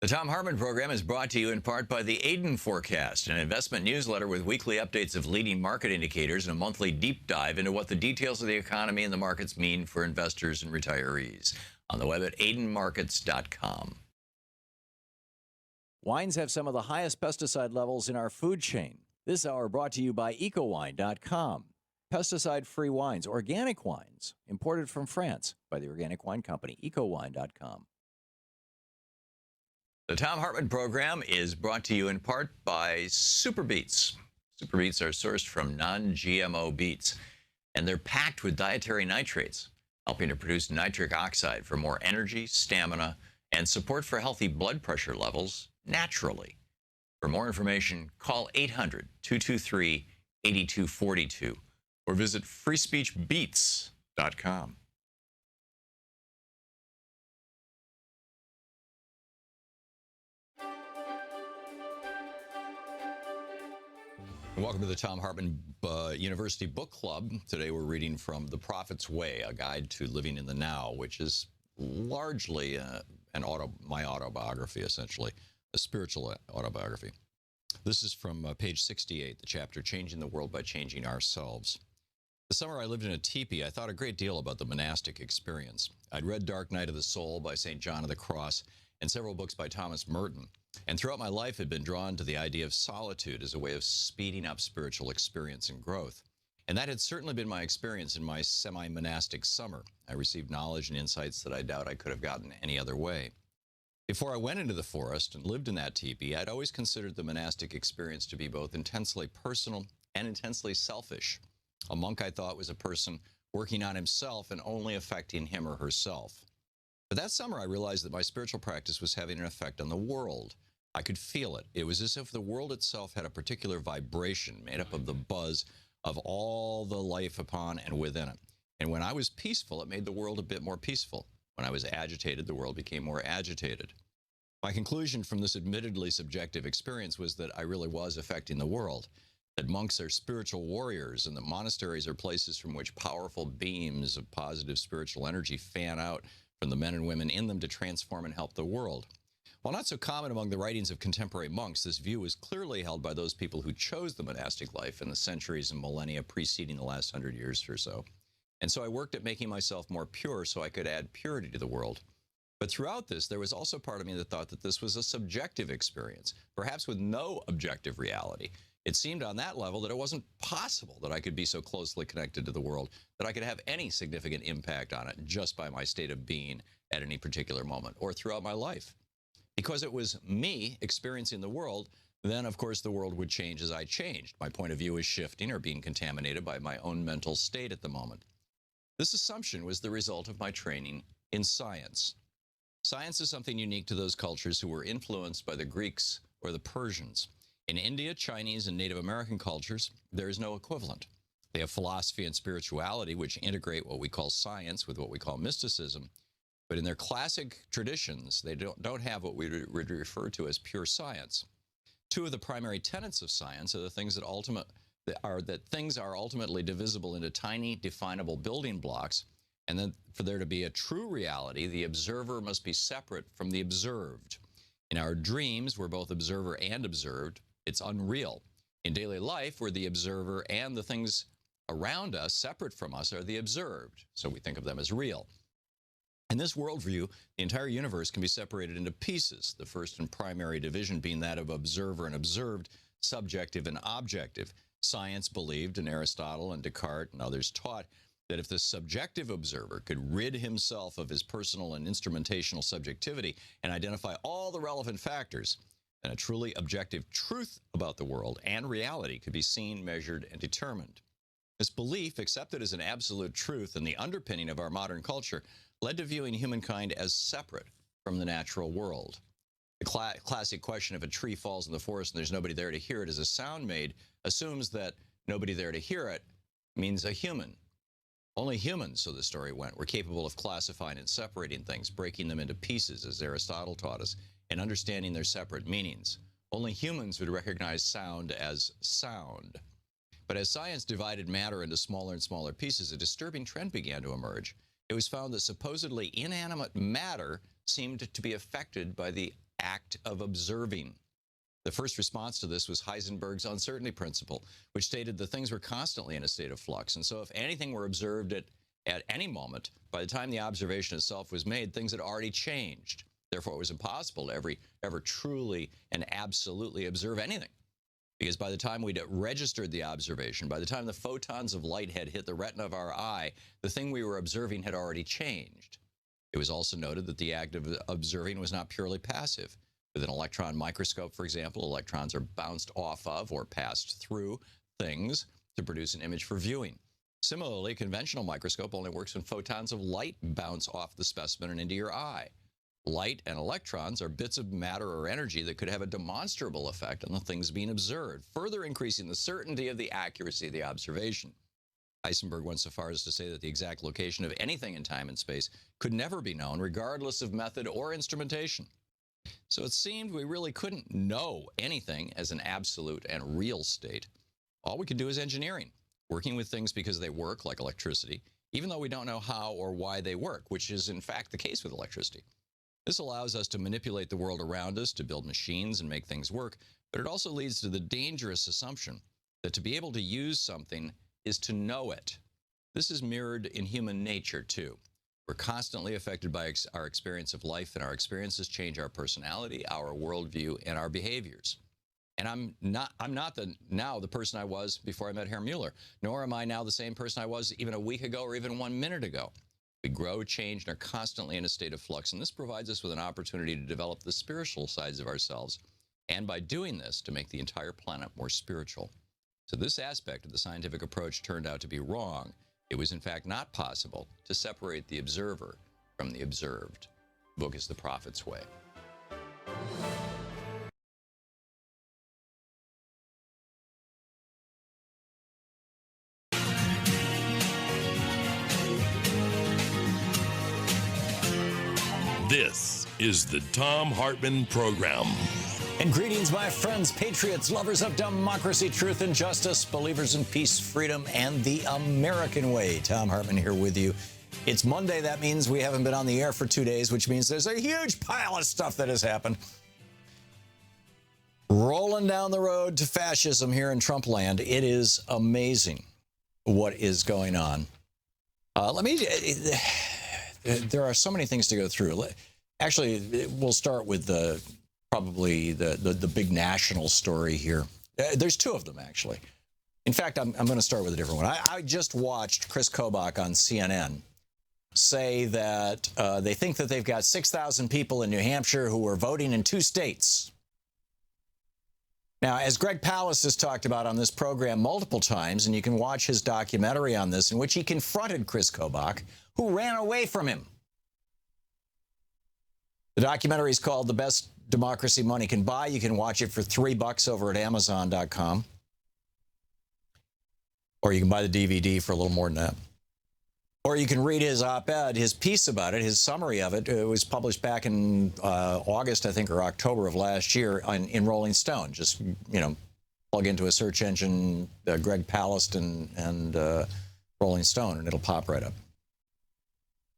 The Thom Hartmann Program is brought to you in part by the Aiden Forecast, an investment newsletter with weekly updates of leading market indicators and a monthly deep dive into what the details of the economy and the markets mean for investors and retirees. On the web at aidenmarkets.com. Wines have some of the highest pesticide levels in our food chain. This hour brought to you by ecowine.com. Pesticide-free wines, organic wines, imported from France by the organic wine company, ecowine.com. The Thom Hartmann Program is brought to you in part by Super Beets. Super Beets are sourced from non-GMO beets, and they're packed with dietary nitrates, helping to produce nitric oxide for more energy, stamina, and support for healthy blood pressure levels naturally. For more information, call 800-223-8242 or visit freespeechbeets.com. Welcome to the Thom Hartmann University Book Club. Today we're reading from The Prophet's Way, A Guide to Living in the Now, which is largely my autobiography, essentially, a spiritual autobiography. This is from page 68, the chapter Changing the World by Changing Ourselves. The summer I lived in a teepee, I thought a great deal about the monastic experience. I'd read Dark Night of the Soul by St. John of the Cross and several books by Thomas Merton. And throughout my life had been drawn to the idea of solitude as a way of speeding up spiritual experience and growth. And that had certainly been my experience in my semi-monastic summer. I received knowledge and insights that I doubt I could have gotten any other way. Before I went into the forest and lived in that teepee, I'd always considered the monastic experience to be both intensely personal and intensely selfish. A monk, I thought, was a person working on himself and only affecting him or herself. But that summer, I realized that my spiritual practice was having an effect on the world. I could feel it. It was as if the world itself had a particular vibration made up of the buzz of all the life upon and within it. And when I was peaceful, it made the world a bit more peaceful. When I was agitated, the world became more agitated. My conclusion from this admittedly subjective experience was that I really was affecting the world, that monks are spiritual warriors and that monasteries are places from which powerful beams of positive spiritual energy fan out from the men and women in them to transform and help the world. While not so common among the writings of contemporary monks, this view is clearly held by those people who chose the monastic life in the centuries and millennia preceding the last 100 years or so. And so I worked at making myself more pure so I could add purity to the world. But throughout this, there was also part of me that thought that this was a subjective experience, perhaps with no objective reality. It seemed on that level that it wasn't possible that I could be so closely connected to the world, that I could have any significant impact on it just by my state of being at any particular moment or throughout my life. Because it was me experiencing the world, then of course the world would change as I changed. My point of view is shifting or being contaminated by my own mental state at the moment. This assumption was the result of my training in science. Science is something unique to those cultures who were influenced by the Greeks or the Persians. In India, Chinese, and Native American cultures, there is no equivalent. They have philosophy and spirituality, which integrate what we call science with what we call mysticism. But in their classic traditions, they don't have what we would refer to as pure science. Two of the primary tenets of science are the things that things are ultimately divisible into tiny, definable building blocks, and then for there to be a true reality, the observer must be separate from the observed. In our dreams, we're both observer and observed. It's unreal. In daily life, we're the observer, and the things around us, separate from us, are the observed. So we think of them as real. In this worldview, the entire universe can be separated into pieces, the first and primary division being that of observer and observed, subjective and objective. Science believed, and Aristotle and Descartes and others taught, that if the subjective observer could rid himself of his personal and instrumentational subjectivity and identify all the relevant factors, then a truly objective truth about the world and reality could be seen, measured, and determined. This belief, accepted as an absolute truth and the underpinning of our modern culture, led to viewing humankind as separate from the natural world. The classic question, if a tree falls in the forest and there's nobody there to hear it as a sound made, assumes that nobody there to hear it means a human. Only humans, so the story went, were capable of classifying and separating things, breaking them into pieces, as Aristotle taught us, and understanding their separate meanings. Only humans would recognize sound as sound. But as science divided matter into smaller and smaller pieces, a disturbing trend began to emerge. It was found that supposedly inanimate matter seemed to be affected by the act of observing. The first response to this was Heisenberg's uncertainty principle, which stated that things were constantly in a state of flux. And so if anything were observed at any moment, by the time the observation itself was made, things had already changed. Therefore, it was impossible to ever truly and absolutely observe anything. Because by the time we'd registered the observation, by the time the photons of light had hit the retina of our eye, the thing we were observing had already changed. It was also noted that the act of observing was not purely passive. With an electron microscope, for example, electrons are bounced off of or passed through things to produce an image for viewing. Similarly, a conventional microscope only works when photons of light bounce off the specimen and into your eye. Light and electrons are bits of matter or energy that could have a demonstrable effect on the things being observed, further increasing the certainty of the accuracy of the observation. Heisenberg went so far as to say that the exact location of anything in time and space could never be known, regardless of method or instrumentation. So it seemed we really couldn't know anything as an absolute and real state. All we could do is engineering, working with things because they work, like electricity, even though we don't know how or why they work, which is in fact the case with electricity. This allows us to manipulate the world around us, to build machines and make things work, but it also leads to the dangerous assumption that to be able to use something is to know it. This is mirrored in human nature, too. We're constantly affected by our experience of life, and our experiences change our personality, our worldview, and our behaviors. And I'm not now the person I was before I met Herr Mueller, nor am I now the same person I was even a week ago or even 1 minute ago. We grow, change, and are constantly in a state of flux, and this provides us with an opportunity to develop the spiritual sides of ourselves, and by doing this, to make the entire planet more spiritual. So this aspect of the scientific approach turned out to be wrong. It was in fact not possible to separate the observer from the observed. The book is The Prophet's Way. This is the Thom Hartmann Program. And greetings, my friends, patriots, lovers of democracy, truth, and justice, believers in peace, freedom, and the American way. Thom Hartmann here with you. It's Monday. That means we haven't been on the air for 2 days, which means there's a huge pile of stuff that has happened. Rolling down the road to fascism here in Trump land. It is amazing what is going on. There are so many things to go through. Actually, we'll start with probably the big national story here. There's two of them, actually. In fact, I'm going to start with a different one. I just watched Chris Kobach on CNN say that they think that they've got 6,000 people in New Hampshire who are voting in 2 states. Now, as Greg Palast has talked about on this program multiple times, and you can watch his documentary on this, in which he confronted Chris Kobach, who ran away from him. The documentary is called The Best Democracy Money Can Buy. You can watch it for $3 over at Amazon.com. Or you can buy the DVD for a little more than that. Or you can read his op-ed, his piece about it, his summary of it. It was published back in August, I think, or October of last year in Rolling Stone. Just, plug into a search engine, Greg Palast and Rolling Stone, and it'll pop right up.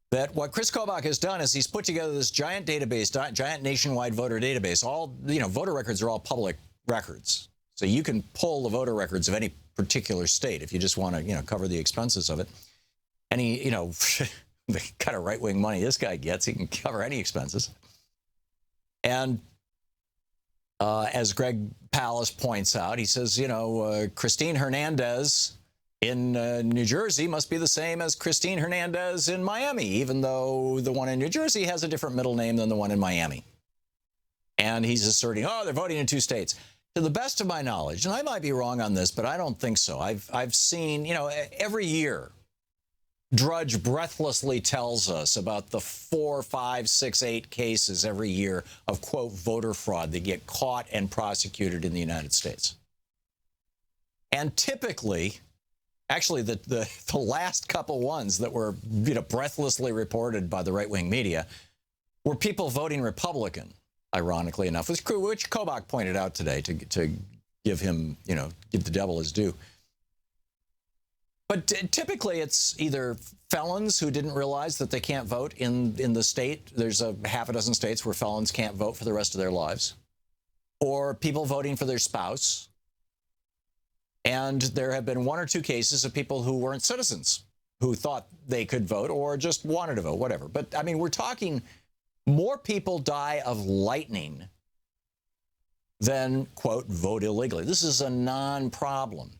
That what Chris Kobach has done is he's put together this giant database, giant nationwide voter database. All, voter records are all public records. So you can pull the voter records of any particular state if you just want to, cover the expenses of it. And he, the kind of right-wing money this guy gets, he can cover any expenses. And as Greg Palast points out, he says, Christine Hernandez in New Jersey must be the same as Christine Hernandez in Miami, even though the one in New Jersey has a different middle name than the one in Miami. And he's asserting, they're voting in 2 states. To the best of my knowledge, and I might be wrong on this, but I don't think so. I've seen, every year, Drudge breathlessly tells us about the 4, 5, 6, 8 cases every year of, quote, voter fraud that get caught and prosecuted in the United States. And typically, actually, the last couple ones that were breathlessly reported by the right-wing media were people voting Republican, ironically enough, which Kobach pointed out today to give him, give the devil his due. But typically it's either felons who didn't realize that they can't vote in the state. There's a half a dozen states where felons can't vote for the rest of their lives. Or people voting for their spouse. And there have been one or two cases of people who weren't citizens who thought they could vote or just wanted to vote, whatever. But, I mean, we're talking more people die of lightning than, quote, vote illegally. This is a non-problem.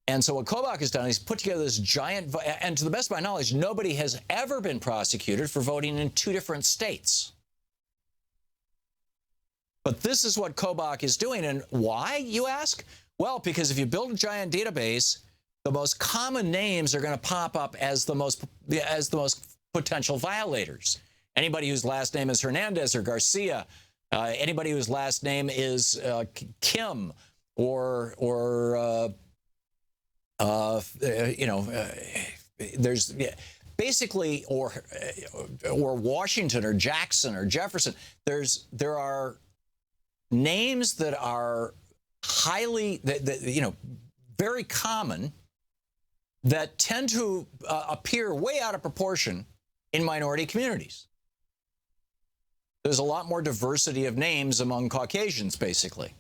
And so what Kobach has done, he's put together this giant, and to the best of my knowledge, nobody has ever been prosecuted for voting in two different states. But this is what Kobach is doing. And why, you ask? Well, because if you build a giant database, the most common names are going to pop up as the most potential violators. Anybody whose last name is Hernandez or Garcia, anybody whose last name is Kim there's basically or Washington or Jackson or Jefferson. There are names that are highly, very common that tend to appear way out of proportion in minority communities. There's a lot more diversity of names among Caucasians, basically,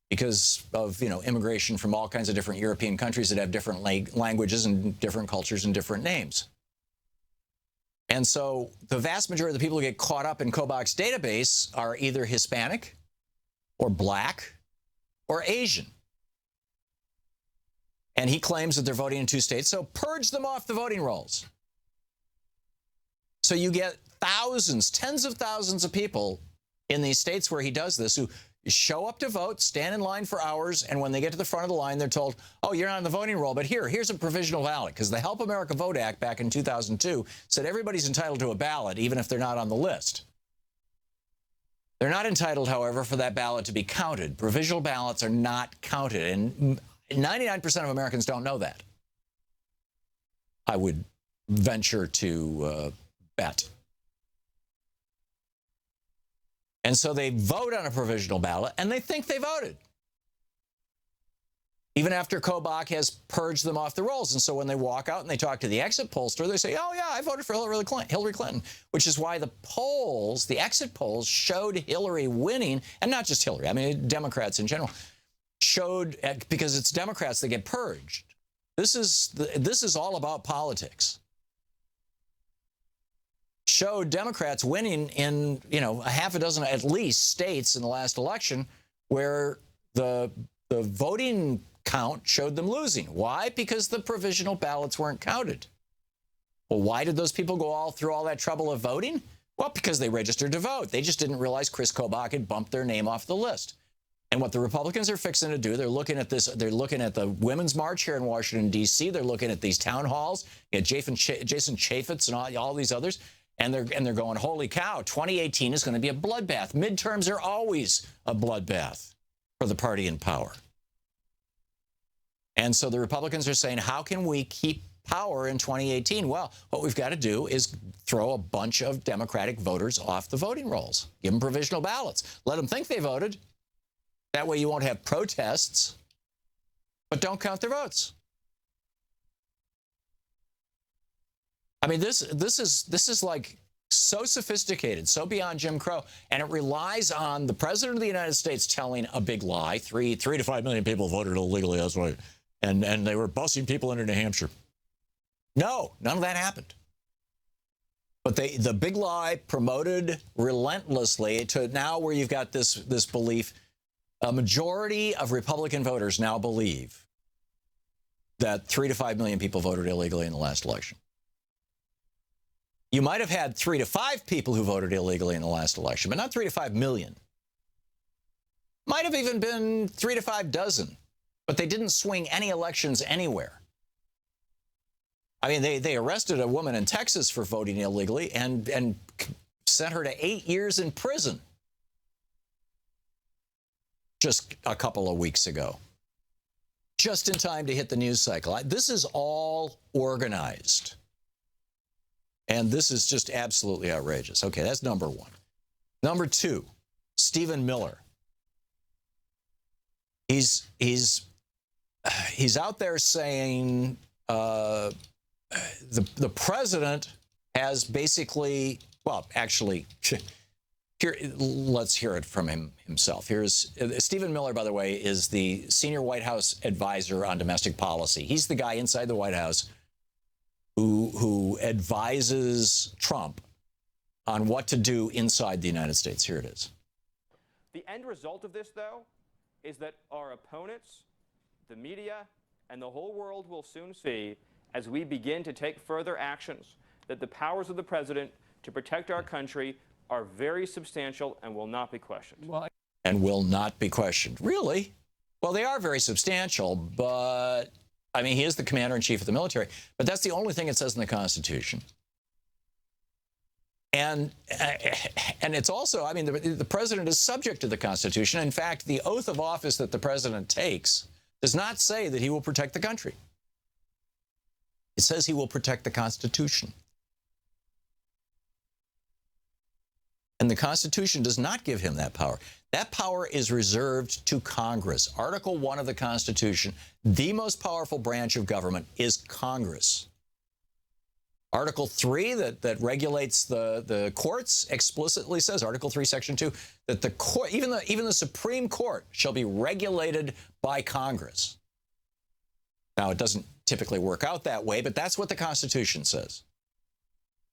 because of, immigration from all kinds of different European countries that have different languages and different cultures and different names. And so the vast majority of the people who get caught up in Kobach's database are either Hispanic or Black or Asian. And he claims that they're voting in two states, so purge them off the voting rolls. So you get thousands, tens of thousands of people in these states where he does this who show up to vote, stand in line for hours, and when they get to the front of the line, they're told, oh, you're not on the voting roll, but here's a provisional ballot, because the Help America Vote Act back in 2002 said everybody's entitled to a ballot, even if they're not on the list. They're not entitled, however, for that ballot to be counted. Provisional ballots are not counted, and 99% of Americans don't know that. I would venture to bet. And so they vote on a provisional ballot, and they think they voted, even after Kobach has purged them off the rolls. And so when they walk out and they talk to the exit pollster, they say, oh, yeah, I voted for Hillary Clinton, which is why the exit polls showed Hillary winning, and not just Hillary, I mean, Democrats in general, showed, because it's Democrats that get purged. This is all about politics. Showed Democrats winning in, a half a dozen at least states in the last election where the voting count showed them losing. Why? Because the provisional ballots weren't counted. Well, why did those people go through all that trouble of voting? Well, because they registered to vote. They just didn't realize Chris Kobach had bumped their name off the list. And what the Republicans are fixing to do, they're looking at this. They're looking at the Women's March here in Washington, D.C. They're looking at these town halls. Jason Chaffetz and all these others. And they're going, holy cow, 2018 is going to be a bloodbath. Midterms are always a bloodbath for the party in power. And so the Republicans are saying, how can we keep power in 2018? Well, what we've got to do is throw a bunch of Democratic voters off the voting rolls. Give them provisional ballots. Let them think they voted. That way you won't have protests, but don't count their votes. I mean, this is like so sophisticated, so beyond Jim Crow, and it relies on the president of the United States telling a big lie. 3 to 5 million people voted illegally. That's right, and they were busing people into New Hampshire. No, none of that happened. But the big lie promoted relentlessly to now where you've got this belief. A majority of Republican voters now believe that 3 to 5 million people voted illegally in the last election. You might have had 3 to 5 people who voted illegally in the last election, but not 3 to 5 million. Might have even been 3 to 5 dozen, but they didn't swing any elections anywhere. I mean, they arrested a woman in Texas for voting illegally and sent her to 8 years in prison just a couple of weeks ago, just in time to hit the news cycle. This is all organized. And this is just absolutely outrageous. Okay, that's number one. Number two, Stephen Miller. He's he's out there saying the president has basically, well, actually, here, let's hear it from himself. Here's Stephen Miller, by the way, is the senior White House advisor on domestic policy. He's the guy inside the White House who advises Trump on what to do inside the United States. Here it is. The end result of this, though, is that our opponents, the media, and the whole world will soon see, as we begin to take further actions, that the powers of the president to protect our country are very substantial and will not be questioned. And will not be questioned. Really? Well, they are very substantial, but, I mean, he is the commander-in-chief of the military, but that's the only thing it says in the Constitution. And it's also, I mean, the president is subject to the Constitution. In fact, the oath of office that the president takes does not say that he will protect the country. It says he will protect the Constitution. And the Constitution does not give him that power. That power is reserved to Congress. Article 1 of the Constitution, the most powerful branch of government, is Congress. Article 3 that regulates the courts explicitly says, Article 3, Section 2, that the court, even the Supreme Court shall be regulated by Congress. Now, it doesn't typically work out that way, but that's what the Constitution says.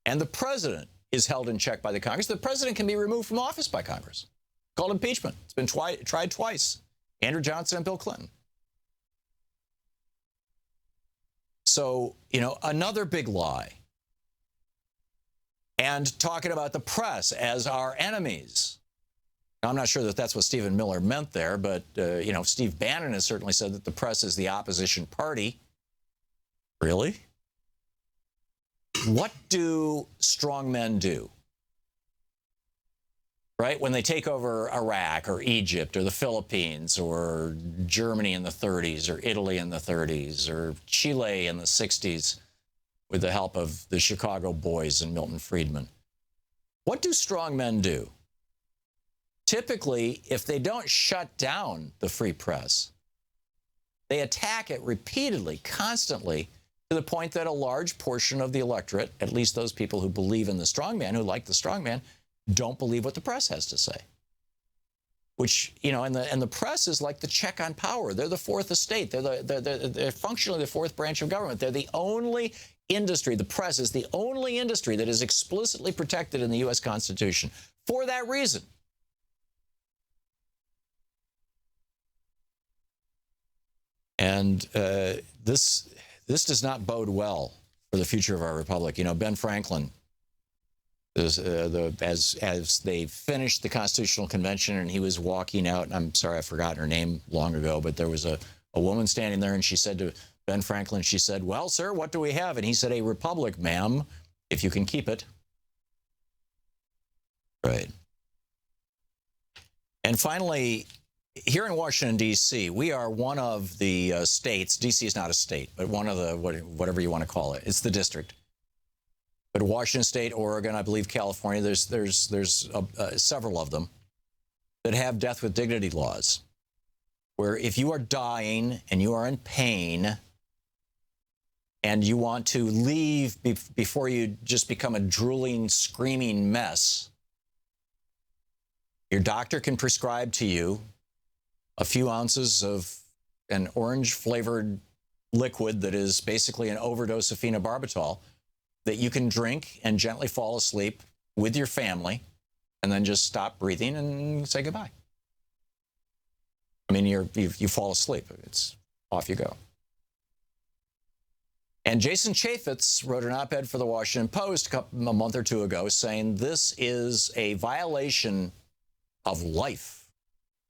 And the president is held in check by the Congress. The president can be removed from office by Congress. Called impeachment. It's been tried twice. Andrew Johnson and Bill Clinton. So, you know, another big lie. And talking about the press as our enemies. Now, I'm not sure that that's what Stephen Miller meant there, but, you know, Steve Bannon has certainly said that the press is the opposition party. Really? What do strong men do? Right? When they take over Iraq or Egypt or the Philippines or Germany in the 30s or Italy in the 30s or Chile in the 60s with the help of the Chicago Boys and Milton Friedman. What do strong men do? Typically, if they don't shut down the free press, they attack it repeatedly, constantly, to the point that a large portion of the electorate, at least those people who believe in the strongman, who like the strongman, don't believe what the press has to say. Which, you know, and the press is like the check on power. They're the fourth estate. They're functionally the fourth branch of government. They're the only industry, the press is the only industry that is explicitly protected in the U.S. Constitution for that reason. And this does not bode well for the future of our republic. You know, Ben Franklin, as they finished the Constitutional Convention and he was walking out, and I'm sorry, I've forgotten her name long ago, but there was a woman standing there and she said to Ben Franklin, she said, "Well, sir, what do we have?" And he said, "A republic, ma'am, if you can keep it." Right. And finally, here in Washington, D.C., we are one of the states. D.C. is not a state, but one of the, whatever you want to call it. It's the district. But Washington State, Oregon, I believe California, there's several of them that have death with dignity laws, where if you are dying and you are in pain and you want to leave before you just become a drooling, screaming mess, your doctor can prescribe to you a few ounces of an orange-flavored liquid that is basically an overdose of phenobarbital that you can drink and gently fall asleep with your family and then just stop breathing and say goodbye. I mean, you fall asleep. It's off you go. And Jason Chaffetz wrote an op-ed for the Washington Post a month or two ago saying this is a violation of life.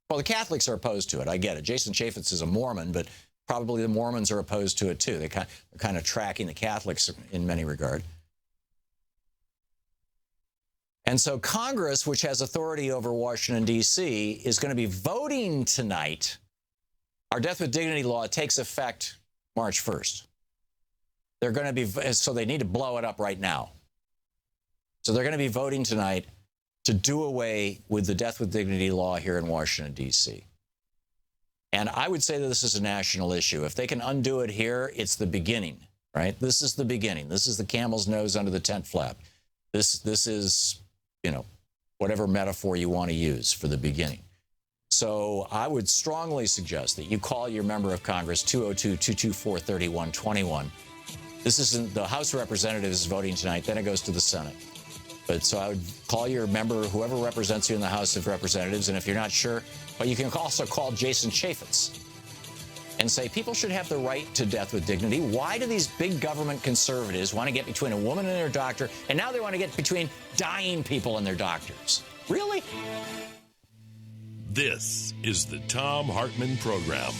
Well, the Catholics are opposed to it. I get it. Jason Chaffetz is a Mormon, but probably the Mormons are opposed to it too. They're kind of tracking the Catholics in many regards. And so Congress, which has authority over Washington, D.C., is going to be voting tonight. Our death with dignity law takes effect March 1st. They're going to be, so they need to blow it up right now. So they're going to be voting tonight to do away with the death with dignity law here in Washington, D.C. And I would say that this is a national issue. If they can undo it here, it's the beginning, right? This is the beginning. This is the camel's nose under the tent flap. This is, you know, whatever metaphor you want to use for the beginning. So I would strongly suggest that you call your member of Congress, 202-224-3121. This isn't, the House of Representatives is voting tonight, then it goes to the Senate. But so I would call your member, whoever represents you in the House of Representatives, and if you're not sure, but you can also call Jason Chaffetz and say people should have the right to death with dignity. Why do these big government conservatives want to get between a woman and their doctor, and now they want to get between dying people and their doctors? Really? This is the Thom Hartmann Program.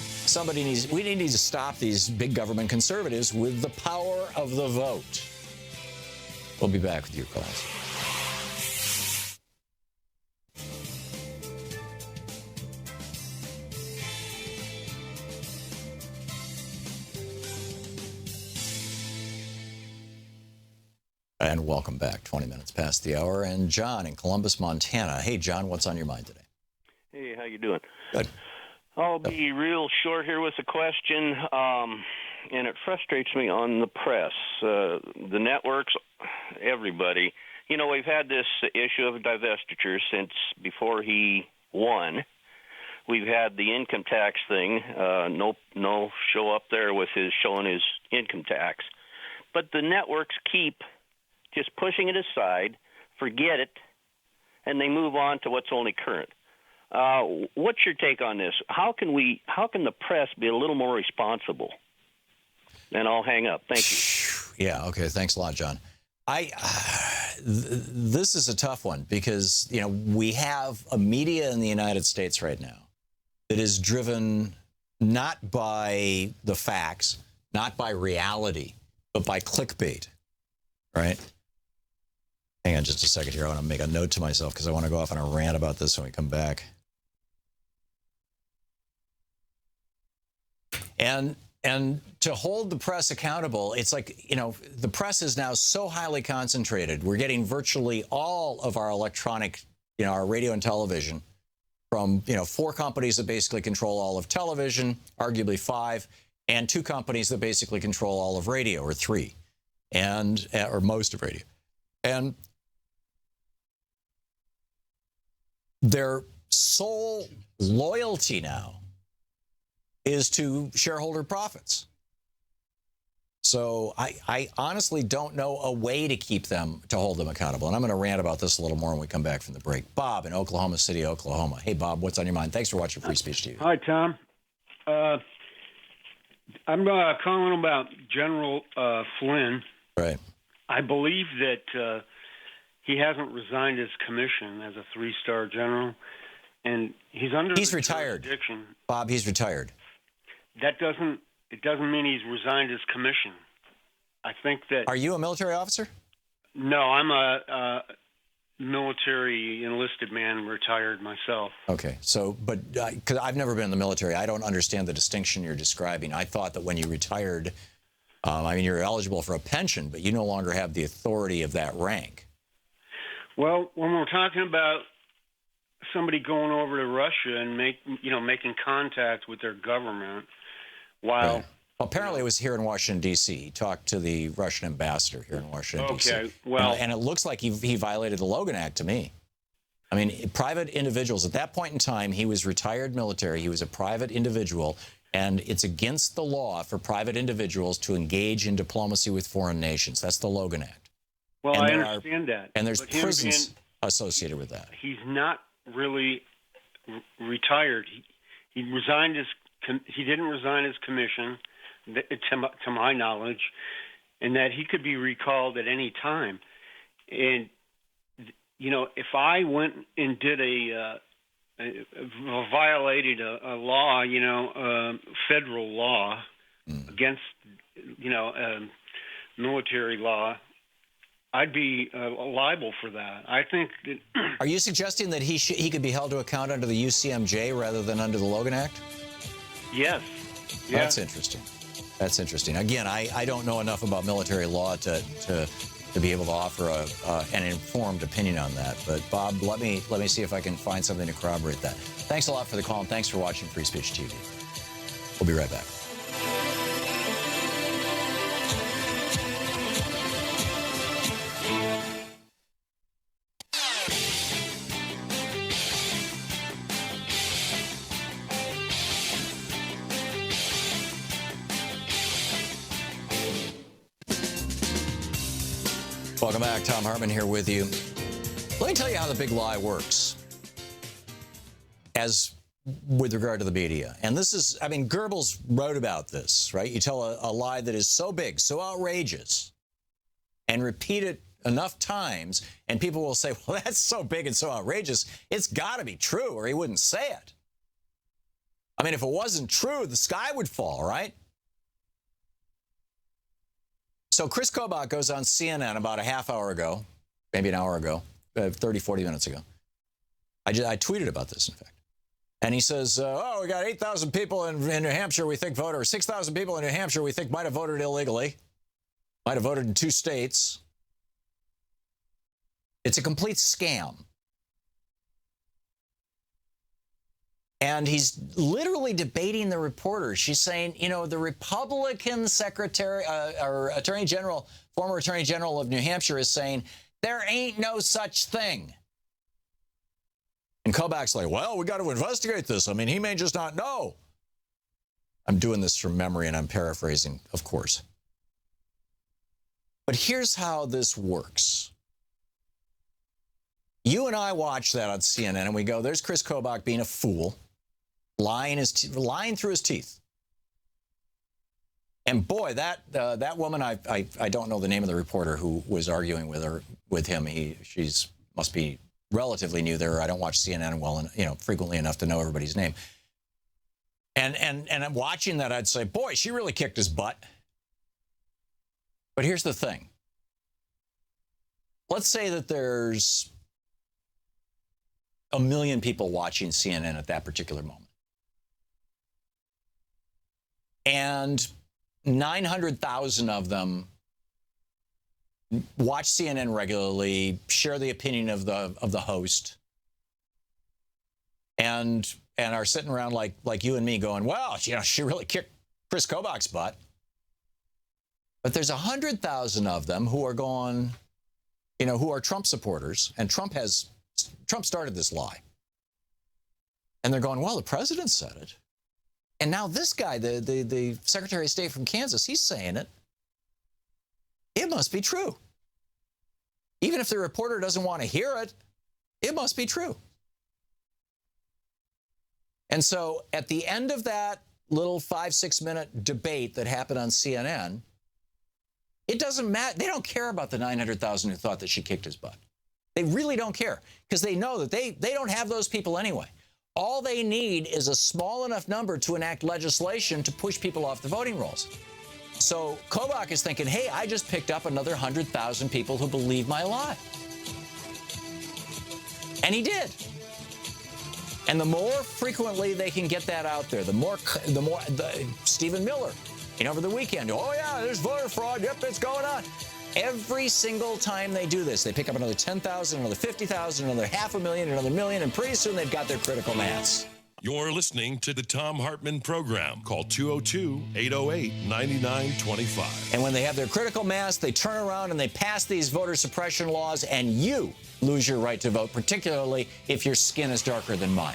We need to stop these big government conservatives with the power of the vote. We'll be back with your calls. And welcome back. 20 minutes past the hour. And John in Columbus, Montana. Hey, John, what's on your mind today? Hey, how you doing? Good. I'll be real short here with the question, and it frustrates me on the press, the networks, everybody. You know, we've had this issue of divestiture since before he won. We've had the income tax thing, no show up there with his showing his income tax. But the networks keep just pushing it aside, forget it, and they move on to what's only current. What's your take on this? How can the press be a little more responsible? And I'll hang up. Thank you. Yeah. Okay. Thanks a lot, John. This is a tough one because, you know, we have a media in the United States right now that is driven not by the facts, not by reality, but by clickbait, right? Hang on just a second here. I want to make a note to myself because I want to go off on a rant about this when we come back. And to hold the press accountable, it's like, you know, the press is now so highly concentrated. We're getting virtually all of our electronic, you know, our radio and television from, you know, 4 companies that basically control all of television, arguably 5, and 2 companies that basically control all of radio, or 3, or most of radio. And their sole loyalty now is to shareholder profits. So I honestly don't know a way to hold them accountable. And I'm going to rant about this a little more when we come back from the break. Bob in Oklahoma City, Oklahoma. Hey, Bob, what's on your mind? Thanks for watching Free Speech TV. Hi, Tom. I'm calling about General Flynn. Right. I believe that he hasn't resigned his commission as a 3-star general, and he's retired. Jurisdiction. Bob, he's retired. It doesn't mean he's resigned his commission. I think that. Are you a military officer? No, I'm a military enlisted man, retired myself. Okay, so, but because I've never been in the military, I don't understand the distinction you're describing. I thought that when you retired, I mean, you're eligible for a pension, but you no longer have the authority of that rank. Well, when we're talking about somebody going over to Russia and making contact with their government, while right. Well, apparently it was here in Washington, D.C. He talked to the Russian ambassador here in Washington, D.C. Okay, well, and it looks like he violated the Logan Act to me. I mean, private individuals, at that point in time, he was retired military. He was a private individual, and it's against the law for private individuals to engage in diplomacy with foreign nations. That's the Logan Act. Well, I understand that. And there's prisons associated with that. He's not really retired. He resigned he didn't resign his commission, to my knowledge, and that he could be recalled at any time. And you know, if I went and did violated a law, you know, federal law against, you know, military law, I'd be liable for that. I think that. Are you suggesting that he could be held to account under the UCMJ rather than under the Logan Act? Yes. Yeah. That's interesting. That's interesting. Again, I don't know enough about military law to be able to offer an informed opinion on that. But Bob, let me see if I can find something to corroborate that. Thanks a lot for the call, and thanks for watching Free Speech TV. We'll be right back. Welcome back. Thom Hartmann here with you. Let me tell you how the big lie works as with regard to the media. And this is, I mean, Goebbels wrote about this, right? You tell a lie that is so big, so outrageous, and repeat it enough times, and people will say, well, that's so big and so outrageous, it's got to be true, or he wouldn't say it. I mean, if it wasn't true, the sky would fall, right? So Chris Kobach goes on CNN about a half hour ago, maybe an hour ago, 30, 40 minutes ago. I tweeted about this, in fact. And he says, we got 8,000 people in New Hampshire we think voted, or 6,000 people in New Hampshire we think might have voted illegally, might have voted in 2 states. It's a complete scam. And he's literally debating the reporter. She's saying, you know, the Republican secretary or attorney general, former attorney general of New Hampshire is saying, there ain't no such thing. And Kobach's like, well, we got to investigate this. I mean, he may just not know. I'm doing this from memory and I'm paraphrasing, of course. But here's how this works. You and I watch that on CNN and we go, there's Chris Kobach being a fool. Lying through his teeth. And boy, that woman, I don't know the name of the reporter who was arguing with him. She's must be relatively new there. I don't watch CNN frequently enough to know everybody's name. And I'm watching that, I'd say, boy, she really kicked his butt. But here's the thing. Let's say that there's 1 million people watching CNN at that particular moment. And 900,000 of them watch CNN regularly, share the opinion of the host, and are sitting around like you and me going, well, she really kicked Chris Kobach's butt. But there's 100,000 of them who are going, who are Trump supporters, and Trump started this lie. And they're going, well, the president said it. And now this guy, the Secretary of State from Kansas, he's saying it. It must be true. Even if the reporter doesn't want to hear it, it must be true. And so at the end of that little 5-6 minute debate that happened on CNN, it doesn't matter. They don't care about the 900,000 who thought that she kicked his butt. They really don't care because they know that they don't have those people anyway. All they need is a small enough number to enact legislation to push people off the voting rolls. So Kobach is thinking, hey, I just picked up another 100,000 people who believe my lie. And he did. And the more frequently they can get that out there, the more Stephen Miller, over the weekend, oh yeah, there's voter fraud, yep, it's going on. Every single time they do this, they pick up another 10,000, another 50,000, another 500,000, another million, and pretty soon they've got their critical mass. You're listening to the Thom Hartmann Program. Call 202-808-9925. And when they have their critical mass, they turn around and they pass these voter suppression laws, and you lose your right to vote, particularly if your skin is darker than mine.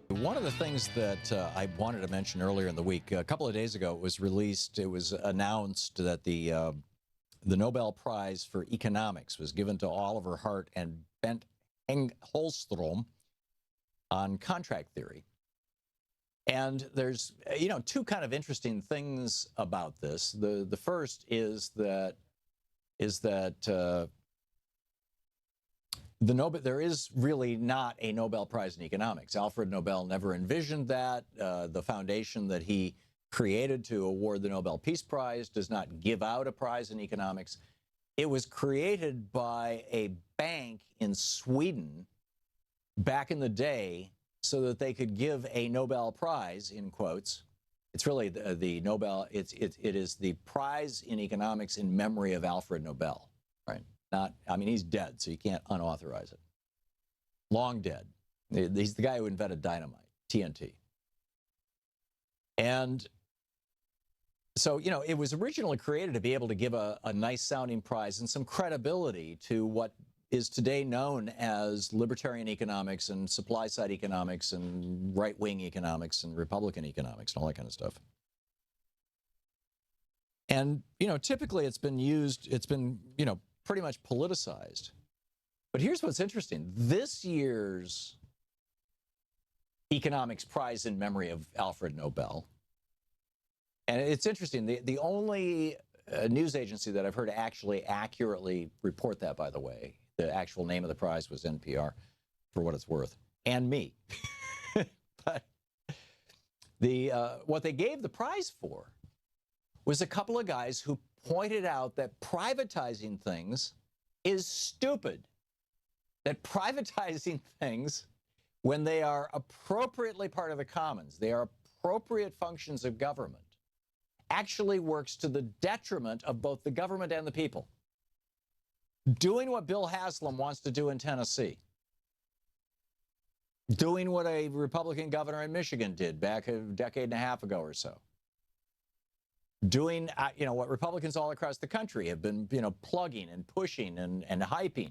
One of the things that I wanted to mention earlier in the week, a couple of days ago, it was announced that the Nobel Prize for Economics was given to Oliver Hart and Bent Holstrom on contract theory. And there's, two kind of interesting things about this. The first is that there is really not a Nobel Prize in economics. Alfred Nobel never envisioned that. The foundation that he created to award the Nobel Peace Prize does not give out a prize in economics. It was created by a bank in Sweden back in the day so that they could give a Nobel Prize, in quotes. It's really the Nobel, it is the prize in economics in memory of Alfred Nobel, right? Not, I mean, he's dead, so you can't unauthorize it. Long dead. He's the guy who invented dynamite, TNT. And so, you know, it was originally created to be able to give a nice sounding prize and some credibility to what is today known as libertarian economics and supply side economics and right-wing economics and Republican economics and all that kind of stuff. And, you know, typically it's been used, it's been, you know, pretty much politicized. But here's what's interesting. This year's economics prize in memory of Alfred Nobel, and it's interesting, the only news agency that I've heard actually accurately report that, by the way, the actual name of the prize was NPR, for what it's worth, and me. But what they gave the prize for was a couple of guys who pointed out that privatizing things is stupid. That privatizing things, when they are appropriately part of the commons, they are appropriate functions of government, actually works to the detriment of both the government and the people. Doing what Bill Haslam wants to do in Tennessee. Doing what a Republican governor in Michigan did back a decade and a half ago or so. Doing, you know, what Republicans all across the country have been, you know, plugging and pushing and hyping.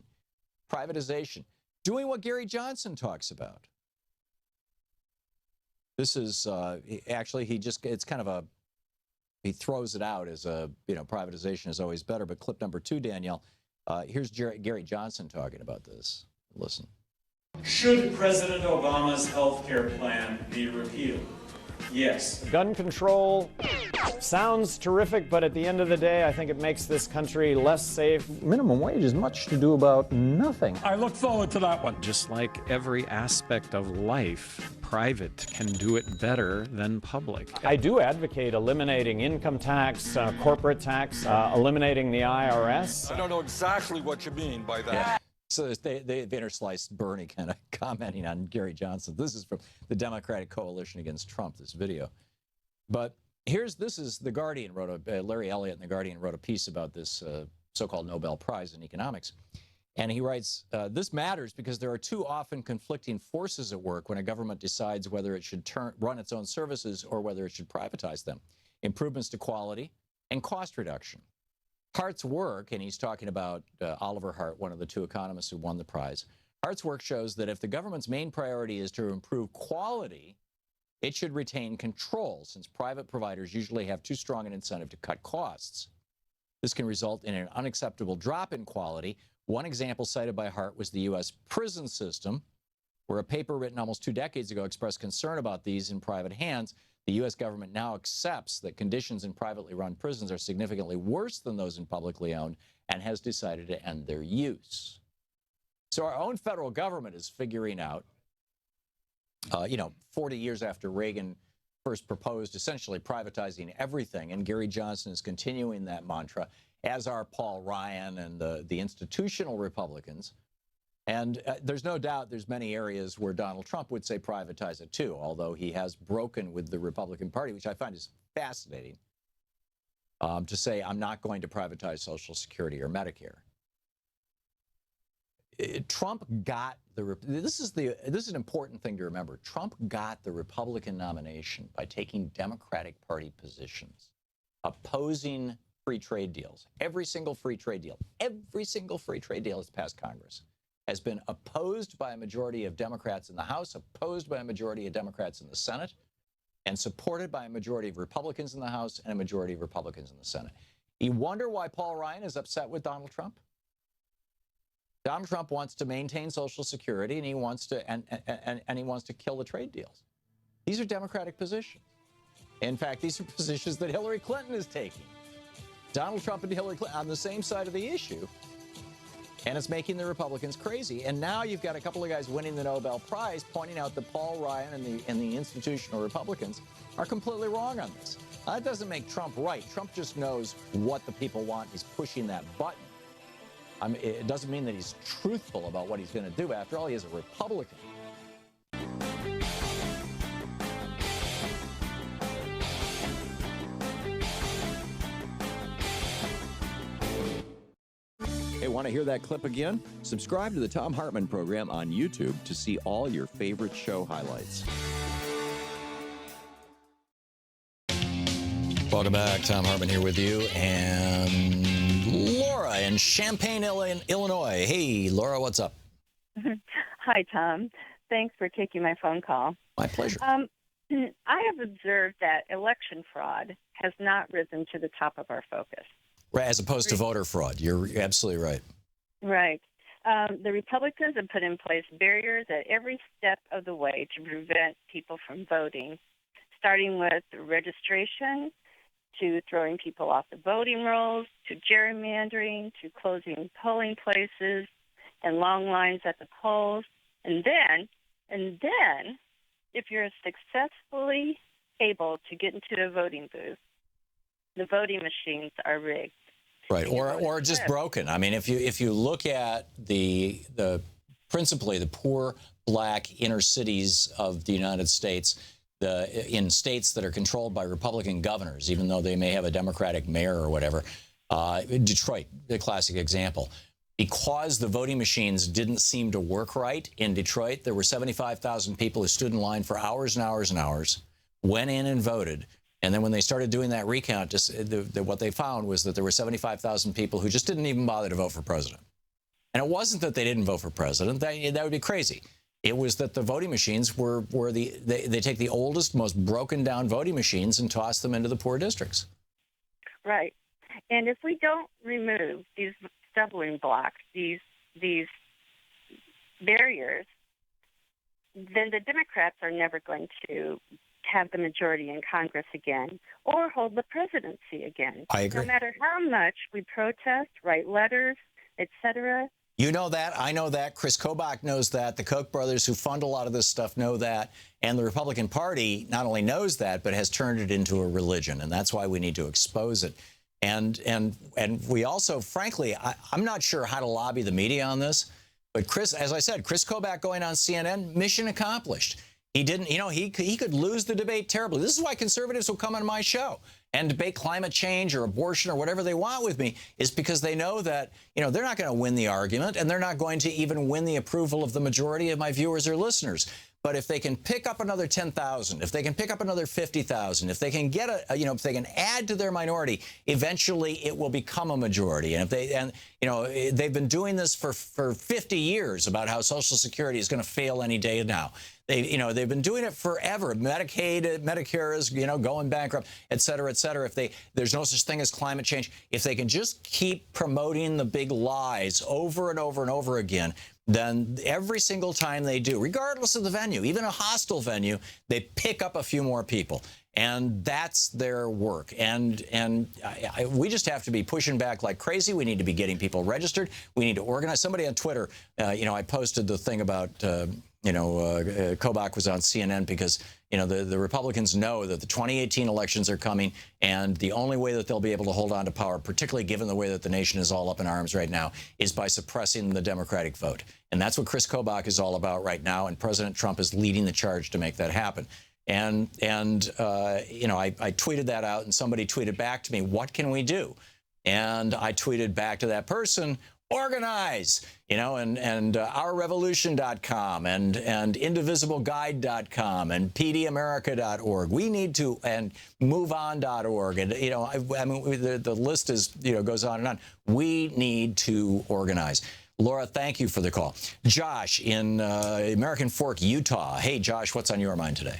Privatization. Doing what Gary Johnson talks about. This is, actually, it's kind of a, he throws it out as a, you know, privatization is always better. But clip number 2, Danielle, here's Gary Johnson talking about this. Listen. Should President Obama's health care plan be repealed? Yes. Gun control sounds terrific, but at the end of the day, I think it makes this country less safe. Minimum wage is much to do about nothing. I look forward to that one. Just like every aspect of life, private can do it better than public. I do advocate eliminating income tax, corporate tax, eliminating the IRS. I don't know exactly what you mean by that. Yeah. So they've intersliced Bernie kind of commenting on Gary Johnson. This is from the Democratic Coalition Against Trump, this video. But this is The Guardian wrote Larry Elliott in The Guardian wrote a piece about this so-called Nobel Prize in economics. And he writes, this matters because there are too often conflicting forces at work when a government decides whether it should run its own services or whether it should privatize them. Improvements to quality and cost reduction. Hart's work, and he's talking about Oliver Hart, one of the 2 economists who won the prize. Hart's work shows that if the government's main priority is to improve quality, it should retain control, since private providers usually have too strong an incentive to cut costs. This can result in an unacceptable drop in quality. One example cited by Hart was the U.S. prison system, where a paper written almost 2 decades ago expressed concern about these in private hands. The U.S. government now accepts that conditions in privately run prisons are significantly worse than those in publicly owned and has decided to end their use. So our own federal government is figuring out, 40 years after Reagan first proposed essentially privatizing everything, and Gary Johnson is continuing that mantra, as are Paul Ryan and the institutional Republicans. And there's no doubt there's many areas where Donald Trump would say privatize it too, although he has broken with the Republican Party, which I find is fascinating, to say I'm not going to privatize Social Security or Medicare. Trump got this is an important thing to remember. Trump got the Republican nomination by taking Democratic Party positions, opposing free trade deals. Every single free trade deal that's passed Congress has been opposed by a majority of Democrats in the House, opposed by a majority of Democrats in the Senate, and supported by a majority of Republicans in the House and a majority of Republicans in the Senate. You wonder why Paul Ryan is upset with Donald Trump? Donald Trump wants to maintain Social Security, and he wants to he wants to kill the trade deals. These are Democratic positions. In fact, these are positions that Hillary Clinton is taking. Donald Trump and Hillary Clinton on the same side of the issue. And it's making the Republicans crazy. And now you've got a couple of guys winning the Nobel Prize pointing out that Paul Ryan and the institutional Republicans are completely wrong on this. That doesn't make Trump right. Trump just knows what the people want. He's pushing that button. It doesn't mean that he's truthful about what he's going to do. After all, he is a Republican. Want to hear that clip again? Subscribe to the Thom Hartmann Program on YouTube to see all your favorite show highlights. Welcome back. Thom Hartmann here with you. And Laura in Champaign, Illinois. Hey, Laura, what's up? Hi, Tom. Thanks for taking my phone call. My pleasure. I have observed that election fraud has not risen to the top of our focus. Right, as opposed to voter fraud. You're absolutely right. Right. The Republicans have put in place barriers at every step of the way to prevent people from voting, starting with registration, to throwing people off the voting rolls, to gerrymandering, to closing polling places and long lines at the polls. And then, if you're successfully able to get into a voting booth, the voting machines are rigged. Right, or just broken. I mean, if you look at the principally the poor black inner cities of the United States, in states that are controlled by Republican governors, even though they may have a Democratic mayor or whatever, Detroit, the classic example. Because the voting machines didn't seem to work right in Detroit, there were 75,000 people who stood in line for hours and hours and hours, went in and voted. And then when they started doing that recount, what they found was that there were 75,000 people who just didn't even bother to vote for president. And it wasn't that they didn't vote for president. That would be crazy. It was that the voting machines they take the oldest, most broken down voting machines and toss them into the poor districts. Right. And if we don't remove these stumbling blocks, these barriers, then the Democrats are never going to have the majority in Congress again or hold the presidency again. I agree. No matter how much we protest, write letters, etc. You know that. I know that. Chris Kobach knows that. The Koch brothers who fund a lot of this stuff know that. And the Republican Party not only knows that, but has turned it into a religion. And that's why we need to expose it. And we also, frankly, I'm not sure how to lobby the media on this. But Chris, as I said, Chris Kobach going on CNN, mission accomplished. He didn't, he could lose the debate terribly. This is why conservatives will come on my show and debate climate change or abortion or whatever they want with me, is because they know that, they're not going to win the argument, and they're not going to even win the approval of the majority of my viewers or listeners. But if they can pick up another 10,000, if they can pick up another 50,000, if they can get if they can add to their minority, eventually it will become a majority. And they've been doing this for 50 years about how Social Security is going to fail any day now. They've been doing it forever. Medicare is, going bankrupt, et cetera, et cetera. There's no such thing as climate change. If they can just keep promoting the big lies over and over and over again, then every single time they do, regardless of the venue, even a hostile venue, they pick up a few more people. And that's their work. And we just have to be pushing back like crazy. We need to be getting people registered. We need to organize. Somebody on Twitter, I posted the thing about, Kobach was on CNN because, the Republicans know that the 2018 elections are coming, and the only way that they'll be able to hold on to power, particularly given the way that the nation is all up in arms right now, is by suppressing the Democratic vote. And that's what Chris Kobach is all about right now, and President Trump is leading the charge to make that happen. I tweeted that out, and somebody tweeted back to me, what can we do? And I tweeted back to that person, organize, and ourrevolution.com and indivisibleguide.com and pdamerica.org. We need to, and moveon.org. And, the list is, goes on and on. We need to organize. Laura, thank you for the call. Josh in American Fork, Utah. Hey, Josh, what's on your mind today?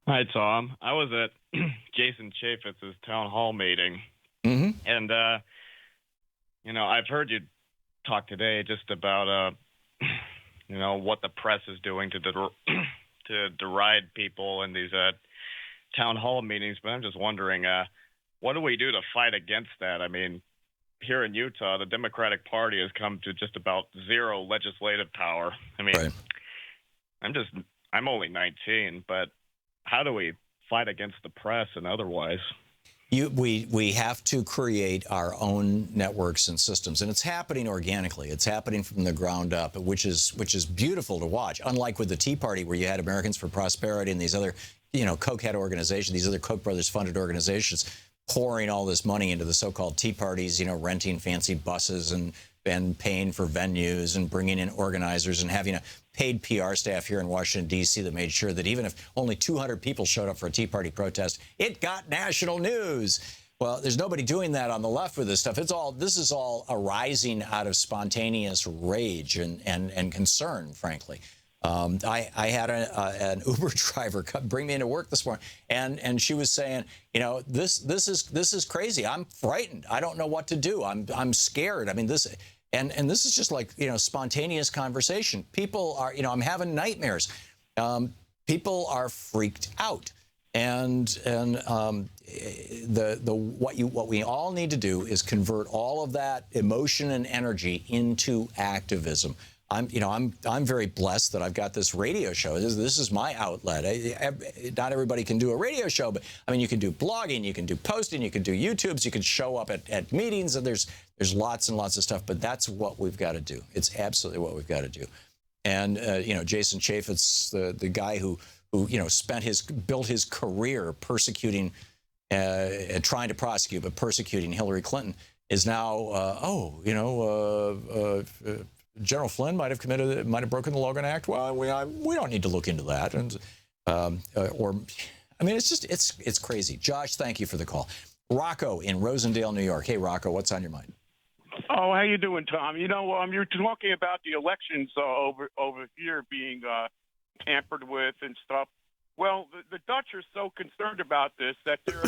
Hi, Tom. I was at Jason Chaffetz's town hall meeting, and I've heard you talk today just about what the press is doing to deride people in these town hall meetings. But I'm just wondering, what do we do to fight against that? I mean, here in Utah, the Democratic Party has come to just about zero legislative power. I mean, right. I'm only 19, but how do we fight against the press and otherwise? We have to create our own networks and systems, and it's happening organically. It's happening from the ground up, which is beautiful to watch. Unlike with the Tea Party, where you had Americans for Prosperity and these other, Koch-head organizations, these other Koch brothers funded organizations, pouring all this money into the so-called Tea Parties, renting fancy buses and and paying for venues and bringing in organizers and having a paid PR staff here in Washington, D.C. that made sure that even if only 200 people showed up for a Tea Party protest, it got national news. Well, there's nobody doing that on the left with this stuff. This is all arising out of spontaneous rage and concern, frankly. I had an Uber driver bring me into work this morning, and she was saying, this is crazy. I'm frightened. I don't know what to do. I'm scared. I mean, this is just like, spontaneous conversation. People are, I'm having nightmares. People are freaked out, and what we all need to do is convert all of that emotion and energy into activism. I'm very blessed that I've got this radio show. This is my outlet. Not everybody can do a radio show, but I mean, you can do blogging, you can do posting, you can do YouTubes, you can show up at meetings, and there's lots and lots of stuff. But that's what we've got to do. It's absolutely what we've got to do. And Jason Chaffetz, the guy who built his career persecuting and trying to prosecute, but persecuting Hillary Clinton, is now General Flynn might have broken the Logan Act. Well, we don't need to look into that. And it's crazy. Josh, thank you for the call. Rocco in Rosendale, New York. Hey, Rocco, what's on your mind? Oh, how you doing, Tom? You're talking about the elections over here being tampered with and stuff. Well, the Dutch are so concerned about this that their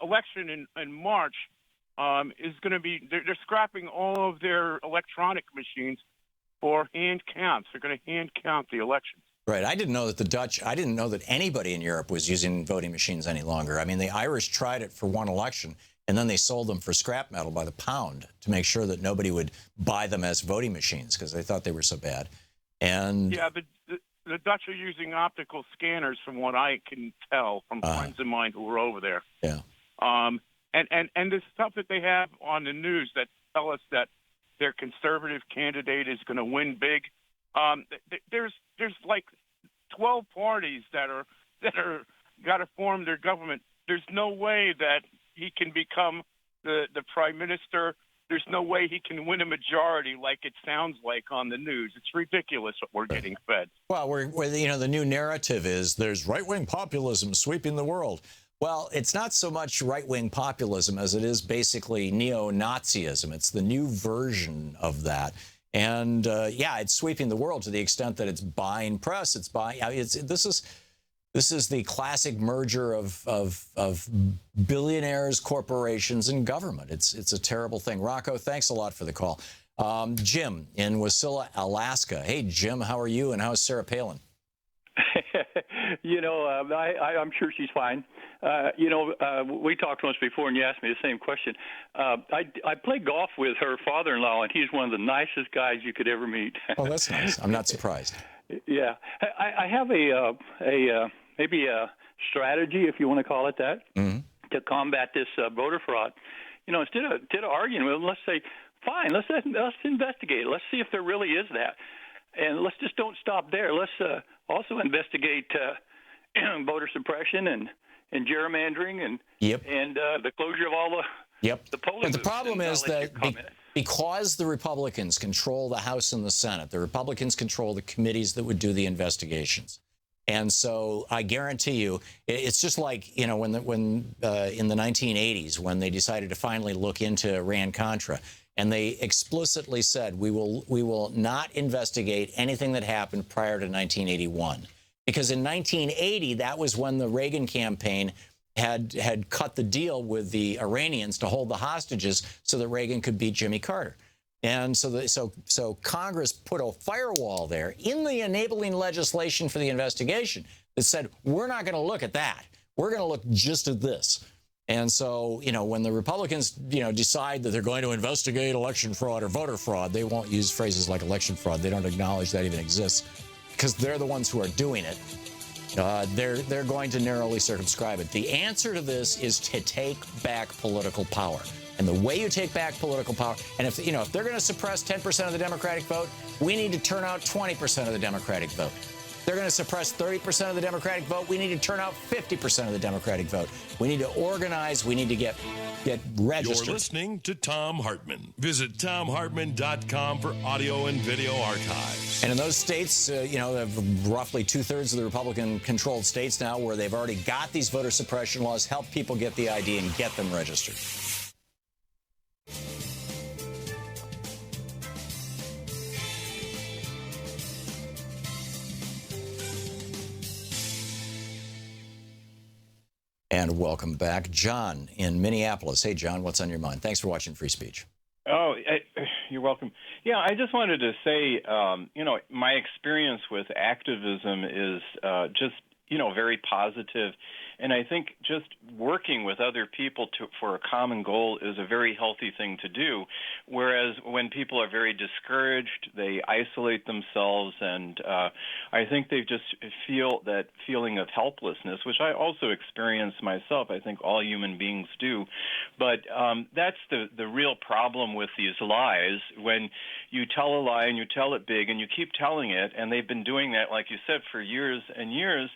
election in March is going to be, they're scrapping all of their electronic machines for hand counts. They're going to hand count the elections. Right. I didn't know that anybody in Europe was using voting machines any longer. I mean, the Irish tried it for one election, and then they sold them for scrap metal by the pound to make sure that nobody would buy them as voting machines because they thought they were so bad. And yeah, the Dutch are using optical scanners, from what I can tell from friends of mine who were over there. Yeah. And the stuff that they have on the news that tell us that their conservative candidate is going to win big. There's like 12 parties that are got to form their government. There's no way that he can become the prime minister. There's no way he can win a majority like it sounds like on the news. It's ridiculous what we're getting fed. Well, the new narrative is there's right-wing populism sweeping the world. Well, it's not so much right-wing populism as it is basically neo-Nazism. It's the new version of that. And, it's sweeping the world to the extent that it's buying press. This is the classic merger of billionaires, corporations, and government. It's a terrible thing. Rocco, thanks a lot for the call. Jim in Wasilla, Alaska. Hey, Jim, how are you, and how is Sarah Palin? I'm sure she's fine. We talked once before, and you asked me the same question. I play golf with her father-in-law, and he's one of the nicest guys you could ever meet. Oh, that's nice. I'm not surprised. Yeah, I have maybe a strategy, if you want to call it that, to combat this voter fraud. Instead of arguing with them, let's say, fine, let's investigate it. Let's see if there really is that. And let's just don't stop there. Let's also investigate voter suppression and gerrymandering and the closure of all the polling. But the problem is that because the Republicans control the House and the Senate, the Republicans control the committees that would do the investigations. And so I guarantee you, it's just like, when in the 1980s, when they decided to finally look into Iran-Contra, and they explicitly said, we will not investigate anything that happened prior to 1981. Because in 1980, that was when the Reagan campaign had cut the deal with the Iranians to hold the hostages so that Reagan could beat Jimmy Carter. And so Congress put a firewall there in the enabling legislation for the investigation that said, we're not going to look at that. We're going to look just at this. And so, when the Republicans, decide that they're going to investigate election fraud or voter fraud, they won't use phrases like election fraud. They don't acknowledge that even exists because they're the ones who are doing it. They're going to narrowly circumscribe it. The answer to this is to take back political power. And the way you take back political power, and if they're going to suppress 10% of the Democratic vote, we need to turn out 20% of the Democratic vote. They're going to suppress 30% of the Democratic vote. We need to turn out 50% of the Democratic vote. We need to organize. We need to get registered. You're listening to Thom Hartmann. Visit thomhartmann.com for audio and video archives. And in those states, roughly 2/3 of the Republican-controlled states now where they've already got these voter suppression laws, help people get the ID and get them registered. And welcome back. John in Minneapolis. Hey, John, what's on your mind? Thanks for watching Free Speech. Oh, you're welcome. Yeah, I just wanted to say, my experience with activism is just, very positive. And I think just working with other people for a common goal is a very healthy thing to do. Whereas when people are very discouraged, they isolate themselves, and I think they just feel that feeling of helplessness, which I also experience myself. I think all human beings do. But that's the real problem with these lies. When you tell a lie and you tell it big and you keep telling it, and they've been doing that, like you said, for years and years,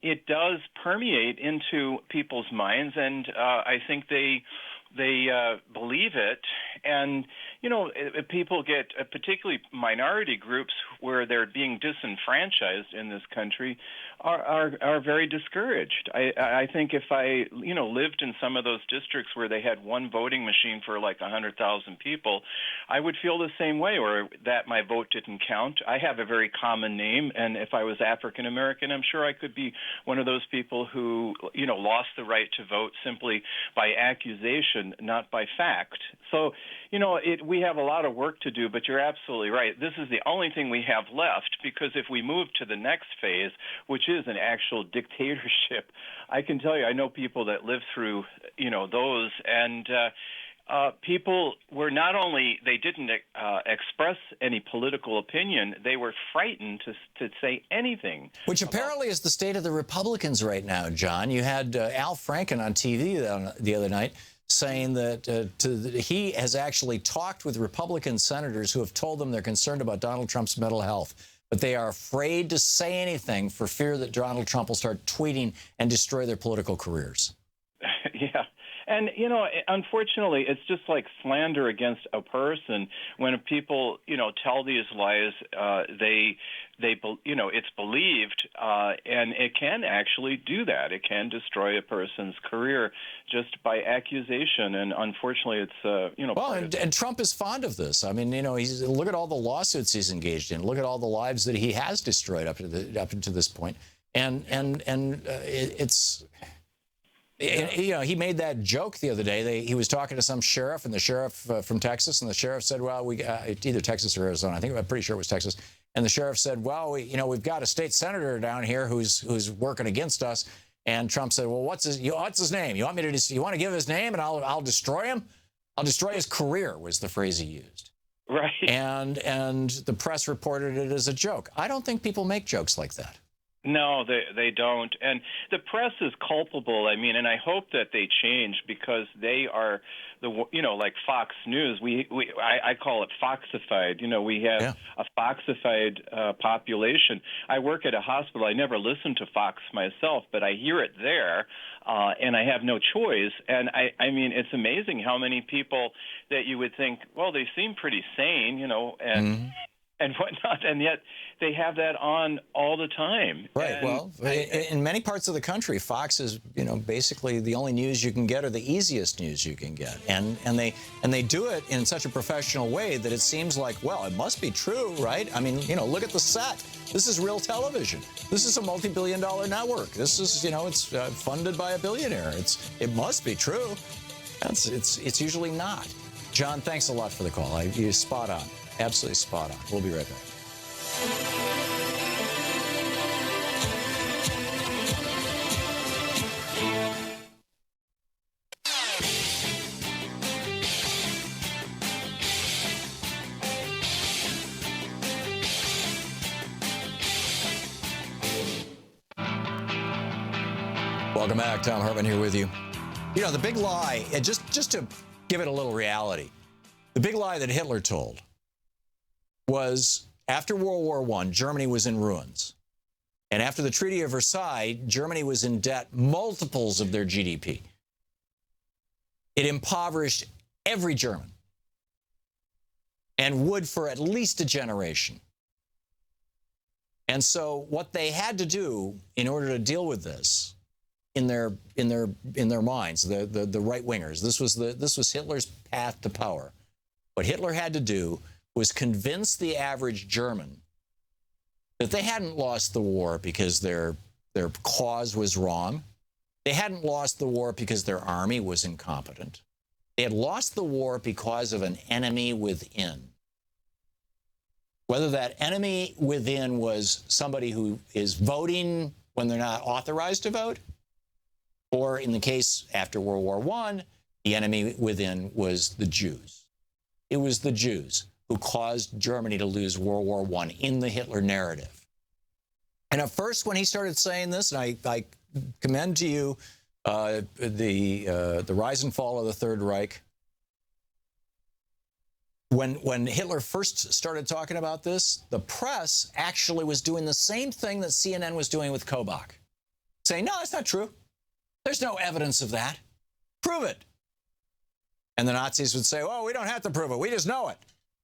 it does permeate into people's minds, and I think they believe it. And, people get, particularly minority groups where they're being disenfranchised in this country, are very discouraged. I think if I, lived in some of those districts where they had one voting machine for like 100,000 people, I would feel the same way, or that my vote didn't count. I have a very common name, and if I was African American, I'm sure I could be one of those people who, lost the right to vote simply by accusation, not by fact. So, we have a lot of work to do, but you're absolutely right. This is the only thing we have left, because if we move to the next phase, which is an actual dictatorship, I can tell you, I know people that live through, those, and people were not only, they didn't express any political opinion, they were frightened to say anything. Which apparently is the state of the Republicans right now, John. You had Al Franken on TV the other night saying that he has actually talked with Republican senators who have told them they're concerned about Donald Trump's mental health, but they are afraid to say anything for fear that Donald Trump will start tweeting and destroy their political careers. Yeah. And, unfortunately, it's just like slander against a person. When people, tell these lies, it's believed, and it can actually do that. It can destroy a person's career just by accusation. And unfortunately, it's, Well, and Trump is fond of this. I mean, look at all the lawsuits he's engaged in. Look at all the lives that he has destroyed up to this point. And it's... He made that joke the other day. He was talking to some sheriff, and the sheriff from Texas, and the sheriff said, well, either Texas or Arizona. I'm pretty sure it was Texas. And the sheriff said, well, we've got a state senator down here who's working against us. And Trump said, well, what's his name? You want to give his name and I'll destroy him? I'll destroy his career was the phrase he used. Right. And the press reported it as a joke. I don't think people make jokes like that. No, they don't. And the press is culpable. I mean, and I hope that they change, because they are like Fox News. I call it Foxified. We have a Foxified population. I work at a hospital. I never listen to Fox myself, but I hear it there, and I have no choice. And I mean, it's amazing how many people that you would think, well, they seem pretty sane, and whatnot, and yet they have that on all the time. Right. And well, in many parts of the country, Fox is, basically the only news you can get, or the easiest news you can get, and they do it in such a professional way that it seems like, well, it must be true, right? I mean, look at the set. This is real television. This is a multi-billion-dollar network. This is, it's funded by a billionaire. It must be true. It's usually not. John, thanks a lot for the call. You're spot on. Absolutely spot on. We'll be right back. Welcome back. Thom Hartmann here with you. The big lie, just to give it a little reality, the big lie that Hitler told was After World War I, Germany was in ruins. And after the Treaty of Versailles, Germany was in debt multiples of their GDP. It impoverished every German and would for at least a generation. And so what they had to do in order to deal with this in their minds, the right wingers, this was Hitler's path to power. What Hitler had to do was convince the average German that they hadn't lost the war because their cause was wrong. They hadn't lost the war because their army was incompetent. They had lost the war because of an enemy within. Whether that enemy within was somebody who is voting when they're not authorized to vote, or in the case after World War I, the enemy within was the Jews. It was the Jews who caused Germany to lose World War I in the Hitler narrative. And at first, when he started saying this, and I commend to you the rise and fall of the Third Reich, when Hitler first started talking about this, the press actually was doing the same thing that CNN was doing with Kobach, saying, no, that's not true. There's no evidence of that. Prove it. And the Nazis would say, oh, we don't have to prove it. We just know it.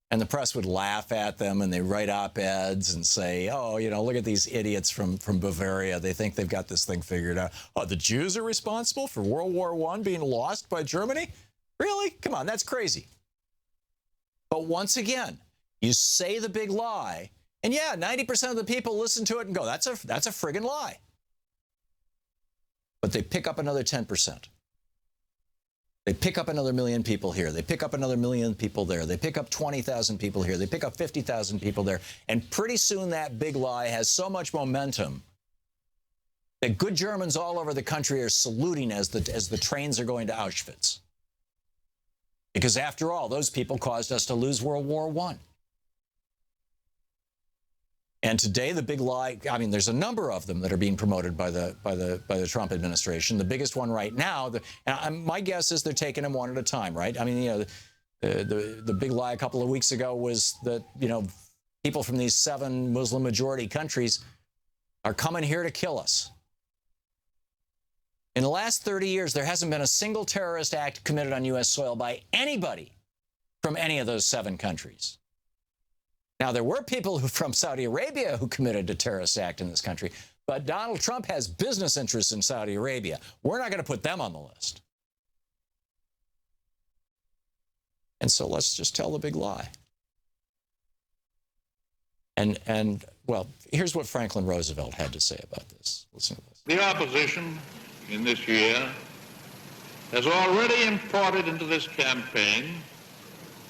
And the press would laugh at them, and they write op-eds and say, oh, you know, look at these idiots from Bavaria. They think they've got this thing figured out. Oh, the Jews are responsible for World War I being lost by Germany? Really? Come on, that's crazy. But once again, you say the big lie, and yeah, 90% of the people listen to it and go, that's a friggin' lie. But they pick up another 10%. They pick up another million people here. They pick up another million people there. They pick up 20,000 people here. They pick up 50,000 people there. And pretty soon that big lie has so much momentum that good Germans all over the country are saluting as the trains are going to Auschwitz. Because after all, those people caused us to lose World War I. And today, the big lie, I mean, there's a number of them that are being promoted by the Trump administration. The biggest one right now, my guess is they're taking them one at a time, right? I mean, you know, the big lie a couple of weeks ago was that, you know, people from these 7 Muslim majority countries are coming here to kill us. In the last 30 years, there hasn't been a single terrorist act committed on U.S. soil by anybody from any of those 7 countries. Now, there were people from Saudi Arabia who committed a terrorist act in this country, but Donald Trump has business interests in Saudi Arabia. We're not going to put them on the list. And so let's just tell the big lie. And well, here's what Franklin Roosevelt had to say about this. Listen to this. The opposition in this year has already imported into this campaign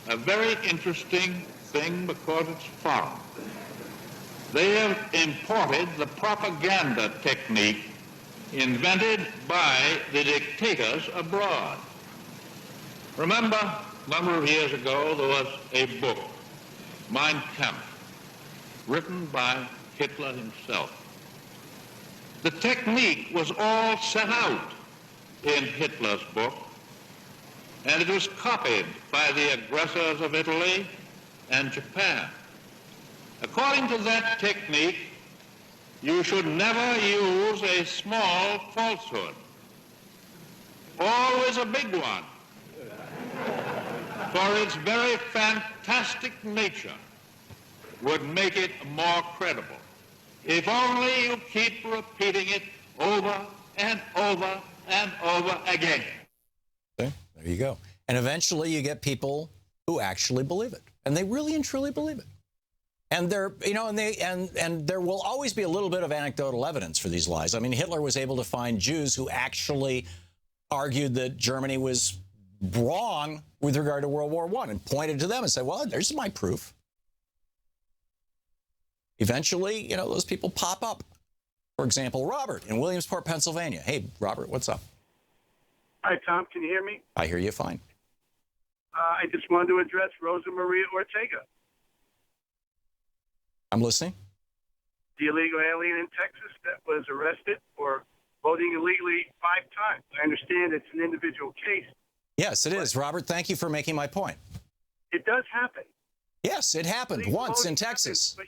a very interesting thing because it's foreign. They have imported the propaganda technique invented by the dictators abroad. Remember, a number of years ago, there was a book, Mein Kampf, written by Hitler himself. The technique was all set out in Hitler's book, and it was copied by the aggressors of Italy and Japan. According to that technique, you should never use a small falsehood, always a big one, for its very fantastic nature would make it more credible. If only you keep repeating it over and over and over again. Okay, there you go. And eventually you get people who actually believe it. And they really and truly believe it. And there, you know, and there will always be a little bit of anecdotal evidence for these lies. I mean, Hitler was able to find Jews who actually argued that Germany was wrong with regard to World War I and pointed to them and said, well, there's my proof. Eventually, you know, those people pop up. For example, Robert in Williamsport, Pennsylvania. Hey, Robert, what's up? Hi, Tom. Can you hear me? I hear you fine. I just wanted to address Rosa Maria Ortega, I'm listening. the illegal alien in Texas that was arrested for voting illegally 5 times. I understand it's an individual case. Yes, it is. Robert, thank you for making my point. It does happen. Yes, it happened once in Texas. But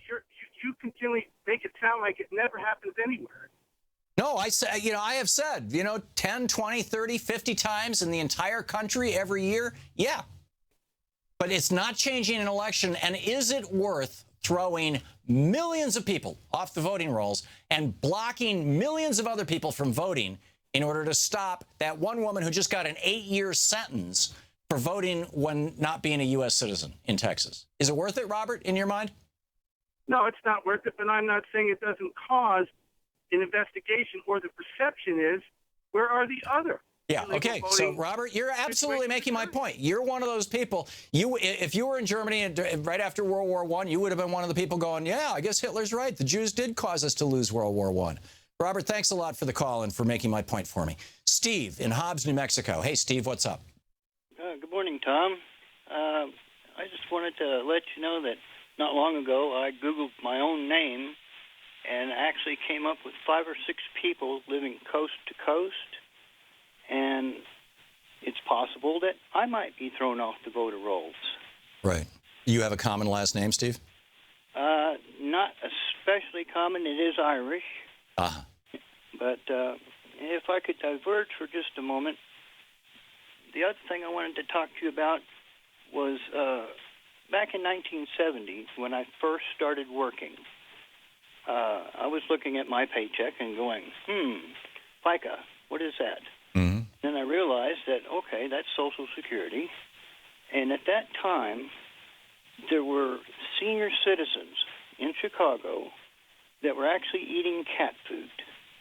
you continually make it sound like it never happens anywhere. No, I have said, 10, 20, 30, 50 times in the entire country every year. Yeah. But it's not changing an election. And is it worth throwing millions of people off the voting rolls and blocking millions of other people from voting in order to stop that one woman who just got an 8-year sentence for voting when not being a U.S. citizen in Texas? Is it worth it, Robert, in your mind? No, it's not worth it, but I'm not saying it doesn't cause an investigation, or the perception is, where are the other? Yeah, okay. So, Robert, you're absolutely making my point. You're one of those people. If you were in Germany right after World War I, you would have been one of the people going, yeah, I guess Hitler's right. The Jews did cause us to lose World War I. Robert, thanks a lot for the call and for making my point for me. Steve in Hobbs, New Mexico. Hey, Steve, what's up? Good morning, Tom. I just wanted to let you know that not long ago I Googled my own name and actually came up with 5 or 6 people living coast to coast. And it's possible that I might be thrown off the voter rolls. Right. You have a common last name, Steve? Not especially common. It is Irish. Uh-huh. But if I could diverge for just a moment, the other thing I wanted to talk to you about was back in 1970, when I first started working, I was looking at my paycheck and going, FICA, what is that? Mm-hmm. Then I realized that, okay, that's Social Security. And at that time, there were senior citizens in Chicago that were actually eating cat food.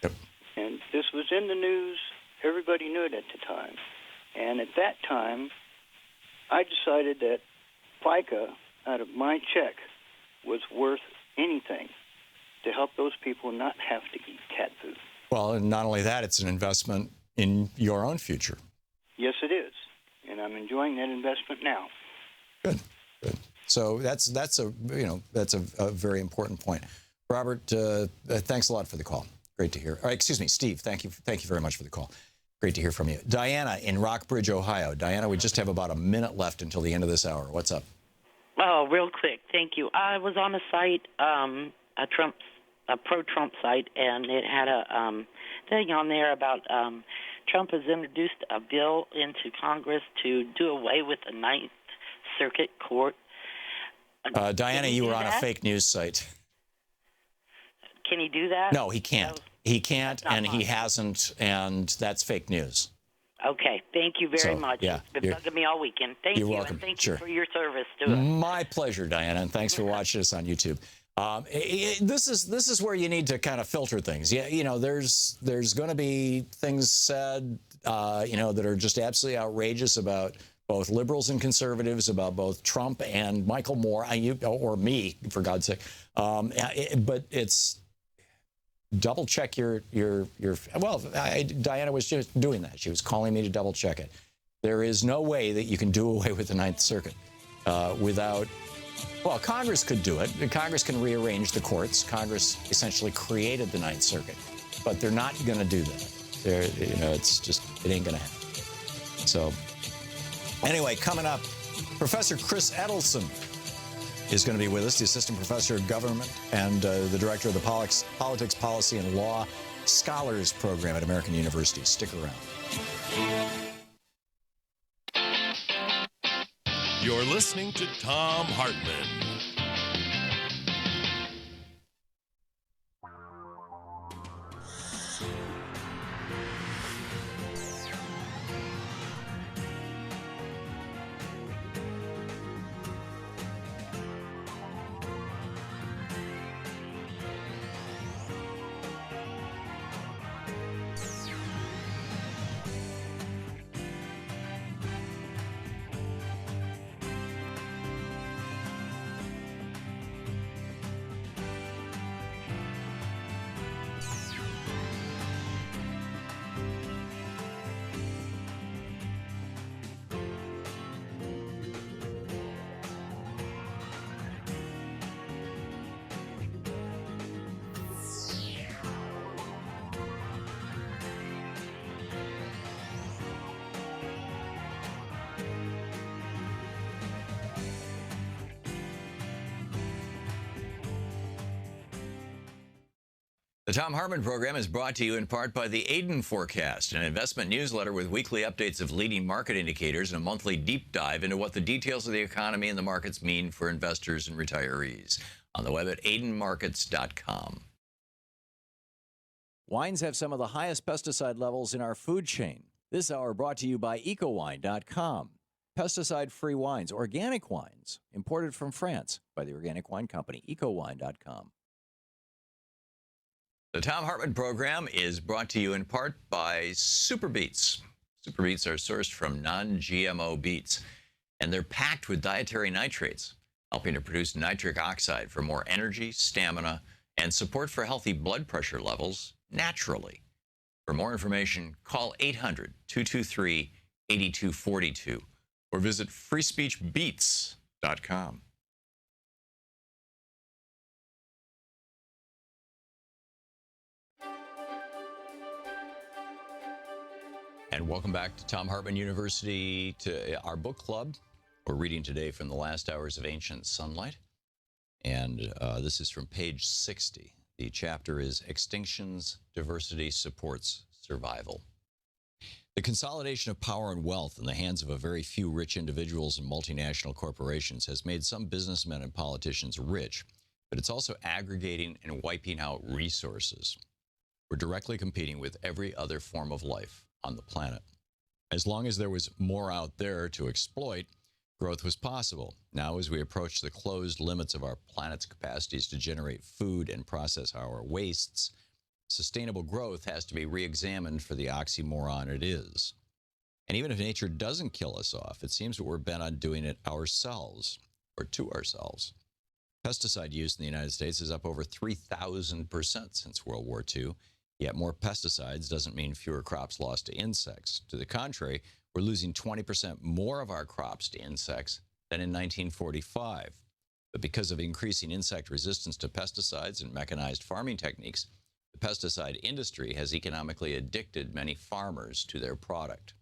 Yep. And this was in the news. Everybody knew it at the time. And at that time, I decided that FICA out of my check was worth anything to help those people not have to eat cat food. Well, and not only that, it's an investment in your own future. Yes, it is. And I'm enjoying that investment now. Good. So that's a very important point. Robert, thanks a lot for the call. Great to hear. Excuse me, Steve. Thank you very much for the call. Great to hear from you. Diana in Rockbridge, Ohio. Diana, we just have about a minute left until the end of this hour. What's up? Oh, real quick. Thank you. I was on a site, a pro-Trump site, and it had a thing on there about Trump has introduced a bill into Congress to do away with the Ninth Circuit Court. Diana, you were on a fake news site. Can he do that? No, he can't. He can't, and he hasn't, and that's fake news. Okay, thank you very much. Yeah, it's been bugging me all weekend. Thank you, welcome. and thank Sure. you for your service to us. My pleasure, Diana, and thanks for watching us on YouTube. This is where you need to kind of filter things. Yeah, there's going to be things said, that are just absolutely outrageous about both liberals and conservatives, about both Trump and Michael Moore, or me, for God's sake. But it's double check your. Diana was just doing that. She was calling me to double check it. There is no way that you can do away with the Ninth Circuit without. Well, Congress could do it. Congress can rearrange the courts. Congress essentially created the Ninth Circuit, but they're not going to do that. It ain't going to happen. So, anyway, coming up, Professor Chris Edelson is going to be with us, the Assistant Professor of Government and the Director of the Politics, Policy, and Law Scholars Program at American University. Stick around. You're listening to Thom Hartmann. The Thom Hartmann Program is brought to you in part by the Aiden Forecast, an investment newsletter with weekly updates of leading market indicators and a monthly deep dive into what the details of the economy and the markets mean for investors and retirees. On the web at aidenmarkets.com. Wines have some of the highest pesticide levels in our food chain. This hour brought to you by ecowine.com. Pesticide-free wines, organic wines, imported from France by the Organic Wine Company, ecowine.com. The Thom Hartmann Program is brought to you in part by Super Beets. Super Beets are sourced from non-GMO beets, and they're packed with dietary nitrates, helping to produce nitric oxide for more energy, stamina, and support for healthy blood pressure levels naturally. For more information, call 800-223-8242 or visit freespeechbeets.com. And welcome back to Thom Hartmann University, to our book club. We're reading today from The Last Hours of Ancient Sunlight. And this is from page 60. The chapter is Extinctions, Diversity Supports Survival. The consolidation of power and wealth in the hands of a very few rich individuals and multinational corporations has made some businessmen and politicians rich, but it's also aggregating and wiping out resources. We're directly competing with every other form of life on the planet. As long as there was more out there to exploit, growth was possible. Now, as we approach the closed limits of our planet's capacities to generate food and process our wastes, sustainable growth has to be re-examined for the oxymoron it is. And even if nature doesn't kill us off, it seems that we're bent on doing it ourselves, or to ourselves. Pesticide use in the United States is up over 3,000% since World War II. Yet more pesticides doesn't mean fewer crops lost to insects. To the contrary, we're losing 20% more of our crops to insects than in 1945. But because of increasing insect resistance to pesticides and mechanized farming techniques, the pesticide industry has economically addicted many farmers to their product.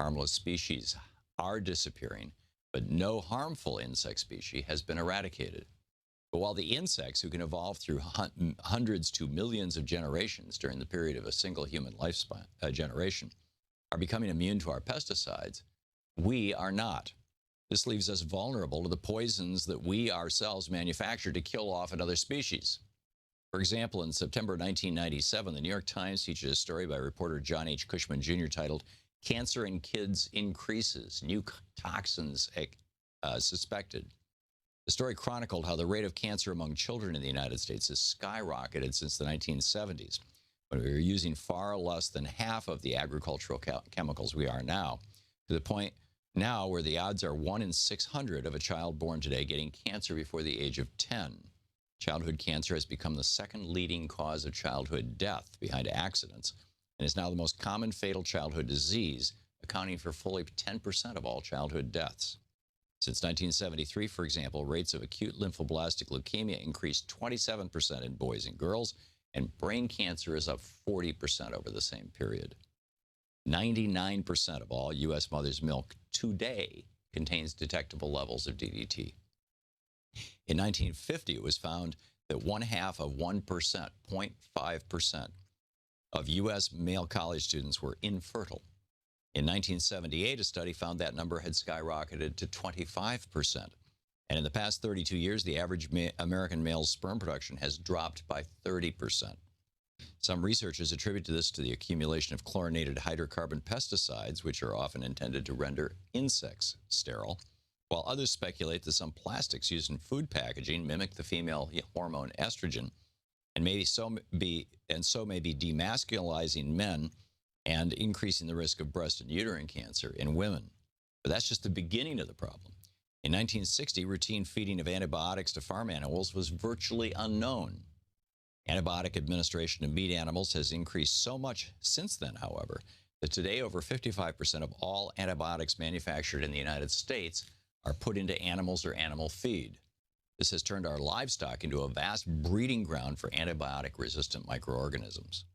Harmless species are disappearing, but no harmful insect species has been eradicated. But while the insects, who can evolve through hundreds to millions of generations during the period of a single human lifespan generation, are becoming immune to our pesticides, we are not. This leaves us vulnerable to the poisons that we ourselves manufacture to kill off another species. For example, in September 1997, the New York Times featured a story by reporter John H. Cushman Jr. titled, "Cancer in Kids Increases, New Toxins Suspected." The story chronicled how the rate of cancer among children in the United States has skyrocketed since the 1970s, when we were using far less than half of the agricultural chemicals we are now, to the point now where the odds are 1 in 600 of a child born today getting cancer before the age of 10. Childhood cancer has become the second leading cause of childhood death behind accidents, and is now the most common fatal childhood disease, accounting for fully 10% of all childhood deaths. Since 1973, for example, rates of acute lymphoblastic leukemia increased 27% in boys and girls, and brain cancer is up 40% over the same period. 99% of all U.S. mother's milk today contains detectable levels of DDT. In 1950, it was found that 0.5%, 0.5% of U.S. male college students were infertile. In 1978, a study found that number had skyrocketed to 25%. And in the past 32 years, the average American male's sperm production has dropped by 30%. Some researchers attribute this to the accumulation of chlorinated hydrocarbon pesticides, which are often intended to render insects sterile, while others speculate that some plastics used in food packaging mimic the female hormone estrogen, and may be demasculizing men and increasing the risk of breast and uterine cancer in women. But that's just the beginning of the problem. In 1960, routine feeding of antibiotics to farm animals was virtually unknown. Antibiotic administration to meat animals has increased so much since then, however, that today over 55% of all antibiotics manufactured in the United States are put into animals or animal feed. This has turned our livestock into a vast breeding ground for antibiotic-resistant microorganisms.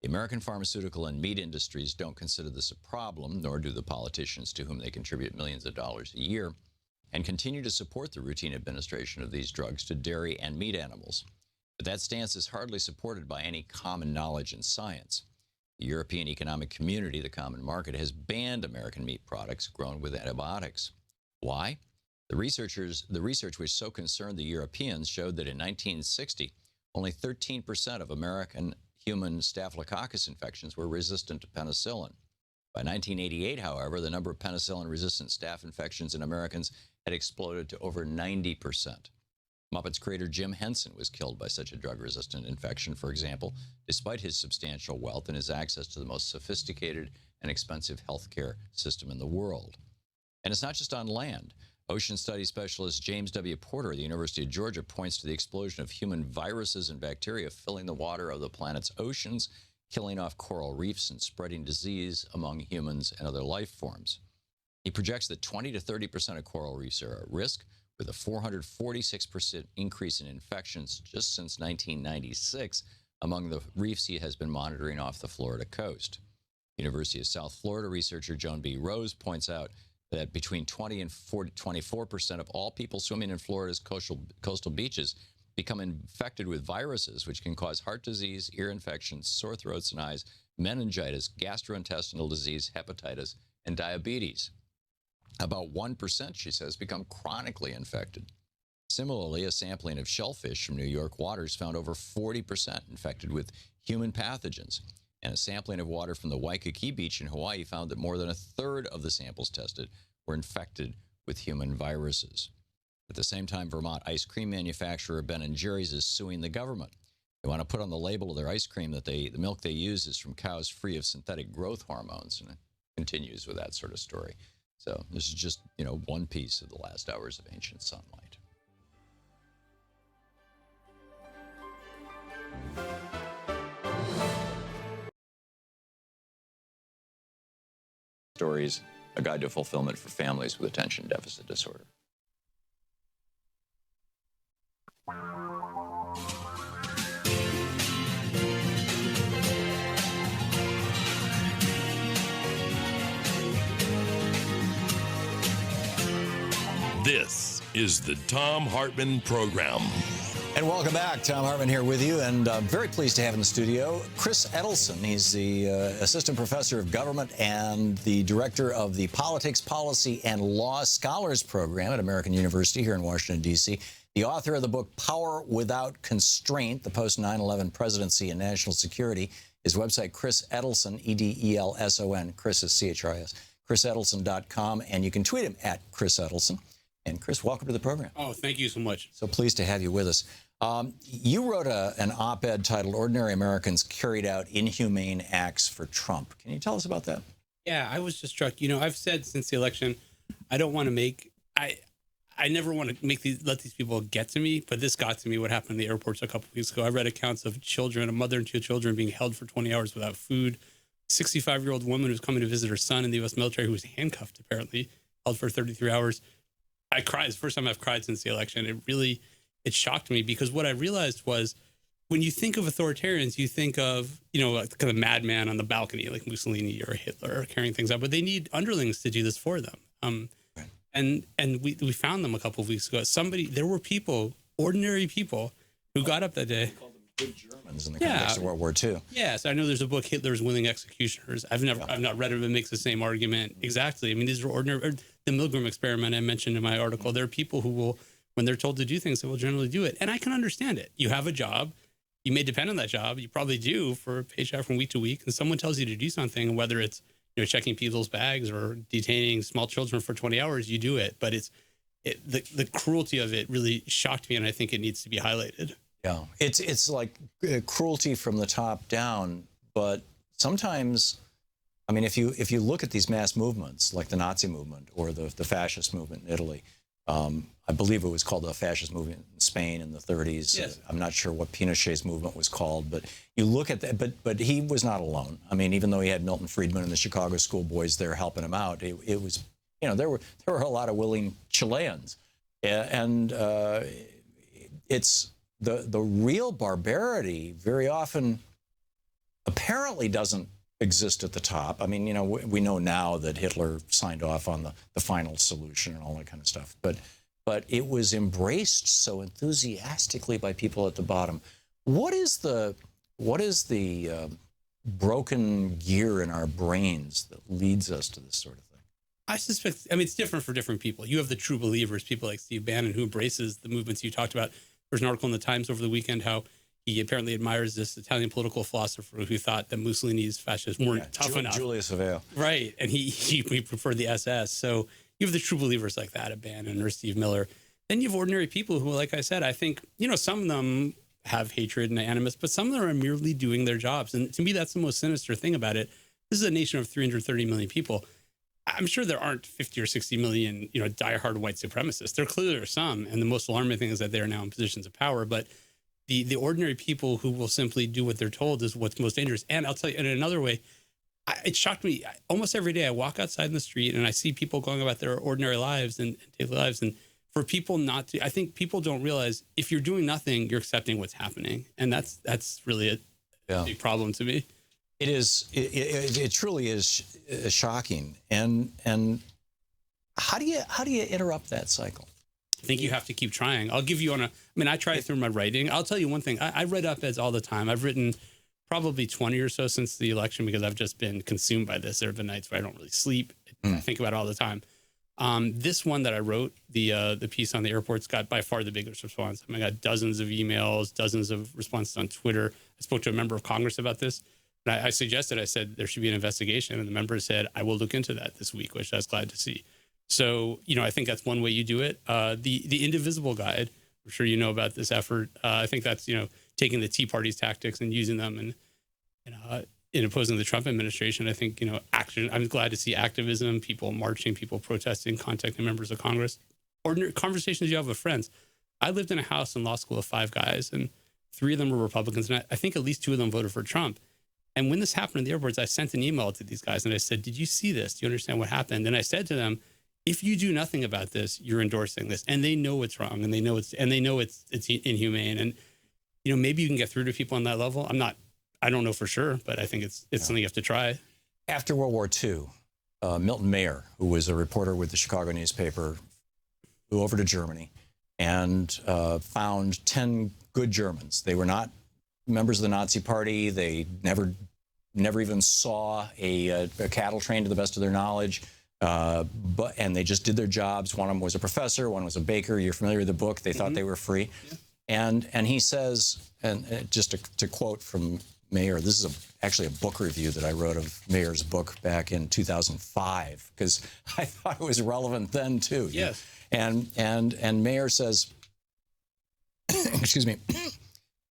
The American pharmaceutical and meat industries don't consider this a problem, nor do the politicians to whom they contribute millions of dollars a year, and continue to support the routine administration of these drugs to dairy and meat animals. But that stance is hardly supported by any common knowledge in science. The European Economic Community, the Common Market, has banned American meat products grown with antibiotics. Why? The research which so concerned the Europeans showed that in 1960, only 13% of American human staphylococcus infections were resistant to penicillin. By 1988, however, the number of penicillin-resistant staph infections in Americans had exploded to over 90%. Muppets creator Jim Henson was killed by such a drug-resistant infection, for example, despite his substantial wealth and his access to the most sophisticated and expensive healthcare system in the world. And it's not just on land. Ocean studies specialist James W. Porter of the University of Georgia points to the explosion of human viruses and bacteria filling the water of the planet's oceans, killing off coral reefs and spreading disease among humans and other life forms. He projects that 20 to 30% of coral reefs are at risk, with a 446% increase in infections just since 1996 among the reefs he has been monitoring off the Florida coast. University of South Florida researcher Joan B. Rose points out that between 20 and 24% of all people swimming in Florida's coastal beaches become infected with viruses, which can cause heart disease, ear infections, sore throats and eyes, meningitis, gastrointestinal disease, hepatitis, and diabetes. About 1%, she says, become chronically infected. Similarly, a sampling of shellfish from New York waters found over 40% infected with human pathogens. And a sampling of water from the Waikiki Beach in Hawaii found that more than a third of the samples tested were infected with human viruses. At the same time, Vermont ice cream manufacturer Ben & Jerry's is suing the government. They want to put on the label of their ice cream that the milk they use is from cows free of synthetic growth hormones, and it continues with that sort of story. So this is just, one piece of the last hours of ancient sunlight. Stories, A Guide to Fulfillment for Families with Attention Deficit Disorder. This is the Thom Hartmann Program. And welcome back. Thom Hartmann here with you, and I'm very pleased to have in the studio Chris Edelson. He's the Assistant Professor of Government and the Director of the Politics, Policy, and Law Scholars Program at American University here in Washington, D.C., the author of the book Power Without Constraint, the Post-9/11 Presidency and National Security. His website, Chris Edelson, E-D-E-L-S-O-N, Chris is C-H-R-I-S, chrisedelson.com, and you can tweet him at Chris Edelson. And Chris, welcome to the program. Oh, thank you so much. So pleased to have you with us. You wrote an op-ed titled Ordinary Americans Carried Out Inhumane Acts for Trump. Can you tell us about that? Yeah, I was just struck. I've said since the election, I don't want to make, I never want to let these people get to me, but this got to me, what happened in the airports a couple of weeks ago. I read accounts of children, a mother and two children being held for 20 hours without food. 65-year-old woman who's coming to visit her son in the U.S. military who was handcuffed, apparently, held for 33 hours. I cried. It's the first time I've cried since the election. It shocked me because what I realized was when you think of authoritarians, you think of, like kind of madman on the balcony, like Mussolini or Hitler carrying things out, but they need underlings to do this for them. And we found them a couple of weeks ago. There were people, ordinary people, who got up that day. Good Germans in the context of World War II. Yes, I know there's a book, Hitler's Willing Executioners. I've not read it, but it makes the same argument. Exactly. I mean, these are ordinary. The Milgram experiment I mentioned in my article. There are people who will, when they're told to do things, they will generally do it. And I can understand it. You have a job. You may depend on that job. You probably do for a paycheck from week to week. And someone tells you to do something, whether it's checking people's bags or detaining small children for 20 hours, you do it. But the cruelty of it really shocked me, and I think it needs to be highlighted. Yeah, it's like cruelty from the top down, but sometimes, I mean, if you look at these mass movements, like the Nazi movement or the fascist movement in Italy, I believe it was called the fascist movement in Spain in the 30s. Yes. I'm not sure what Pinochet's movement was called, but you look at that, but he was not alone. I mean, even though he had Milton Friedman and the Chicago schoolboys there helping him out, it was, there were a lot of willing Chileans, and it's the real barbarity very often apparently doesn't exist at the top. I mean, we know now that Hitler signed off on the final solution and all that kind of stuff, but it was embraced so enthusiastically by people at the bottom. What is the broken gear in our brains that leads us to this sort of thing? I suspect, I mean, it's different for different people. You have the true believers, people like Steve Bannon, who embraces the movements you talked about. There's an article in the Times over the weekend how he apparently admires this Italian political philosopher who thought that Mussolini's fascists weren't tough enough. Julius Saveo. Right. And he preferred the SS. So you have the true believers like that, a Bannon or Steve Miller. Then you have ordinary people who, like I said, I think, some of them have hatred and animus, but some of them are merely doing their jobs. And to me, that's the most sinister thing about it. This is a nation of 330 million people. I'm sure there aren't 50 or 60 million, diehard white supremacists. There clearly are some. And the most alarming thing is that they are now in positions of power. But the ordinary people who will simply do what they're told is what's most dangerous. And I'll tell you, in another way, it shocked me. Almost every day I walk outside in the street and I see people going about their ordinary lives and daily lives. And for people not to, I think people don't realize if you're doing nothing, you're accepting what's happening. And that's really a big problem to me. It is. It truly is shocking. And how do you interrupt that cycle? I think you have to keep trying. I'll give you I try it through my writing. I'll tell you one thing. I read op-eds all the time. I've written probably 20 or so since the election because I've just been consumed by this. There have been nights where I don't really sleep. I think about it all the time. This one that I wrote, the piece on the airports, got by far the biggest response. I got dozens of emails, dozens of responses on Twitter. I spoke to a member of Congress about this. And I said there should be an investigation. And the member said, I will look into that this week, which I was glad to see. So, I think that's one way you do it. The Indivisible Guide, I'm sure you know about this effort. I think that's, taking the Tea Party's tactics and using them in opposing the Trump administration. I think, action. I'm glad to see activism, people marching, people protesting, contacting members of Congress. Ordinary conversations you have with friends. I lived in a house in law school of 5 guys, and 3 of them were Republicans. And I think at least 2 of them voted for Trump. And when this happened in the airports, I sent an email to these guys and I said, did you see this? Do you understand what happened? And I said to them, if you do nothing about this, you're endorsing this. And they know it's wrong and they know it's inhumane. And, maybe you can get through to people on that level. I don't know for sure, but I think it's something you have to try. After World War II, Milton Mayer, who was a reporter with the Chicago newspaper, flew over to Germany and found 10 good Germans. They were not members of the Nazi Party. They never even saw a cattle train to the best of their knowledge. And they just did their jobs. One of them was a professor. One was a baker. You're familiar with the book. They thought they were free. Yeah. And he says, and just to quote from Mayer, this is actually a book review that I wrote of Mayer's book back in 2005, because I thought it was relevant then too. Yes. And Mayer says, excuse me,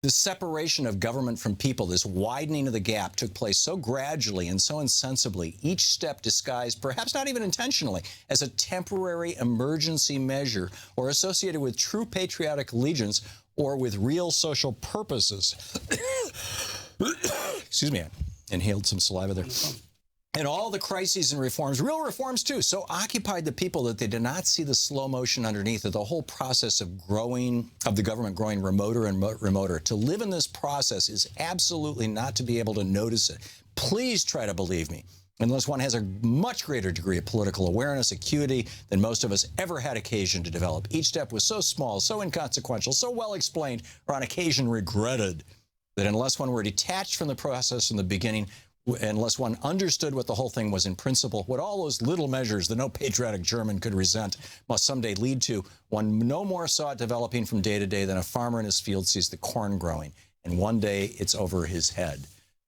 the separation of government from people, this widening of the gap, took place so gradually and so insensibly, each step disguised, perhaps not even intentionally, as a temporary emergency measure or associated with true patriotic allegiance or with real social purposes. Excuse me, I inhaled some saliva there. And all the crises and reforms, real reforms too, so occupied the people that they did not see the slow motion underneath of the whole process of the government growing remoter and remoter. To live in this process is absolutely not to be able to notice it. Please try to believe me, unless one has a much greater degree of political awareness, acuity, than most of us ever had occasion to develop. Each step was so small, so inconsequential, so well explained, or on occasion regretted, that unless one were detached from the process in the beginning, unless one understood what the whole thing was in principle, what all those little measures that no patriotic German could resent must someday lead to, one no more saw it developing from day to day than a farmer in his field sees the corn growing, and one day it's over his head.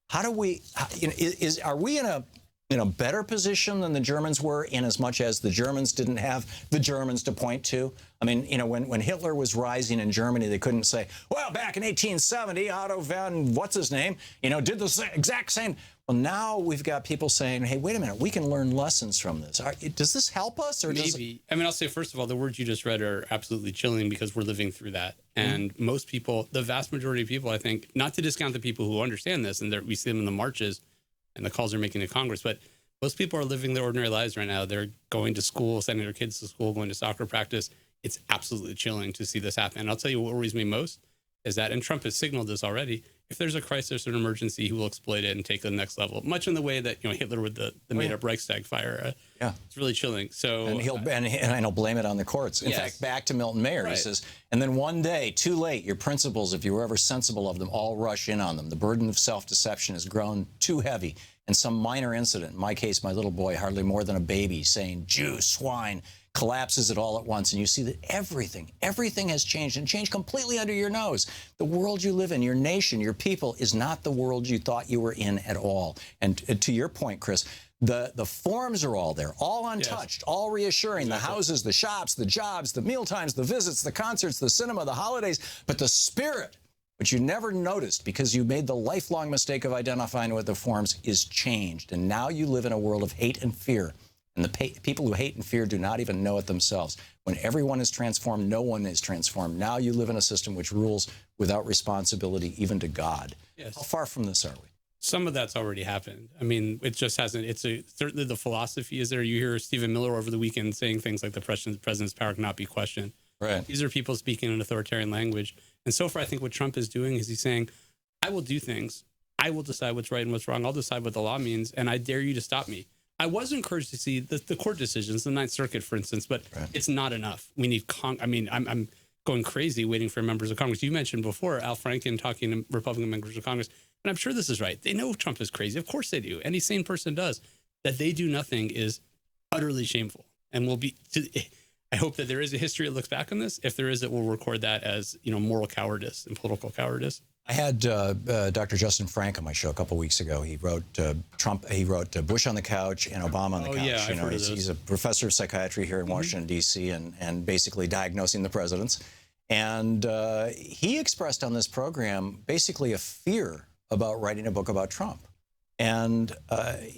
How do we, are we in a better position than the Germans were, in as much as the Germans didn't have the Germans to point to? I mean, when Hitler was rising in Germany, they couldn't say, well, back in 1870, Otto von what's-his-name, did the exact same. Well, now we've got people saying, hey, wait a minute, we can learn lessons from this. Does this help us? Or maybe. I'll say, first of all, the words you just read are absolutely chilling because we're living through that. And most people, the vast majority of people, I think, not to discount the people who understand this, and we see them in the marches and the calls they're making to Congress, but most people are living their ordinary lives right now. They're going to school, sending their kids to school, going to soccer practice. It's absolutely chilling to see this happen. And I'll tell you what worries me most is that, and Trump has signaled this already, if there's a crisis or an emergency, he will exploit it and take it to the next level. Much in the way that Hitler with the made-up Reichstag fire. It's really chilling. So and he'll blame it on the courts. In fact, back to Milton Mayer, he says, and then one day, too late, your principles, if you were ever sensible of them, all rush in on them. The burden of self-deception has grown too heavy, and some minor incident, in my case, my little boy, hardly more than a baby, saying Jew, swine, collapses it all at once, and you see that everything has changed, and changed completely under your nose. The world you live in, your nation, your people, is not the world you thought you were in at all. And to your point, Chris, the forms are all there, all untouched, all reassuring. Exactly. The houses, the shops, the jobs, the meal times, the visits, the concerts, the cinema, the holidays, but the spirit, which you never noticed because you made the lifelong mistake of identifying with the forms, is changed. And now you live in a world of hate and fear. And the people who hate and fear do not even know it themselves. When everyone is transformed, no one is transformed. Now you live in a system which rules without responsibility even to God. Yes. How far from this are we? Some of that's already happened. I mean, it just hasn't. Certainly the philosophy is there. You hear Stephen Miller over the weekend saying things like the president's power cannot be questioned. Right. These are people speaking in authoritarian language. And so far, I think what Trump is doing is he's saying, I will do things. I will decide what's right and what's wrong. I'll decide what the law means, and I dare you to stop me. I was encouraged to see the court decisions, the Ninth Circuit, for instance, but it's not enough. We need I'm going crazy waiting for members of Congress. You mentioned before Al Franken talking to Republican members of Congress, and I'm sure this is right. They know Trump is crazy. Of course they do. Any sane person does. That they do nothing is utterly shameful, and will be. I hope that there is a history that looks back on this. If there is, it will record that as moral cowardice and political cowardice. I had Dr. Justin Frank on my show a couple weeks ago. He wrote He wrote Bush on the Couch and Obama on the Couch. Yeah, I've heard of those. He's a professor of psychiatry here in Washington, D.C., and basically diagnosing the presidents. And he expressed on this program basically a fear about writing a book about Trump. And this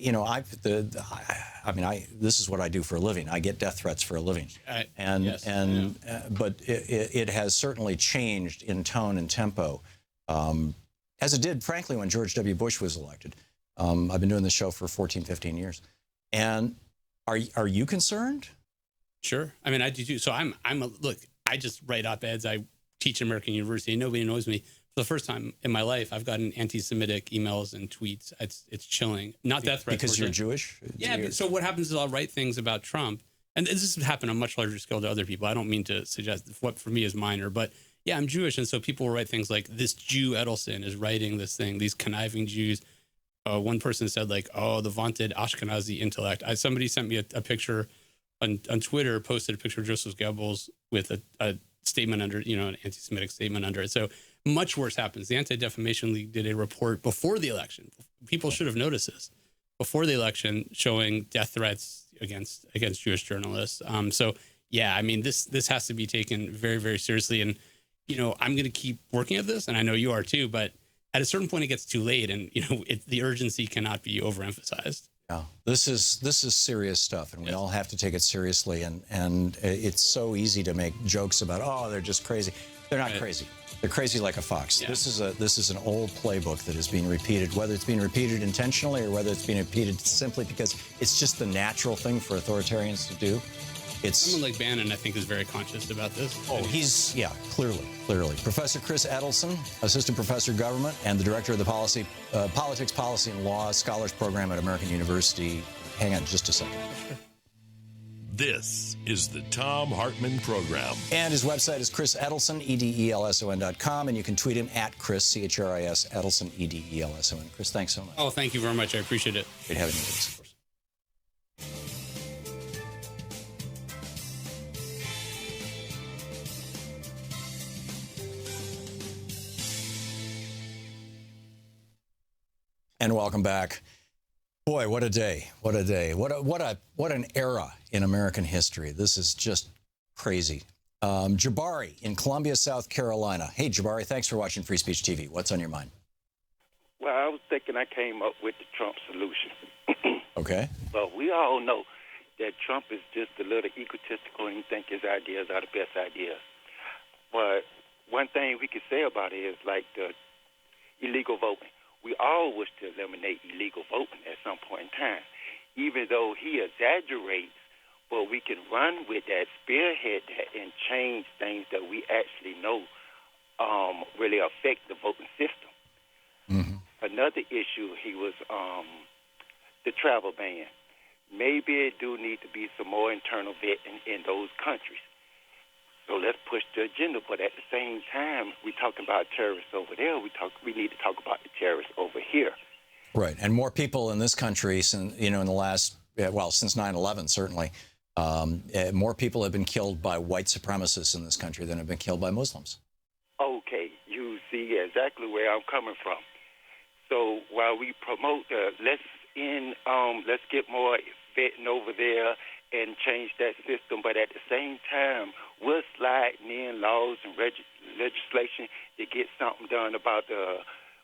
is what I do for a living. I get death threats for a living, but it has certainly changed in tone and tempo, as it did, frankly, when George W. Bush was elected. I've been doing this show for 14, 15 years, and are you concerned? Sure. I mean, I do too. So look. I just write op-eds. I teach at American University. Nobody knows me. For the first time in my life, I've gotten anti-Semitic emails and tweets. It's chilling. Not death threats. Because you're Jewish? Yeah. So what happens is I'll write things about Trump. And this has happened on a much larger scale to other people. I don't mean to suggest what for me is minor. But yeah, I'm Jewish. And so people will write things like, this Jew Edelson is writing this thing, these conniving Jews. One person said, like, oh, the vaunted Ashkenazi intellect. Somebody sent me a picture on Twitter, posted a picture of Joseph Goebbels with a statement under, an anti-Semitic statement under it. So much worse happens. The Anti-Defamation League did a report before the election. People should have noticed this before the election, showing death threats against Jewish journalists. So yeah, I mean, this has to be taken very, very seriously. And I'm going to keep working at this, and I know you are too. But at a certain point, it gets too late, and the urgency cannot be overemphasized. Yeah, this is serious stuff, and we all have to take it seriously. And it's so easy to make jokes about, oh, they're just crazy. They're not crazy. They're crazy like a fox. Yeah. This is an old playbook that is being repeated, whether it's being repeated intentionally or whether it's being repeated simply because it's just the natural thing for authoritarians to do. Someone like Bannon, I think, is very conscious about this. Oh, he's clearly. Professor Chris Edelson, Assistant Professor of Government and the Director of the Politics, Policy, and Law Scholars Program at American University. Hang on just a second. This is the Thom Hartmann Program. And his website is Chris Edelson, EDELSON.com, and you can tweet him at Chris, CHRIS, Edelson, EDELSON. Chris, thanks so much. Oh, thank you very much. I appreciate it. Great having you with us. And welcome back. Boy, what a day. What a day. What an era in American history. This is just crazy. Jabari in Columbia, South Carolina. Hey, Jabari, thanks for watching Free Speech TV. What's on your mind? Well, I was thinking I came up with the Trump solution. Okay. But we all know that Trump is just a little egotistical and he thinks his ideas are the best ideas. But one thing we could say about it is like the illegal voting. We all wish to eliminate illegal voting at some point in time, even though he exaggerates, but we can run with that, spearhead that, and change things that we actually know really affect the voting system. another issue, he was the travel ban. Maybe it do need to be some more internal vetting in those countries. So let's push the agenda. But at the same time, we're talking about terrorists over there. We need to talk about the terrorists over here. Right, and more people in this country, in the last, since 9/11 certainly, more people have been killed by white supremacists in this country than have been killed by Muslims. Okay, you see exactly where I'm coming from. So while we promote let's get more vetting over there and change that system, but at the same time, we're sliding in laws and legislation to get something done about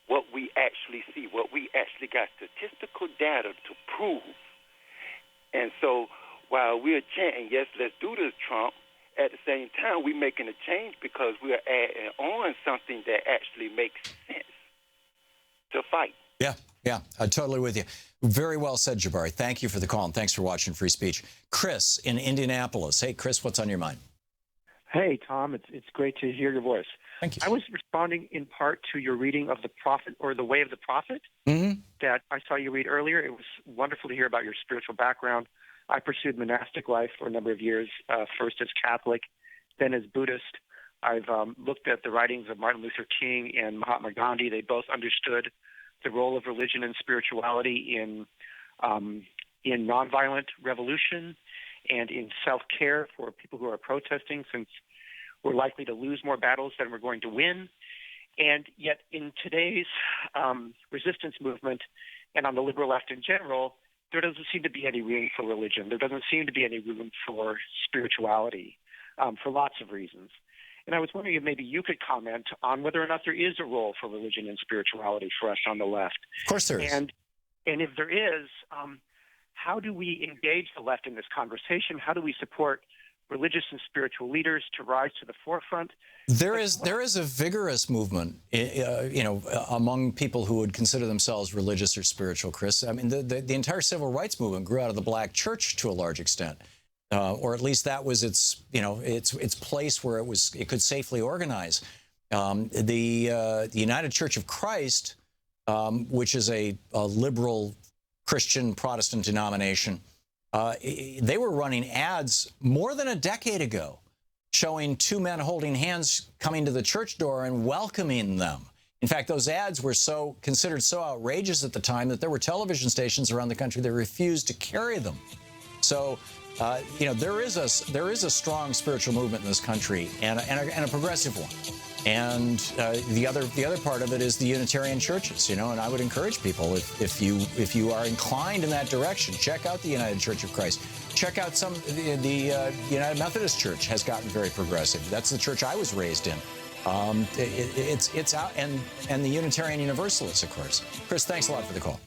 what we actually see, what we actually got statistical data to prove. And so while we're chanting, yes, let's do this, Trump, at the same time, we're making a change because we're adding on something that actually makes sense to fight. Yeah, I'm totally with you. Very well said, Jabari. Thank you for the call, and thanks for watching Free Speech. Chris in Indianapolis. Hey, Chris, what's on your mind? Hey, Tom, it's great to hear your voice. Thank you. I was responding in part to your reading of The Prophet, or The Way of the Prophet, that I saw you read earlier. It was wonderful to hear about your spiritual background. I pursued monastic life for a number of years, first as Catholic, then as Buddhist. I've looked at the writings of Martin Luther King and Mahatma Gandhi. They both understood the role of religion and spirituality in nonviolent revolution and in self-care for people who are protesting, since we're likely to lose more battles than we're going to win. And yet in today's resistance movement and on the liberal left in general, there doesn't seem to be any room for religion. There doesn't seem to be any room for spirituality for lots of reasons. And I was wondering if maybe you could comment on whether or not there is a role for religion and spirituality for us on the left. Of course there is. And if there is, how do we engage the left in this conversation? How do we support religious and spiritual leaders to rise to the forefront? There is a vigorous movement, among people who would consider themselves religious or spiritual, Chris. I mean, the entire civil rights movement grew out of the black church to a large extent. Or at least that was its place where it could safely organize. The United Church of Christ, which is a liberal Christian Protestant denomination, they were running ads more than a decade ago showing two men holding hands coming to the church door and welcoming them. In fact, those ads were considered so outrageous at the time that there were television stations around the country that refused to carry them. So, there is a strong spiritual movement in this country, and a progressive one. And the other part of it is the Unitarian churches, and I would encourage people, if you are inclined in that direction, check out the United Church of Christ. Check out the United Methodist Church has gotten very progressive. That's the church I was raised in. It's out, and the Unitarian Universalists, of course. Chris, thanks a lot for the call.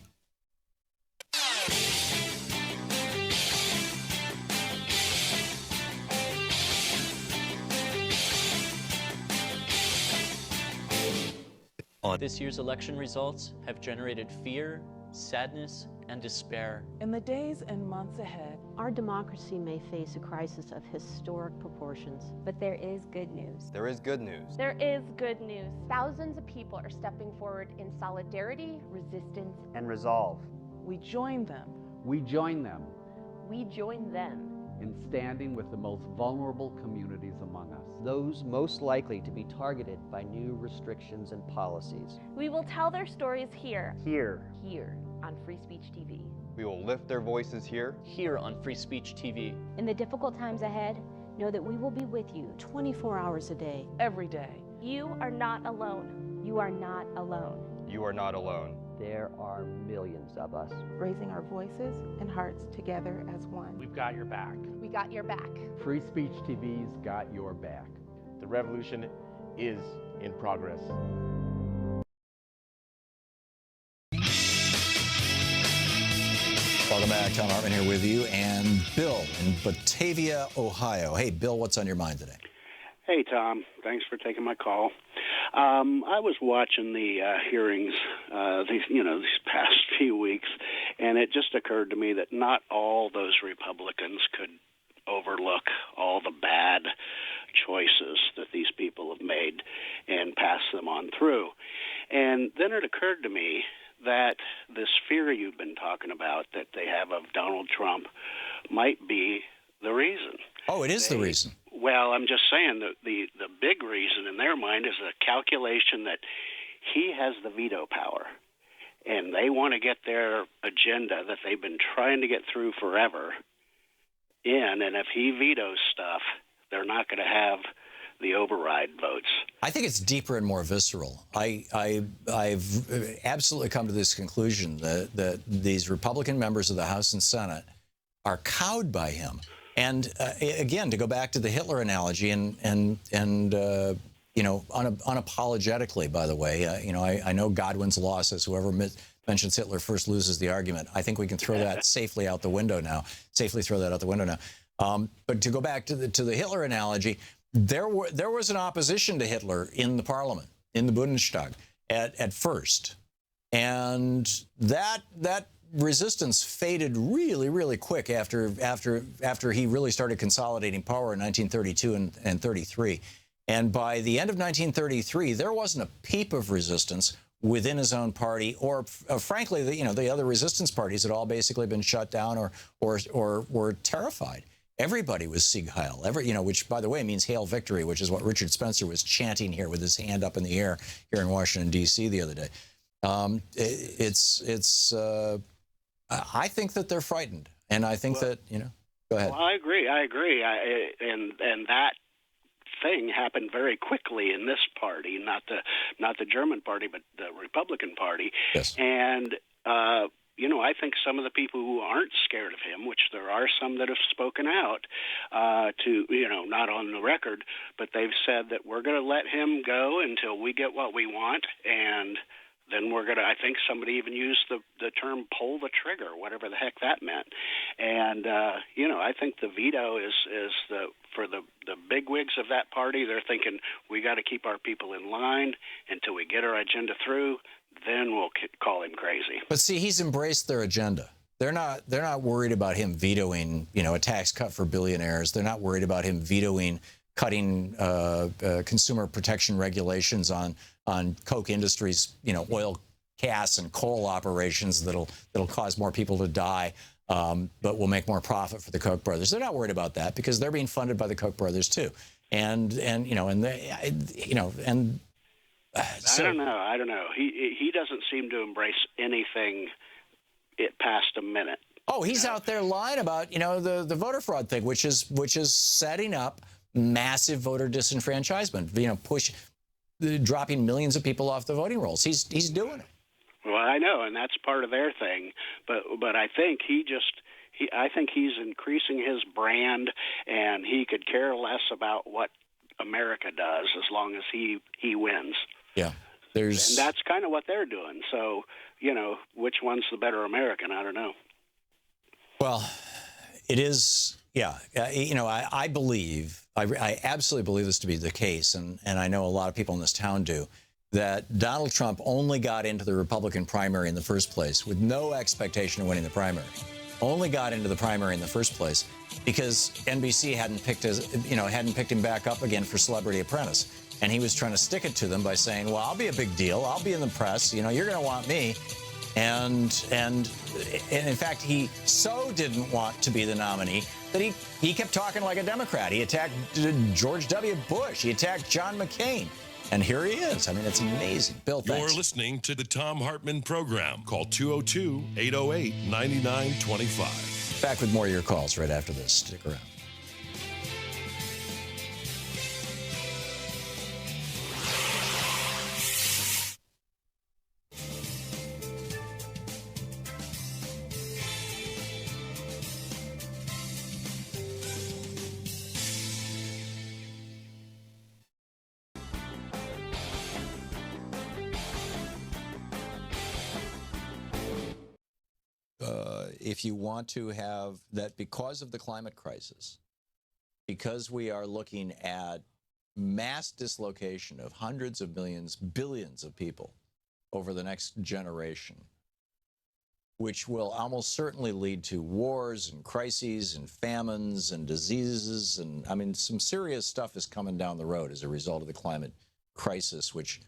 This year's election results have generated fear, sadness, and despair. In the days and months ahead, our democracy may face a crisis of historic proportions. But there is good news. There is good news. There is good news. Thousands of people are stepping forward in solidarity, resistance, and resolve. We join them. We join them. We join them. In standing with the most vulnerable communities among us. Those most likely to be targeted by new restrictions and policies. We will tell their stories here. Here on Free Speech TV. We will lift their voices here on Free Speech TV. In the difficult times ahead, know that we will be with you 24 hours a day, every day. You are not alone. You are not alone. You are not alone. There are millions of us raising our voices and hearts together as one. We've got your back. We got your back. Free Speech TV's got your back. The revolution is in progress. Welcome back. Thom Hartmann here with you, and Bill in Batavia, Ohio. Hey, Bill, what's on your mind today? Hey, Tom. Thanks for taking my call. I was watching the hearings these past few weeks, and it just occurred to me that not all those Republicans could overlook all the bad choices that these people have made and pass them on through. And then it occurred to me that this fear you've been talking about that they have of Donald Trump might be the reason. Oh, it is the reason. Well, I'm just saying that the big reason in their mind is a calculation that he has the veto power, and they want to get their agenda that they've been trying to get through forever in, and if he vetoes stuff, they're not going to have the override votes. I think it's deeper and more visceral. I've absolutely come to this conclusion that these Republican members of the House and Senate are cowed by him. And again, to go back to the Hitler analogy, and you know, unapologetically, by the way, you know, I know Godwin's law says whoever mentions Hitler first loses the argument. I think we can throw that safely out the window now. Safely throw that out the window now. But to go back to the Hitler analogy, there was an opposition to Hitler in the Parliament, in the Bundestag, at first, and that resistance faded really, really quick after he really started consolidating power in 1932 and 33. And by the end of 1933, there wasn't a peep of resistance within his own party, or frankly, the other resistance parties had all basically been shut down or were terrified. Everybody was Sieg Heil, which, by the way, means Hail Victory, which is what Richard Spencer was chanting here with his hand up in the air here in Washington, D.C. the other day. I think that they're frightened, and I think that, go ahead. Well, I agree. And that thing happened very quickly in this party, not the German party, but the Republican Party. Yes. And I think some of the people who aren't scared of him, which there are some that have spoken out not on the record, but they've said that we're going to let him go until we get what we want, and then we're going to, I think somebody even used the term pull the trigger, whatever the heck that meant. And, I think the veto is for the bigwigs of that party. They're thinking we got to keep our people in line until we get our agenda through. Then we'll call him crazy. But see, he's embraced their agenda. They're not worried about him vetoing, a tax cut for billionaires. They're not worried about him vetoing cutting consumer protection regulations on Koch Industries, oil, gas, and coal operations that'll cause more people to die, but will make more profit for the Koch brothers. They're not worried about that because they're being funded by the Koch brothers too. I don't know. He doesn't seem to embrace anything past a minute. Oh, he's out there lying about the voter fraud thing, which is setting up massive voter disenfranchisement. Dropping millions of people off the voting rolls. He's doing it. Well, I know, and that's part of their thing. But I think I think he's increasing his brand, and he could care less about what America does as long as he wins. Yeah. And that's kind of what they're doing. So, which one's the better American? I don't know. Well, it is. Yeah. I believe, I absolutely believe this to be the case. And I know a lot of people in this town do, that Donald Trump only got into the Republican primary in the first place with no expectation of winning the primary. Only got into the primary in the first place because NBC hadn't picked him back up again for Celebrity Apprentice. And he was trying to stick it to them by saying, well, I'll be a big deal. I'll be in the press. You're going to want me. And in fact, he so didn't want to be the nominee that he kept talking like a Democrat. He attacked George W. Bush. He attacked John McCain. And here he is. I mean, it's amazing. Bill, thanks. You're listening to the Thom Hartmann Program. Call 202-808-9925. Back with more of your calls right after this. Stick around. If you want to have that, because of the climate crisis, because we are looking at mass dislocation of hundreds of millions, billions of people over the next generation, which will almost certainly lead to wars and crises and famines and diseases. And I mean, some serious stuff is coming down the road as a result of the climate crisis, which,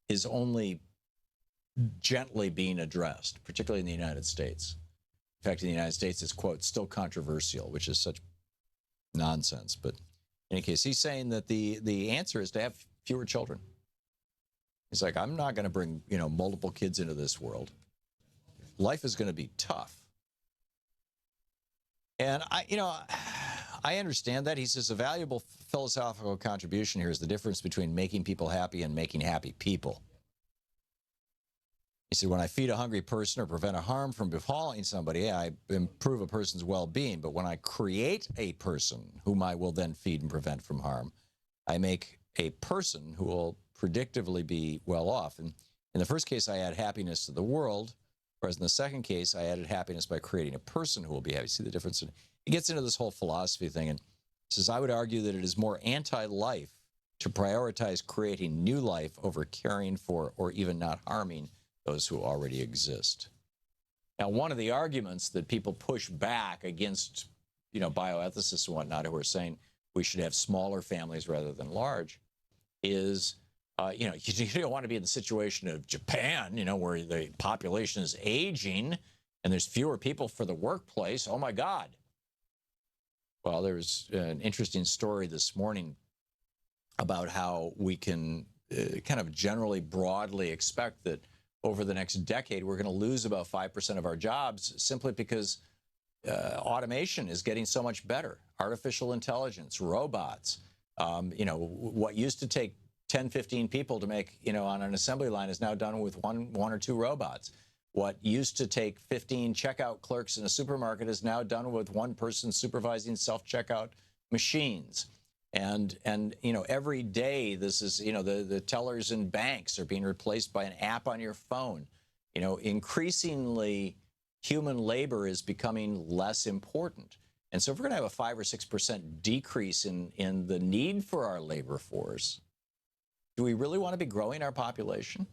is only gently being addressed, particularly in the United States. In fact, in the United States, it's, quote, still controversial, which is such nonsense. But in any case, he's saying that the answer is to have fewer children. He's like, I'm not going to bring, multiple kids into this world. Life is going to be tough. And I understand that. He says a valuable philosophical contribution here is the difference between making people happy and making happy people. He said, when I feed a hungry person or prevent a harm from befalling somebody, I improve a person's well-being. But when I create a person whom I will then feed and prevent from harm, I make a person who will predictably be well off. And in the first case, I add happiness to the world, whereas in the second case, I added happiness by creating a person who will be happy. See the difference? He gets into this whole philosophy thing and says, I would argue that it is more anti-life to prioritize creating new life over caring for or even not harming those who already exist. Now, one of the arguments that people push back against, bioethicists and whatnot who are saying we should have smaller families rather than large is, you don't want to be in the situation of Japan, where the population is aging and there's fewer people for the workplace. Oh, my God. Well, there's an interesting story this morning about how we can kind of generally, broadly expect that over the next decade, we're going to lose about 5% of our jobs simply because automation is getting so much better. Artificial intelligence, robots, what used to take 10, 15 people to make, on an assembly line is now done with one or two robots. What used to take 15 checkout clerks in a supermarket is now done with one person supervising self-checkout machines. And every day this is, the tellers in banks are being replaced by an app on your phone. Increasingly human labor is becoming less important. And so if we're going to have a 5 or 6% decrease in the need for our labor force, do we really want to be growing our population?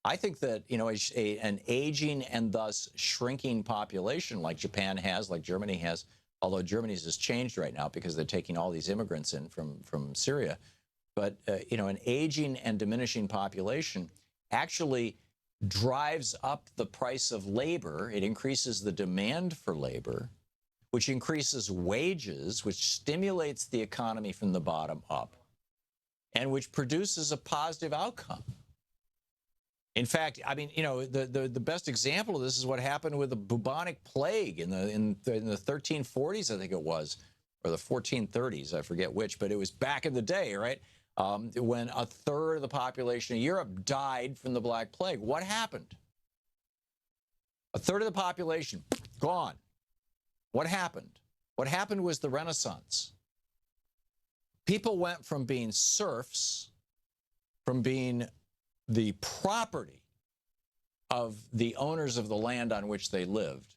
I think that, an aging and thus shrinking population like Japan has, like Germany has, although Germany's has changed right now because they're taking all these immigrants in from Syria. But, an aging and diminishing population actually drives up the price of labor. It increases the demand for labor, which increases wages, which stimulates the economy from the bottom up, and which produces a positive outcome. In fact, the best example of this is what happened with the bubonic plague in the 1340s, I think it was, or the 1430s, I forget which, but it was back in the day, right? When a third of the population of Europe died from the Black Plague. What happened? A third of the population gone. What happened? What happened was the Renaissance. People went from being serfs, from being the property of the owners of the land on which they lived,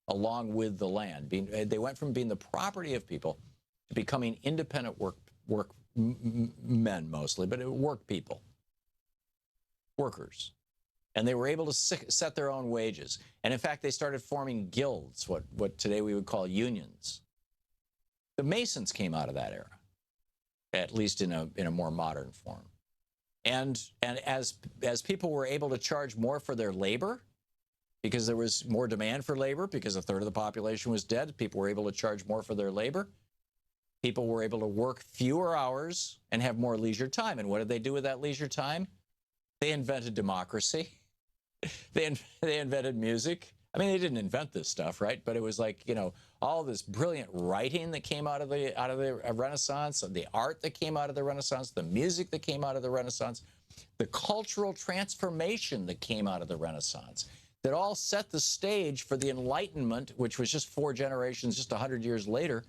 along with the land. They went from being the property of people to becoming independent men mostly, but work people, workers. And they were able to set their own wages. And in fact, they started forming guilds, what today we would call unions. The Masons came out of that era, at least in a more modern form. And as people were able to charge more for their labor, because there was more demand for labor, because a third of the population was dead, people were able to charge more for their labor. People were able to work fewer hours and have more leisure time. And what did they do with that leisure time? They invented democracy. They invented music. I mean, they didn't invent this stuff, right? But it was like, all this brilliant writing that came out of the Renaissance, the art that came out of the Renaissance, the music that came out of the Renaissance, the cultural transformation that came out of the Renaissance, that all set the stage for the Enlightenment, which was just 4 generations, just 100 years later,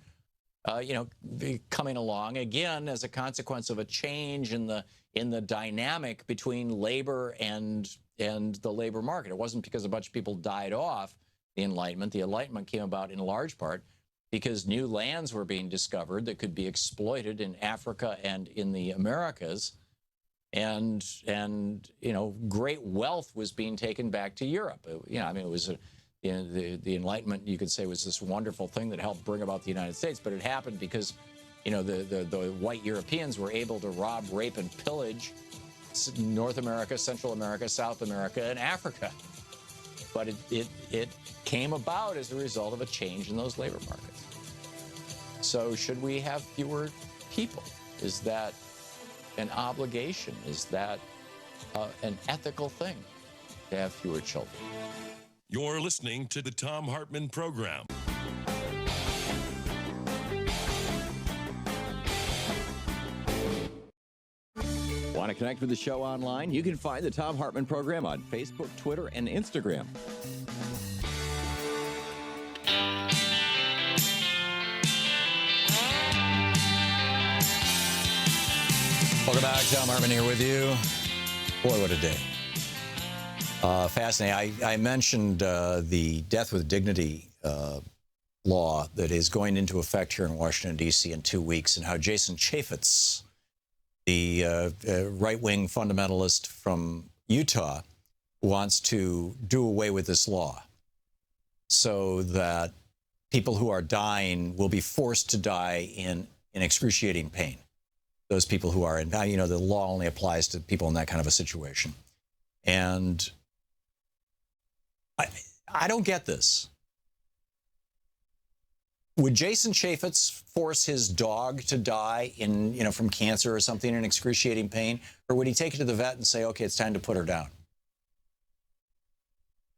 coming along again as a consequence of a change in the dynamic between labor and the labor market. It wasn't because a bunch of people died off the Enlightenment. The Enlightenment came about in large part because new lands were being discovered that could be exploited in Africa and in the Americas, and great wealth was being taken back to Europe. It was the Enlightenment, you could say, was this wonderful thing that helped bring about the United States, but it happened because the white Europeans were able to rob, rape, and pillage North America, Central America, South America, and Africa. But it came about as a result of a change in those labor markets. So should we have fewer people? Is that an obligation? Is that an ethical thing to have fewer children? You're listening to the Thom Hartmann Program. Want to connect with the show online? You can find the Thom Hartmann Program on Facebook, Twitter, and Instagram. Welcome back. Thom Hartmann here with you. Boy, what a day. Fascinating. I mentioned the Death with Dignity law that is going into effect here in Washington, D.C. in 2 weeks, and how Jason Chaffetz, the right-wing fundamentalist from Utah, wants to do away with this law so that people who are dying will be forced to die in excruciating pain. Those people who are in, the law only applies to people in that kind of a situation. And I don't get this. Would Jason Chaffetz force his dog to die from cancer or something in excruciating pain? Or would he take it to the vet and say, okay, it's time to put her down?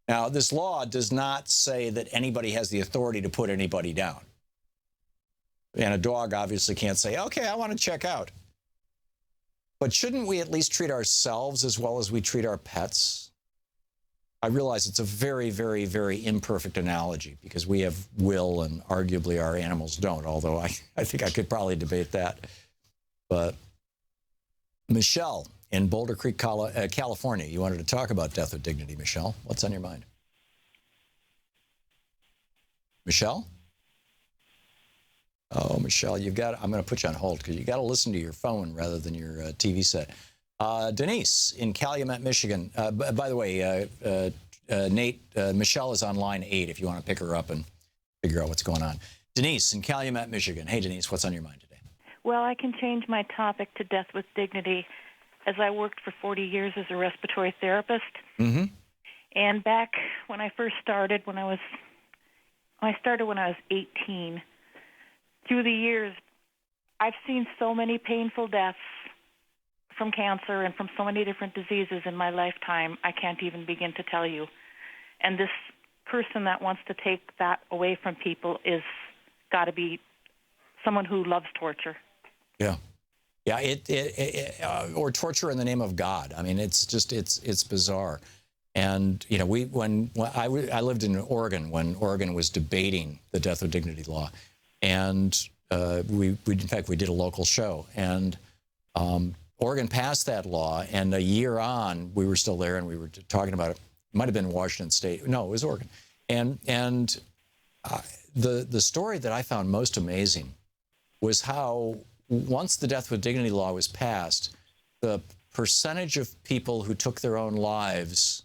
Now, this law does not say that anybody has the authority to put anybody down. And a dog obviously can't say, okay, I want to check out. But shouldn't we at least treat ourselves as well as we treat our pets? I realize it's a very, very, very imperfect analogy because we have will and arguably our animals don't, although I think I could probably debate that. But Michelle in Boulder Creek, California, you wanted to talk about death with dignity, Michelle. What's on your mind? Michelle? Oh, Michelle, I'm going to put you on hold because you got to listen to your phone rather than your TV set. Denise in Calumet, Michigan. By the way, Nate, Michelle is on line 8 if you want to pick her up and figure out what's going on. Denise in Calumet, Michigan. Hey, Denise, what's on your mind today? Well, I can change my topic to death with dignity, as I worked for 40 years as a respiratory therapist. Mm-hmm. And back when I first started, I started when I was 18. Through the years, I've seen so many painful deaths from cancer and from so many different diseases in my lifetime, I can't even begin to tell you. And this person that wants to take that away from people is got to be someone who loves torture. Yeah. Yeah, or torture in the name of God. I mean, it's bizarre. And, when I lived in Oregon when Oregon was debating the death with dignity law. And we in fact, we did a local show. And Oregon passed that law. And a year on, we were still there and we were talking about it. It might have been Washington State. No, it was Oregon. And the story that I found most amazing was how once the death with dignity law was passed, the percentage of people who took their own lives,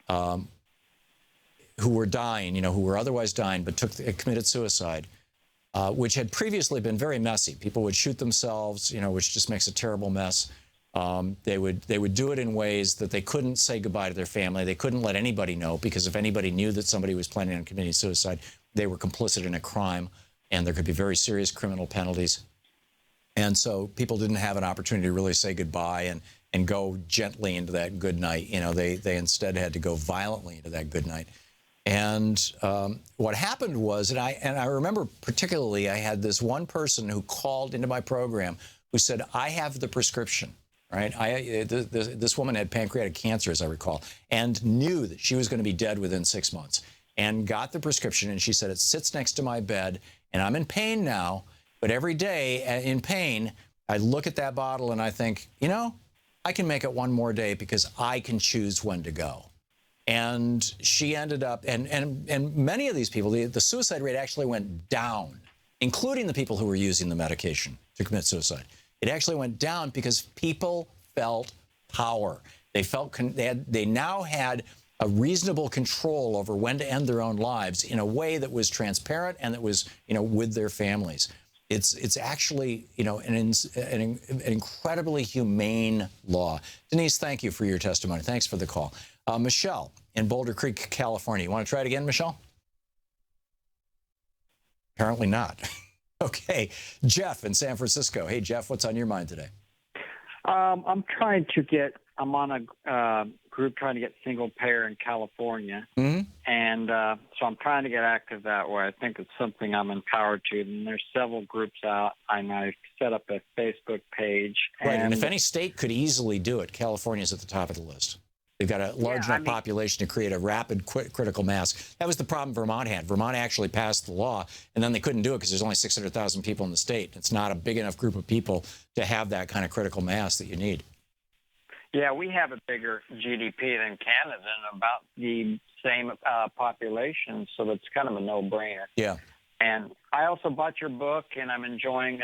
who were dying, who were otherwise dying, but committed suicide, which had previously been very messy. People would shoot themselves, which just makes a terrible mess. They would do it in ways that they couldn't say goodbye to their family. They couldn't let anybody know, because if anybody knew that somebody was planning on committing suicide, they were complicit in a crime, and there could be very serious criminal penalties. And so people didn't have an opportunity to really say goodbye and go gently into that good night. They instead had to go violently into that good night. And what happened was, and I remember particularly, I had this one person who called into my program who said, I have the prescription, right? This woman had pancreatic cancer, as I recall, and knew that she was going to be dead within 6 months, and got the prescription. And she said, it sits next to my bed, and I'm in pain now. But every day in pain, I look at that bottle and I think, I can make it one more day because I can choose when to go. And she ended up, and many of these people, the suicide rate actually went down, including the people who were using the medication to commit suicide. It actually went down because people felt power. They now had a reasonable control over when to end their own lives in a way that was transparent and that was, with their families. It's actually, an incredibly humane law. Denise, thank you for your testimony. Thanks for the call. Michelle in Boulder Creek, California. You want to try it again, Michelle? Apparently not. Okay. Jeff in San Francisco. Hey, Jeff, what's on your mind today? I'm on a group trying to get single payer in California. Mm-hmm. And so I'm trying to get active that way. I think it's something I'm empowered to. And there's several groups out, and I set up a Facebook page. Right, and if any state could easily do it, California's at the top of the list. They've got a large enough population to create a rapid critical mass. That was the problem Vermont had. Vermont actually passed the law, and then they couldn't do it because there's only 600,000 people in the state. It's not a big enough group of people to have that kind of critical mass that you need. Yeah, we have a bigger GDP than Canada and about the same population, so it's kind of a no-brainer. Yeah. And I also bought your book, and I'm enjoying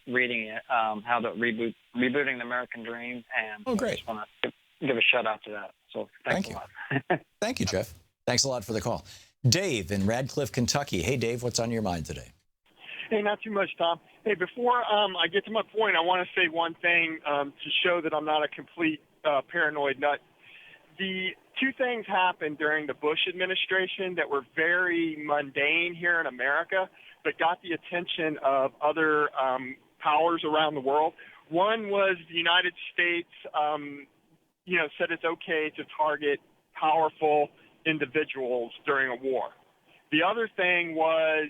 reading it, how to rebooting the American dream. And great. I just want to give a shout-out to that. So thanks a lot. Thank you, Jeff. Thanks a lot for the call. Dave in Radcliffe, Kentucky. Hey, Dave, what's on your mind today? Hey, not too much, Tom. Hey, before I get to my point, I want to say one thing to show that I'm not a complete paranoid nut. The two things happened during the Bush administration that were very mundane here in America, but got the attention of other powers around the world. One was the United States, said it's okay to target powerful individuals during a war. The other thing was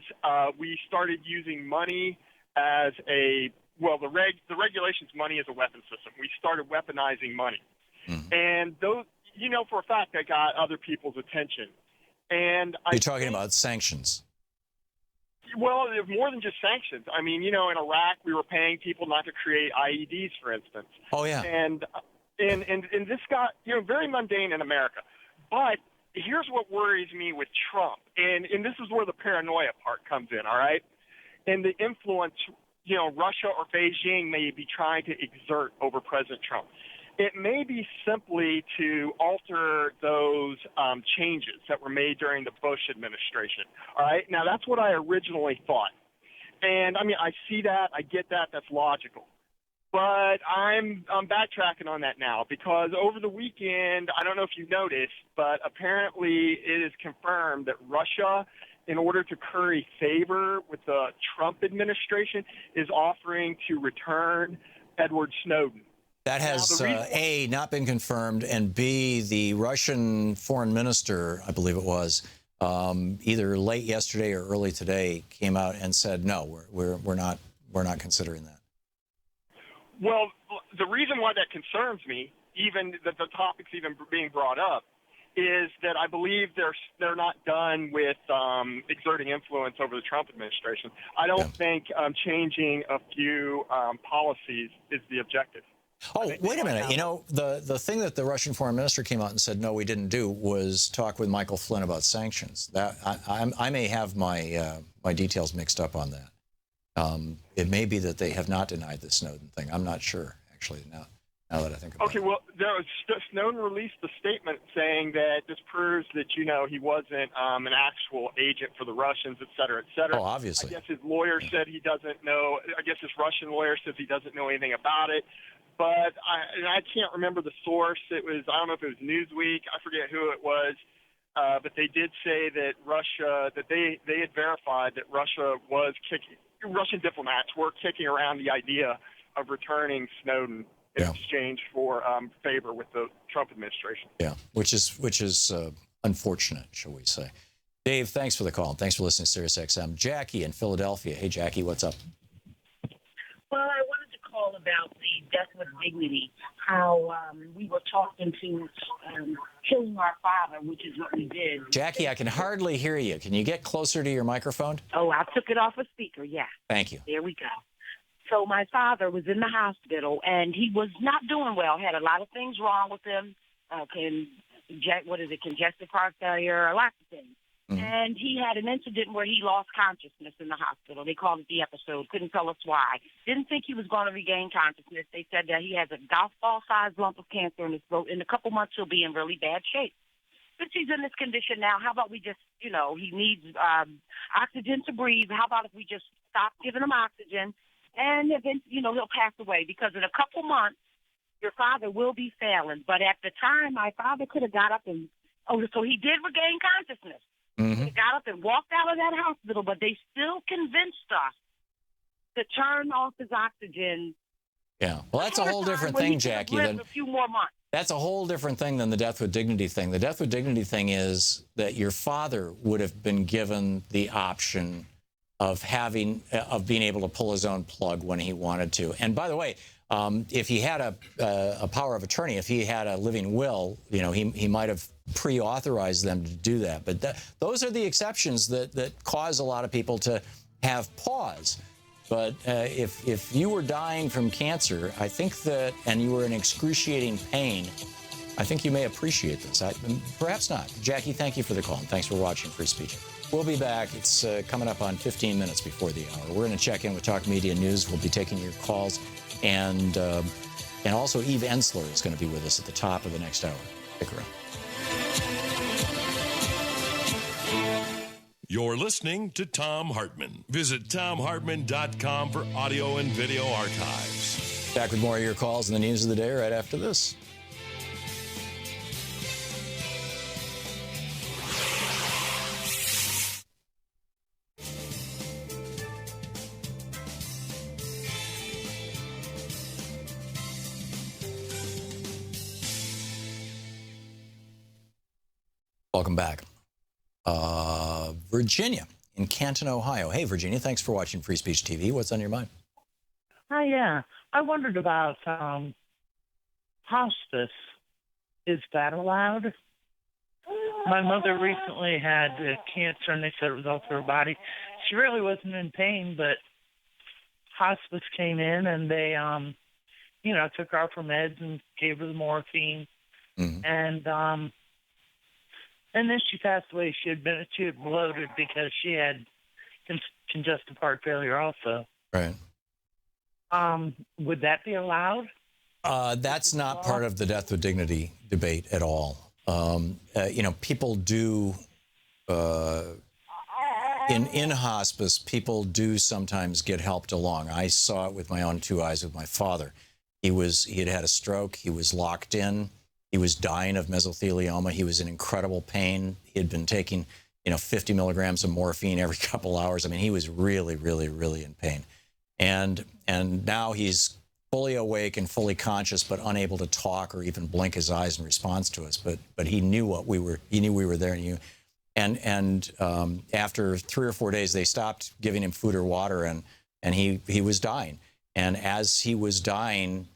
we started using money as the regulations, money as a weapon system. We started weaponizing money. Mm-hmm. And those, for a fact, that got other people's attention. And you're talking about sanctions. Well, more than just sanctions. I mean, in Iraq, we were paying people not to create IEDs, for instance. Oh, yeah. And this got, very mundane in America. But here's what worries me with Trump, and this is where the paranoia part comes in, all right? And the influence, Russia or Beijing may be trying to exert over President Trump. It may be simply to alter those changes that were made during the Bush administration, all right? Now, that's what I originally thought. And, I see that. I get that. That's logical. But I'm backtracking on that now because over the weekend, I don't know if you noticed, but apparently it is confirmed that Russia, in order to curry favor with the Trump administration, is offering to return Edward Snowden. That has, A, not been confirmed, and B, the Russian foreign minister, I believe it was, either late yesterday or early today, came out and said, no, we're not considering that. Well, the reason why that concerns me, even that the topic's even being brought up, is that I believe they're not done with exerting influence over the Trump administration. I don't think changing a few policies is the objective. Oh, wait a minute. The thing that the Russian foreign minister came out and said, no, we didn't do, was talk with Michael Flynn about sanctions. That I may have my details mixed up on that. It may be that they have not denied the Snowden thing. I'm not sure, actually, now that I think about it. Okay, well, Snowden released a statement saying that this proves that, he wasn't an actual agent for the Russians, et cetera, et cetera. Oh, obviously. I guess his lawyer said he doesn't know. I guess his Russian lawyer says he doesn't know anything about it. But I can't remember the source. I don't know if it was Newsweek. I forget who it was. But they did say that Russia, that they had verified that Russian diplomats were kicking around the idea of returning Snowden in exchange for favor with the Trump administration. Yeah, which is unfortunate, shall we say. Dave, thanks for the call. Thanks for listening to Sirius XM. Jackie in Philadelphia. Hey, Jackie, what's up? Well, I wanted to call about the death with dignity, how we were talking to killing our father, which is what we did. Jackie, I can hardly hear you. Can you get closer to your microphone? Oh, I took it off a speaker, yeah. Thank you. There we go. So my father was in the hospital, and he was not doing well. Had a lot of things wrong with him. Congestive heart failure, a lot of things. Mm-hmm. And he had an incident where he lost consciousness in the hospital. They called it the episode. Couldn't tell us why. Didn't think he was going to regain consciousness. They said that he has a golf ball-sized lump of cancer in his throat. In a couple months, he'll be in really bad shape. Since he's in this condition now, how about we just, he needs oxygen to breathe. How about if we just stop giving him oxygen, and eventually, he'll pass away because in a couple months, your father will be failing. But at the time, my father could have got up and, so he did regain consciousness. Mm-hmm. He got up and walked out of that hospital, but they still convinced us to turn off his oxygen. Yeah. Well, that's a whole different thing, Jackie. A few more months. That's a whole different thing than the death with dignity thing. The death with dignity thing is that your father would have been given the option of being able to pull his own plug when he wanted to. And by the way, if he had a power of attorney, if he had a living will, he might have pre-authorized them to do that. But those are the exceptions that cause a lot of people to have pause. But if you were dying from cancer, I think that, and you were in excruciating pain, I think you may appreciate this. Perhaps not. Jackie, thank you for the call, and thanks for watching Free Speech. We'll be back. It's coming up on 15 minutes before the hour. We're going to check in with Talk Media News. We'll be taking your calls. And also Eve Ensler is going to be with us at the top of the next hour. Stick around. You're listening to Thom Hartmann. Visit ThomHartmann.com for audio and video archives. Back with more of your calls and the news of the day right after this. Welcome back. Virginia in Canton, Ohio. Hey, Virginia, thanks for watching Free Speech TV. What's on your mind? Hi, yeah. I wondered about hospice. Is that allowed? My mother recently had cancer, and they said it was all through her body. She really wasn't in pain, but hospice came in, and they, took her off her meds and gave her the morphine. Mm-hmm. And then she passed away. She had bloated because she had congestive heart failure also. Right. Would that be allowed? That's not part of the death with dignity debate at all. People do in hospice. People do sometimes get helped along. I saw it with my own two eyes with my father. He had a stroke. He was locked in. He was dying of mesothelioma. He was in incredible pain. He had been taking, 50 milligrams of morphine every couple hours. I mean, he was really, really, really in pain. And now he's fully awake and fully conscious, but unable to talk or even blink his eyes in response to us. But he knew he knew we were there. And after 3 or 4 days, they stopped giving him food or water, and he was dying. And as he was dying,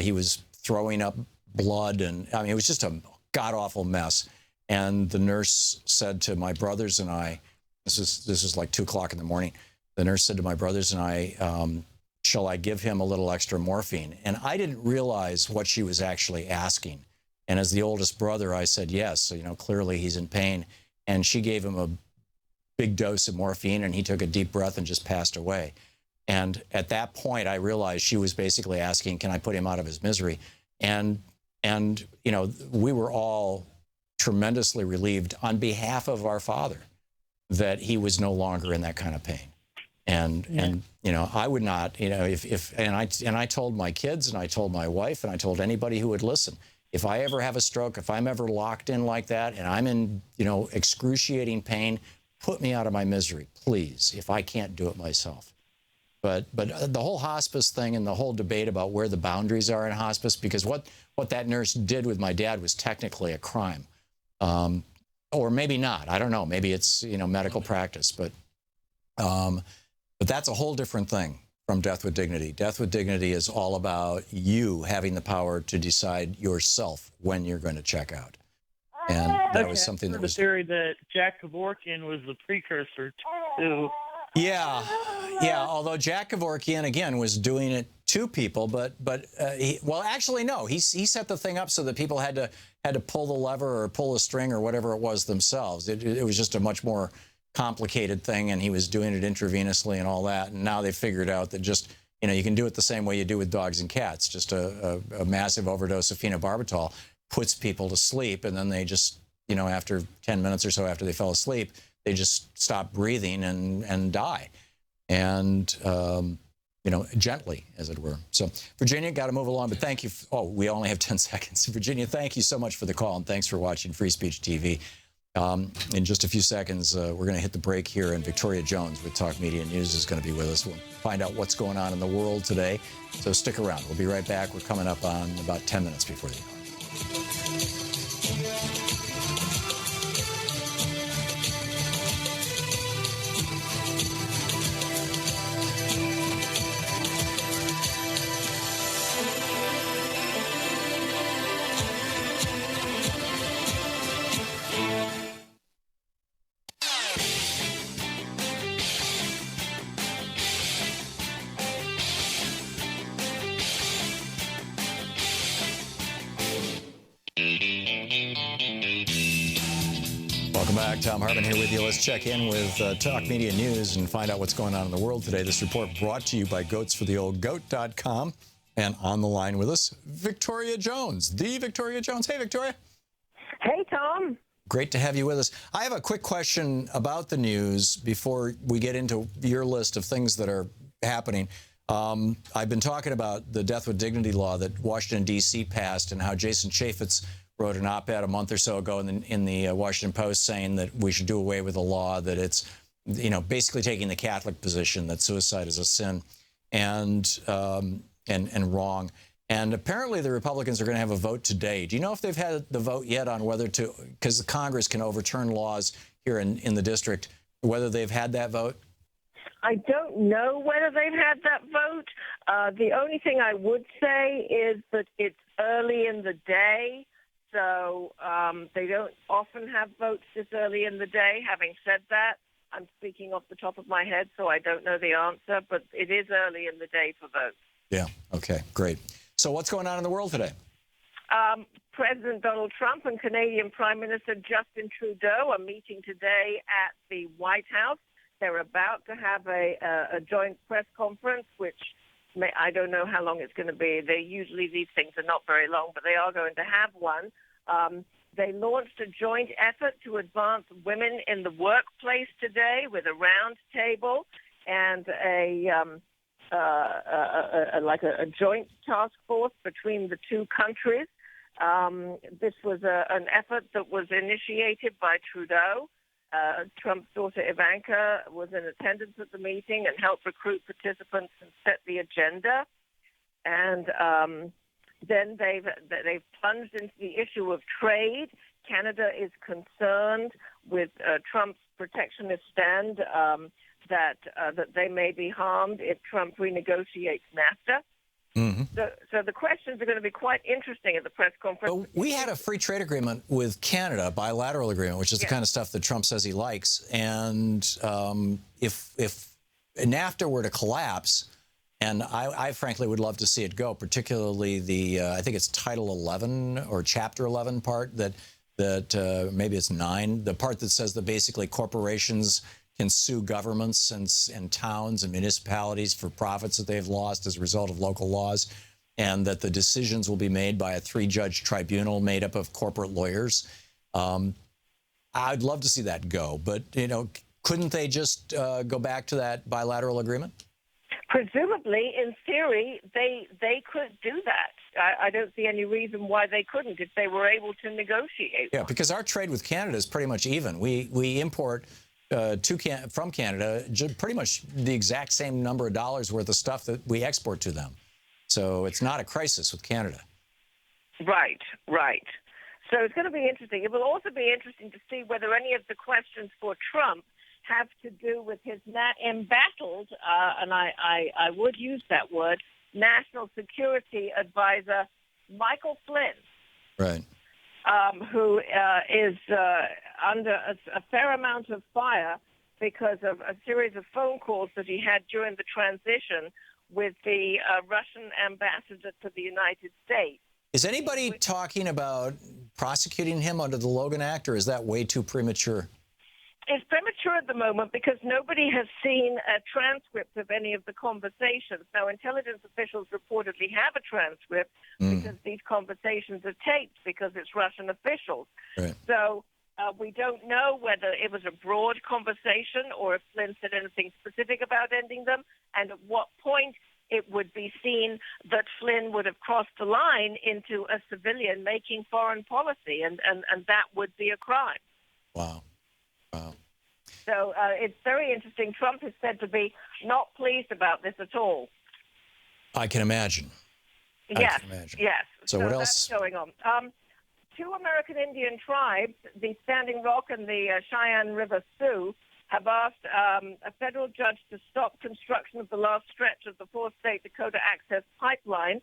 he was throwing up blood, and I mean, it was just a god-awful mess. And the nurse said to my brothers and I, this is like 2 o'clock in the morning, the nurse said to my brothers and I, shall I give him a little extra morphine? And I didn't realize what she was actually asking. And as the oldest brother, I said yes. So, clearly he's in pain. And she gave him a big dose of morphine, and he took a deep breath and just passed away. And at that point, I realized she was basically asking, can I put him out of his misery? And we were all tremendously relieved on behalf of our father that he was no longer in that kind of pain. And I would not, and I told my kids, and I told my wife, and I told anybody who would listen, if I ever have a stroke, if I'm ever locked in like that, and I'm in, excruciating pain, put me out of my misery, please, if I can't do it myself. But the whole hospice thing and the whole debate about where the boundaries are in hospice, because what that nurse did with my dad was technically a crime. Or maybe not. I don't know. Maybe it's, medical practice. But that's a whole different thing from death with dignity. Death with dignity is all about you having the power to decide yourself when you're going to check out. And that was something that was... the theory that Jack Kevorkian was the precursor to... Yeah. Although Jack Kevorkian, again, was doing it to people, but actually, no. He set the thing up so that people had to pull the lever or pull a string or whatever it was themselves. It was just a much more complicated thing, and he was doing it intravenously and all that. And now they figured out that just, you can do it the same way you do with dogs and cats. Just a massive overdose of phenobarbital puts people to sleep, and then they just, after 10 minutes or so after they fell asleep, they just stop breathing and die. and gently, as it were. So, Virginia, got to move along, but thank you. We only have 10 seconds. Virginia, thank you so much for the call, and thanks for watching Free Speech TV. In just a few seconds, we're going to hit the break here, and Victoria Jones with Talk Media News is going to be with us. We'll find out what's going on in the world today, so stick around. We'll be right back. We're coming up on about 10 minutes before the hour. Welcome back. Thom Hartmann here with you. Let's check in with Talk Media News and find out what's going on in the world today. This report brought to you by goatsfortheoldgoat.com. And on the line with us, Victoria Jones, the Victoria Jones. Hey, Victoria. Hey, Tom. Great to have you with us. I have a quick question about the news before we get into your list of things that are happening. I've been talking about the Death with Dignity law that Washington, D.C. passed, and how Jason Chaffetz wrote an op-ed a month or so ago in the Washington Post saying that we should do away with a law that it's, basically taking the Catholic position that suicide is a sin and wrong. And apparently the Republicans are going to have a vote today. Do you know if they've had the vote yet on whether to, because the Congress can overturn laws here in the district, whether they've had that vote? I don't know whether they've had that vote. The only thing I would say is that it's early in the day. So they don't often have votes this early in the day. Having said that, I'm speaking off the top of my head, so I don't know the answer, but it is early in the day for votes. Yeah, okay, great. So what's going on in the world today? President Donald Trump and Canadian Prime Minister Justin Trudeau are meeting today at the White House. They're about to have a joint press conference, which I don't know how long it's going to be. Usually these things are not very long, but they are going to have one. They launched a joint effort to advance women in the workplace today with a round table and a joint task force between the two countries. This was an effort that was initiated by Trudeau. Trump's daughter Ivanka was in attendance at the meeting and helped recruit participants and set the agenda. And then they've plunged into the issue of trade. Canada is concerned with Trump's protectionist stand that they may be harmed if Trump renegotiates NAFTA. Mm-hmm. So the questions are going to be quite interesting at the press conference. But we had a free trade agreement with Canada, a bilateral agreement, which is the kind of stuff that Trump says he likes. And if NAFTA were to collapse, and I frankly would love to see it go, particularly the I think it's Title 11 or Chapter 11 part that maybe it's 9, the part that says that basically corporations can sue governments and towns and municipalities for profits that they've lost as a result of local laws, and that the decisions will be made by a 3-judge tribunal made up of corporate lawyers. I'd love to see that go, but couldn't they just go back to that bilateral agreement? Presumably, in theory, they could do that. I don't see any reason why they couldn't if they were able to negotiate. Yeah, because our trade with Canada is pretty much even. We import from Canada pretty much the exact same number of dollars worth of stuff that we export to them. So it's not a crisis with Canada. Right. So it's going to be interesting. It will also be interesting to see whether any of the questions for Trump have to do with his embattled, and I would use that word, National Security Advisor Michael Flynn. Right. Who is under a fair amount of fire because of a series of phone calls that he had during the transition with the Russian ambassador to the United States. Is anybody talking about prosecuting him under the Logan Act, or is that way too premature? It's premature at the moment because nobody has seen a transcript of any of the conversations. Now, intelligence officials reportedly have a transcript because these conversations are taped because it's Russian officials. Right. So We don't know whether it was a broad conversation or if Flynn said anything specific about ending them, and at what point it would be seen that Flynn would have crossed the line into a civilian making foreign policy, and that would be a crime. Wow. Wow. So it's very interesting. Trump is said to be not pleased about this at all. I can imagine. Yes, I can imagine. yes. So what that's else? going on? Two American Indian tribes, the Standing Rock and the Cheyenne River Sioux, have asked a federal judge to stop construction of the last stretch of the four-state Dakota Access Pipeline.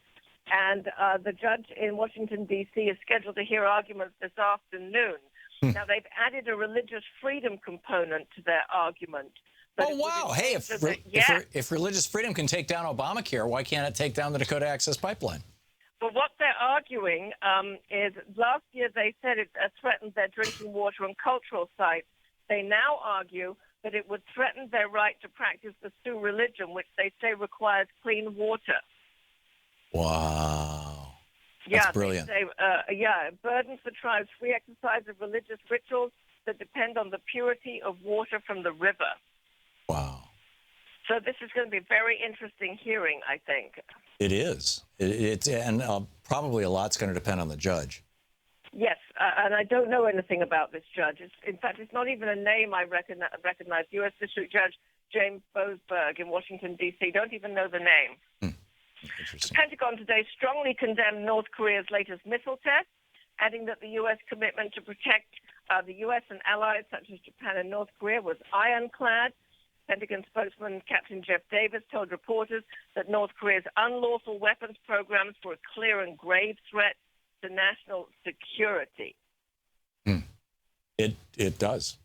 And the judge in Washington, D.C. is scheduled to hear arguments this afternoon. Now, they've added a religious freedom component to their argument. Oh, wow. Hey, if religious freedom can take down Obamacare, why can't it take down the Dakota Access Pipeline? Well, what they're arguing is last year they said it threatened their drinking water and cultural sites. They now argue that it would threaten their right to practice the Sioux religion, which they say requires clean water. Wow. That's brilliant. They say, it burdens the tribe's free exercise of religious rituals that depend on the purity of water from the river. Wow. So this is going to be a very interesting hearing, I think. It is. And probably a lot's going to depend on the judge. Yes, and I don't know anything about this judge. In fact, it's not even a name I recognize. U.S. District Judge James Boasberg in Washington, D.C. Don't even know the name. The Pentagon today strongly condemned North Korea's latest missile test, adding that the U.S. commitment to protect the U.S. and allies such as Japan and North Korea was ironclad. Pentagon spokesman Captain Jeff Davis told reporters that North Korea's unlawful weapons programs were a clear and grave threat to national security. It does.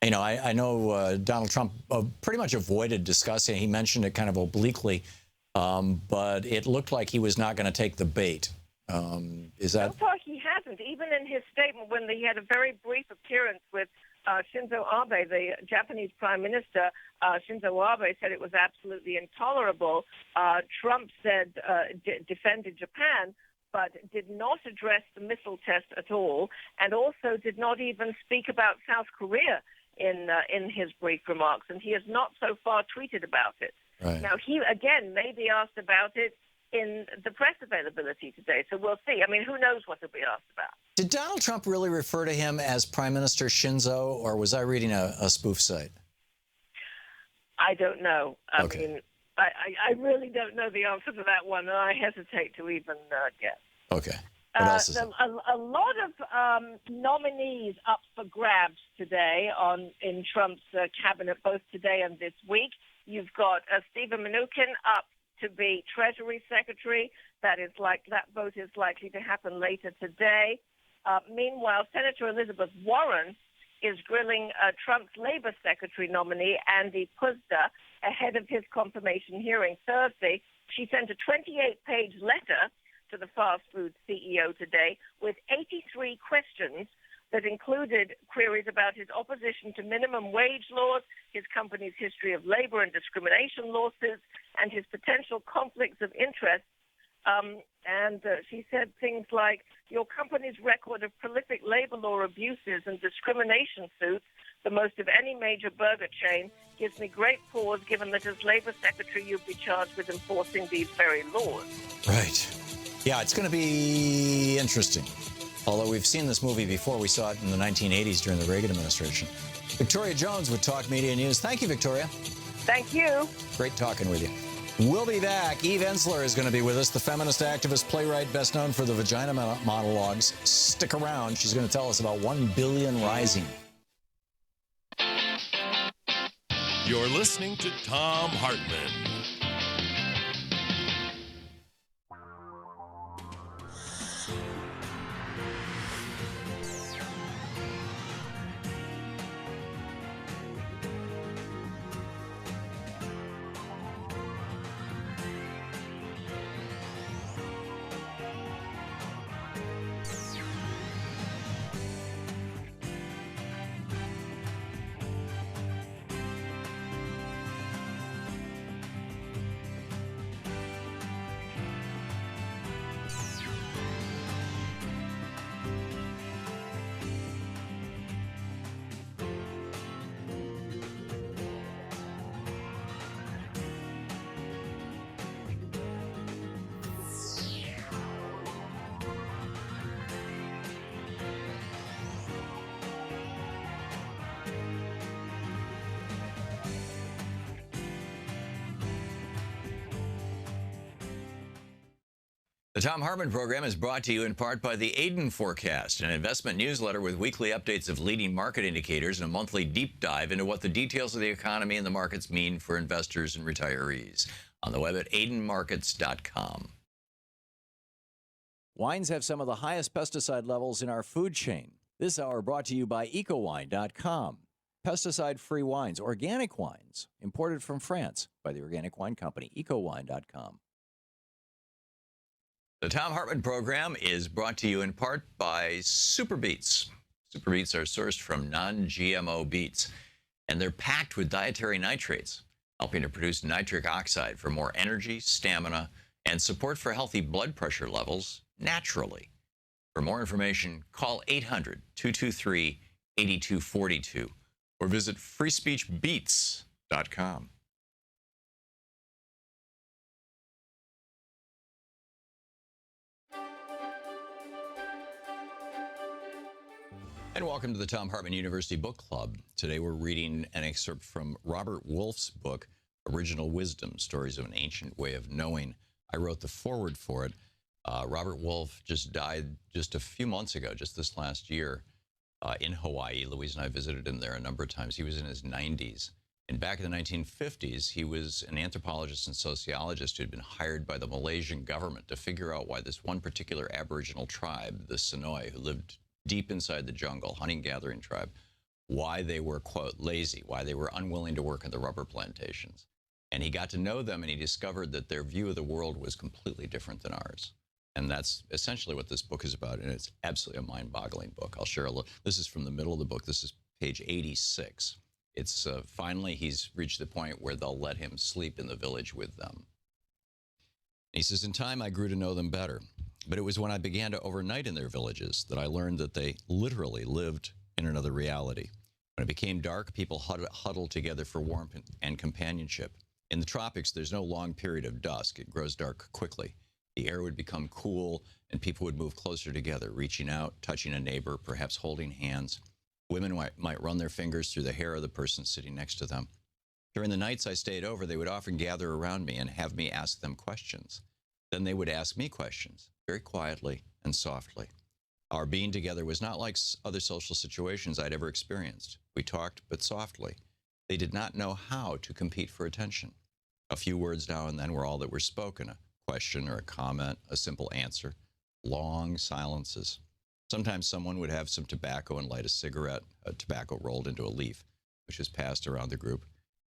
I know Donald Trump pretty much avoided discussing it. He mentioned it kind of obliquely, but it looked like he was not going to take the bait. Is that? So far, he hasn't. Even in his statement, when he had a very brief appearance with Shinzo Abe, the Japanese Prime Minister, Shinzo Abe said it was absolutely intolerable. Trump said defended Japan, but did not address the missile test at all, and also did not even speak about South Korea in his brief remarks. And he has not so far tweeted about it. Right. Now, he again may be asked about it in the press availability today, so we'll see. I mean, who knows what he'll be asked about. Did Donald Trump really refer to him as Prime Minister Shinzo, or was I reading a spoof site? I don't know. I Okay. mean, I really don't know the answer to that one, and I hesitate to even guess. Okay. What else is it? A lot of nominees up for grabs today in Trump's cabinet, both today and this week. You've got Stephen Mnuchin up to be Treasury Secretary. That vote is likely to happen later today. Meanwhile, Senator Elizabeth Warren is grilling Trump's Labor Secretary nominee, Andy Puzder, ahead of his confirmation hearing Thursday. She sent a 28-page letter to the fast food CEO today with 83 questions that included queries about his opposition to minimum wage laws, his company's history of labor and discrimination lawsuits, and his potential conflicts of interest. And she said things like, your company's record of prolific labor law abuses and discrimination suits, the most of any major burger chain, gives me great pause given that as labor secretary you'd be charged with enforcing these very laws. Right. Yeah, it's going to be interesting. Although we've seen this movie before. We saw it in the 1980s during the Reagan administration. Victoria Jones with Talk Media News. Thank you, Victoria. Thank you. Great talking with you. We'll be back. Eve Ensler is going to be with us, the feminist activist, playwright, best known for the vagina monologues. Stick around. She's going to tell us about 1 billion rising. You're listening to Thom Hartmann. The Thom Hartmann Program is brought to you in part by the Aiden Forecast, an investment newsletter with weekly updates of leading market indicators and a monthly deep dive into what the details of the economy and the markets mean for investors and retirees. On the web at aidenmarkets.com. Wines have some of the highest pesticide levels in our food chain. This hour brought to you by ecowine.com. Pesticide-free wines, organic wines, imported from France by the Organic Wine Company, ecowine.com. The Thom Hartmann Program is brought to you in part by Super Beets. Super Beets are sourced from non-GMO beets, and they're packed with dietary nitrates, helping to produce nitric oxide for more energy, stamina, and support for healthy blood pressure levels naturally. For more information, call 800-223-8242 or visit freespeechbeets.com. And welcome to the Thom Hartmann University Book Club. Today we're reading an excerpt from Robert Wolfe's book, Original Wisdom, Stories of an Ancient Way of Knowing. I wrote the foreword for it. Robert Wolfe just died just a few months ago, just this last year, in Hawaii. Louise and I visited him there a number of times. He was in his 90s. And back in the 1950s, he was an anthropologist and sociologist who had been hired by the Malaysian government to figure out why this one particular Aboriginal tribe, the Sonoy, who lived deep inside the jungle, hunting-gathering tribe, why they were, quote, lazy, why they were unwilling to work in the rubber plantations. And he got to know them, and he discovered that their view of the world was completely different than ours. And that's essentially what this book is about, and it's absolutely a mind-boggling book. I'll share a little. This is from the middle of the book. This is page 86. It's finally he's reached the point where they'll let him sleep in the village with them. He says, in time, I grew to know them better. But it was when I began to overnight in their villages that I learned that they literally lived in another reality. When it became dark, people huddled together for warmth and companionship. In the tropics, there's no long period of dusk. It grows dark quickly. The air would become cool, and people would move closer together, reaching out, touching a neighbor, perhaps holding hands. Women might run their fingers through the hair of the person sitting next to them. During the nights I stayed over, they would often gather around me and have me ask them questions. Then they would ask me questions, very quietly and softly. Our being together was not like other social situations I'd ever experienced. We talked, but softly. They did not know how to compete for attention. A few words now and then were all that were spoken, a question or a comment, a simple answer, long silences. Sometimes someone would have some tobacco and light a cigarette, tobacco rolled into a leaf, which was passed around the group.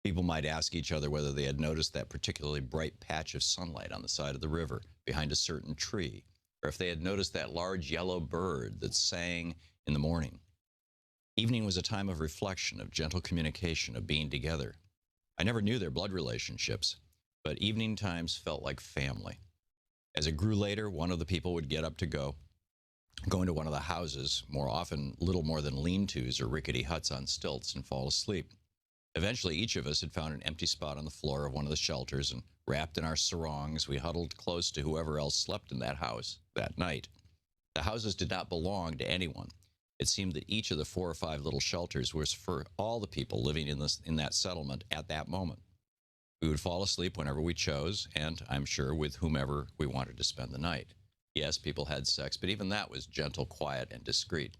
People might ask each other whether they had noticed that particularly bright patch of sunlight on the side of the river behind a certain tree, or if they had noticed that large yellow bird that sang in the morning. Evening was a time of reflection, of gentle communication, of being together. I never knew their blood relationships, but evening times felt like family. As it grew later, one of the people would get up to go into one of the houses, more often little more than lean-tos or rickety huts on stilts, and fall asleep. Eventually, each of us had found an empty spot on the floor of one of the shelters, and wrapped in our sarongs, we huddled close to whoever else slept in that house that night. The houses did not belong to anyone. It seemed that each of the 4 or 5 little shelters was for all the people living in that settlement at that moment. We would fall asleep whenever we chose, and I'm sure with whomever we wanted to spend the night. Yes, people had sex, but even that was gentle, quiet, and discreet.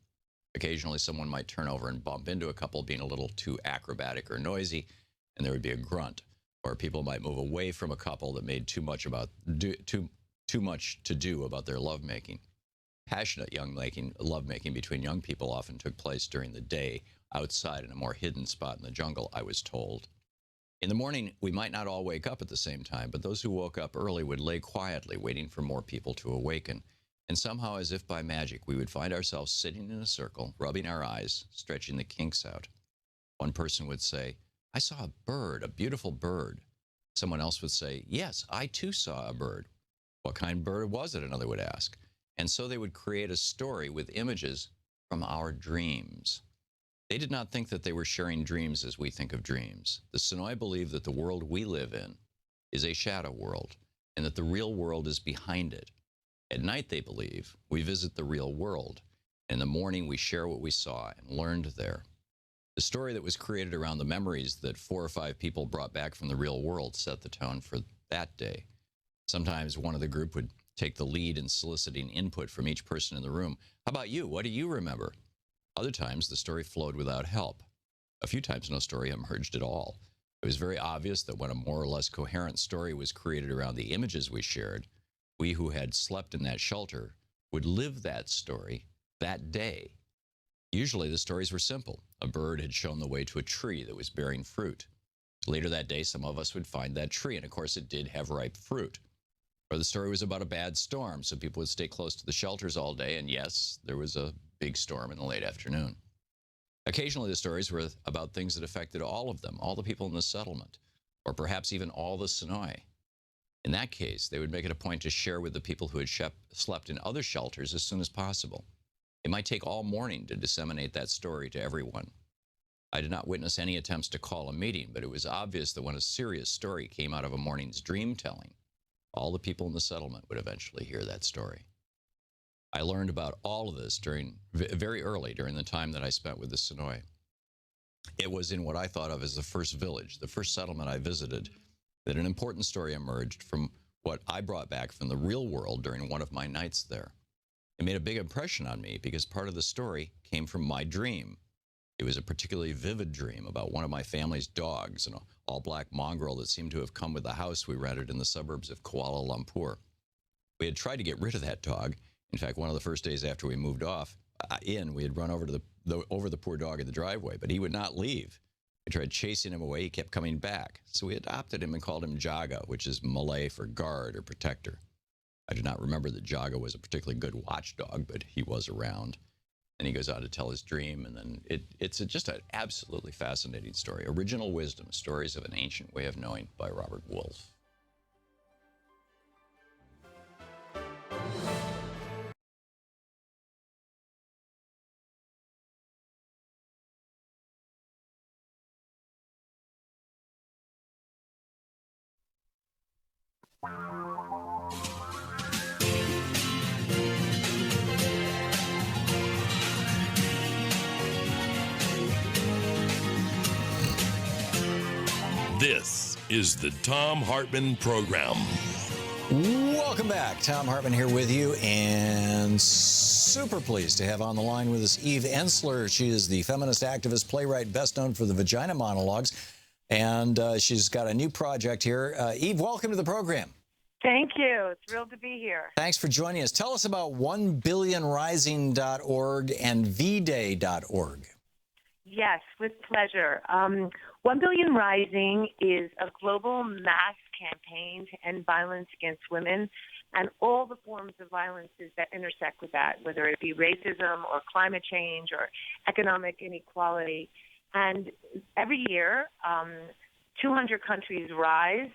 Occasionally, someone might turn over and bump into a couple being a little too acrobatic or noisy, and there would be a grunt. Or people might move away from a couple that made too much to do about their lovemaking. Passionate lovemaking between young people often took place during the day, outside in a more hidden spot in the jungle, I was told. In the morning, we might not all wake up at the same time, but those who woke up early would lay quietly, waiting for more people to awaken. And somehow, as if by magic, we would find ourselves sitting in a circle, rubbing our eyes, stretching the kinks out. One person would say, I saw a bird, a beautiful bird. Someone else would say, yes, I too saw a bird. What kind of bird was it? Another would ask. And so they would create a story with images from our dreams. They did not think that they were sharing dreams as we think of dreams. The Sonoy believed that the world we live in is a shadow world, and that the real world is behind it. At night, they believe, we visit the real world. In the morning, we share what we saw and learned there. The story that was created around the memories that 4 or 5 people brought back from the real world set the tone for that day. Sometimes one of the group would take the lead in soliciting input from each person in the room. How about you? What do you remember? Other times, the story flowed without help. A few times, no story emerged at all. It was very obvious that when a more or less coherent story was created around the images we shared, we who had slept in that shelter would live that story that day. Usually, the stories were simple. A bird had shown the way to a tree that was bearing fruit. Later that day, some of us would find that tree, and of course, it did have ripe fruit. Or the story was about a bad storm, so people would stay close to the shelters all day, and yes, there was a big storm in the late afternoon. Occasionally, the stories were about things that affected all of them, all the people in the settlement, or perhaps even all the Sonoy. In that case, they would make it a point to share with the people who had slept in other shelters as soon as possible. It might take all morning to disseminate that story to everyone. I did not witness any attempts to call a meeting, but it was obvious that when a serious story came out of a morning's dream telling, all the people in the settlement would eventually hear that story. I learned about all of this very early during the time that I spent with the Sonoy. It was in what I thought of as the first village, the first settlement I visited, that an important story emerged from what I brought back from the real world during one of my nights there. It made a big impression on me because part of the story came from my dream. It was a particularly vivid dream about one of my family's dogs, an all-black mongrel that seemed to have come with the house we rented in the suburbs of Kuala Lumpur. We had tried to get rid of that dog. In fact, one of the first days after we moved we had run over to over the poor dog in the driveway, but he would not leave. We tried chasing him away. He kept coming back. So we adopted him and called him Jaga, which is Malay for guard or protector. I do not remember that Jaga was a particularly good watchdog, but he was around. And he goes on to tell his dream, and then it's just an absolutely fascinating story. Original Wisdom, Stories of an Ancient Way of Knowing by Robert Wolfe. This is the Thom Hartmann Program. Welcome back. Thom Hartmann here with you, and super pleased to have on the line with us Eve Ensler. She is the feminist activist, playwright, best known for the Vagina Monologues, and she's got a new project here. Eve, welcome to the program. Thank you. Thrilled to be here. Thanks for joining us. Tell us about 1billionrising.org and vday.org. Yes, with pleasure. 1 Billion Rising is a global mass campaign to end violence against women and all the forms of violences that intersect with that, whether it be racism or climate change or economic inequality. And every year, 200 countries rise.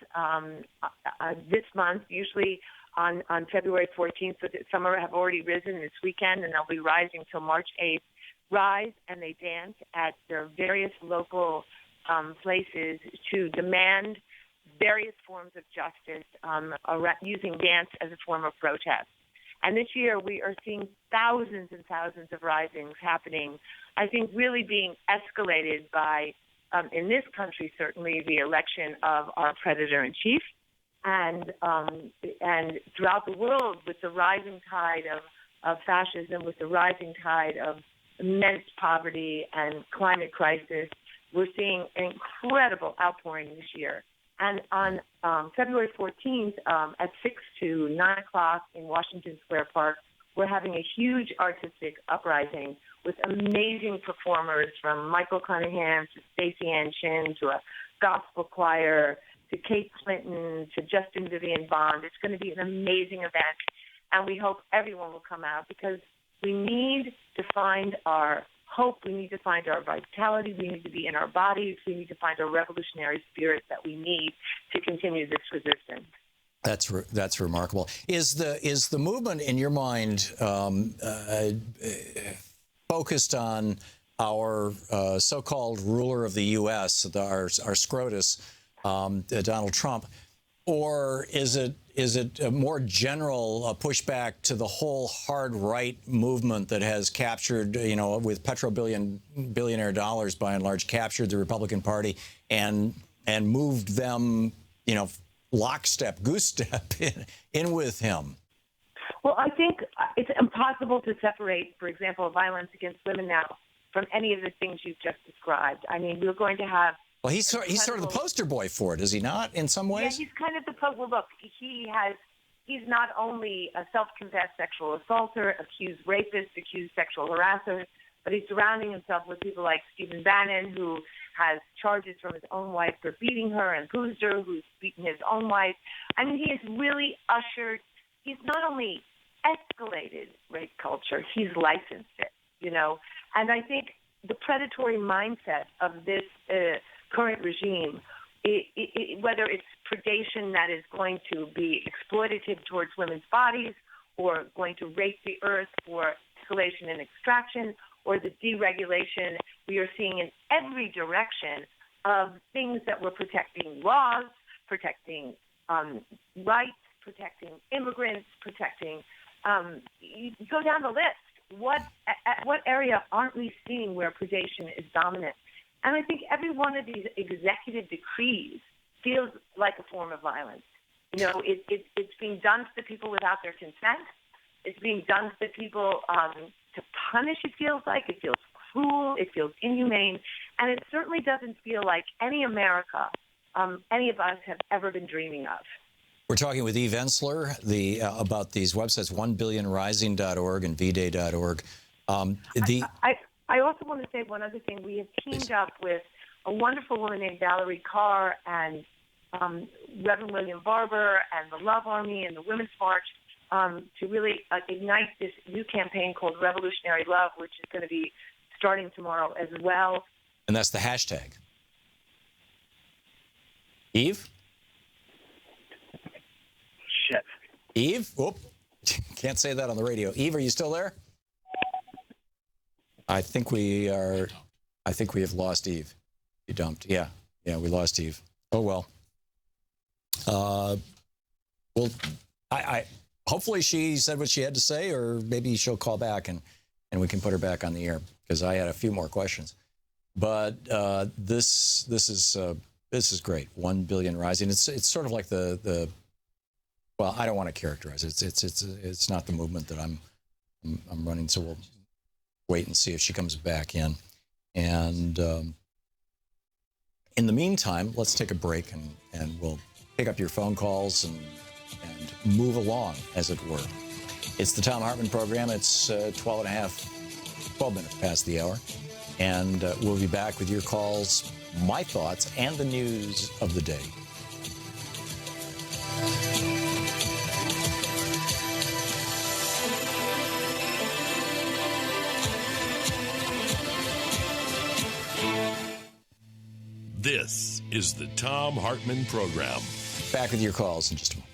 This month, usually on February 14th, so some have already risen this weekend, and they'll be rising till March 8th. Rise and they dance at their various local places to demand various forms of justice, using dance as a form of protest. And this year we are seeing thousands and thousands of risings happening, I think really being escalated by, in this country certainly, the election of our predator-in-chief, and throughout the world with the rising tide of fascism, with the rising tide of immense poverty and climate crisis. We're seeing an incredible outpouring this year. And on February 14th at 6 to 9 o'clock in Washington Square Park, we're having a huge artistic uprising with amazing performers from Michael Cunningham to Stacey Ann Chin to a gospel choir to Kate Clinton to Justin Vivian Bond. It's going to be an amazing event, and we hope everyone will come out because we need to find our hope. We need to find our vitality. We need to be in our bodies. We need to find our revolutionary spirit that we need to continue this resistance. That's remarkable. Is the movement, in your mind, focused on our so-called ruler of the U.S., our SCROTUS, Donald Trump, or is it a more general pushback to the whole hard right movement that has captured, with billionaire dollars by and large, captured the Republican Party and moved them, lockstep, goose step in with him? Well, I think it's impossible to separate, for example, violence against women now from any of the things you've just described. I mean, we're going to have... Well, he's sort of the poster boy for it, is he not, in some ways? Yeah, he's kind of the... Well, look, he's not only a self-confessed sexual assaulter, accused rapist, accused sexual harasser, but he's surrounding himself with people like Stephen Bannon, who has charges from his own wife for beating her, and Boozer, who's beaten his own wife. I mean, he has really ushered... He's not only escalated rape culture, he's licensed it, you know. And I think the predatory mindset of this current regime, whether it's predation that is going to be exploitative towards women's bodies, or going to rape the earth for escalation and extraction, or the deregulation we are seeing in every direction of things that were protecting laws, protecting rights, protecting immigrants, protecting, you go down the list. What area aren't we seeing where predation is dominant? And I think every one of these executive decrees feels like a form of violence. You know, it's being done to the people without their consent. It's being done to the people to punish, it feels like. It feels cruel. It feels inhumane. And it certainly doesn't feel like any America, any of us have ever been dreaming of. We're talking with Eve Ensler about these websites, 1billionrising.org and vday.org. I also want to say one other thing. We have teamed up with a wonderful woman named Valerie Carr and Reverend William Barber and the Love Army and the Women's March to really ignite this new campaign called Revolutionary Love, which is going to be starting tomorrow as well. And that's the hashtag. Eve? Shit. Eve? Whoop. Can't say that on the radio. Eve, are you still there? I think we have lost Eve. You dumped. Yeah, we lost Eve. Oh, well. Hopefully she said what she had to say, or maybe she'll call back and we can put her back on the air, because I had a few more questions. But this is great. 1 billion rising. It's sort of like the well, I don't want to characterize it. It's not the movement that I'm running. So we'll wait and see if she comes back in. And in the meantime, let's take a break and we'll pick up your phone calls and move along, as it were. It's the Thom Hartmann Program. It's 12 minutes past the hour. And we'll be back with your calls, my thoughts, and the news of the day. This is the Thom Hartmann Program. Back with your calls in just a moment.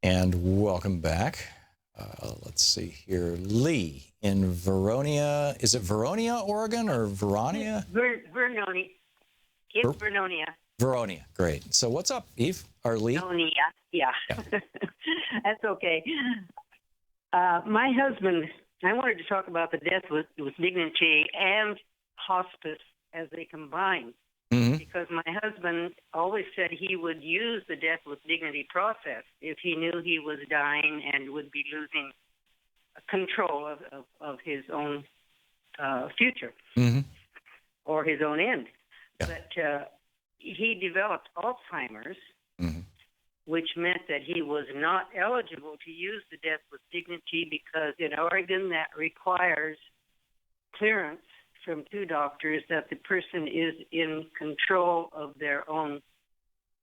And welcome back. Let's see here. Lee in Veronia. Is it Veronia, Oregon, or Veronia? Vernonia. It's Vernonia. Veronia. Great. So what's up, Eve? Or Lee? Vernonia. Yeah. That's okay. My husband, I wanted to talk about the death with dignity and hospice as they combine. Mm-hmm. Because my husband always said he would use the death with dignity process if he knew he was dying and would be losing control of his own future, mm-hmm. or his own end. Yeah. But he developed Alzheimer's, mm-hmm. which meant that he was not eligible to use the death with dignity because in Oregon that requires clearance from two doctors that the person is in control of their own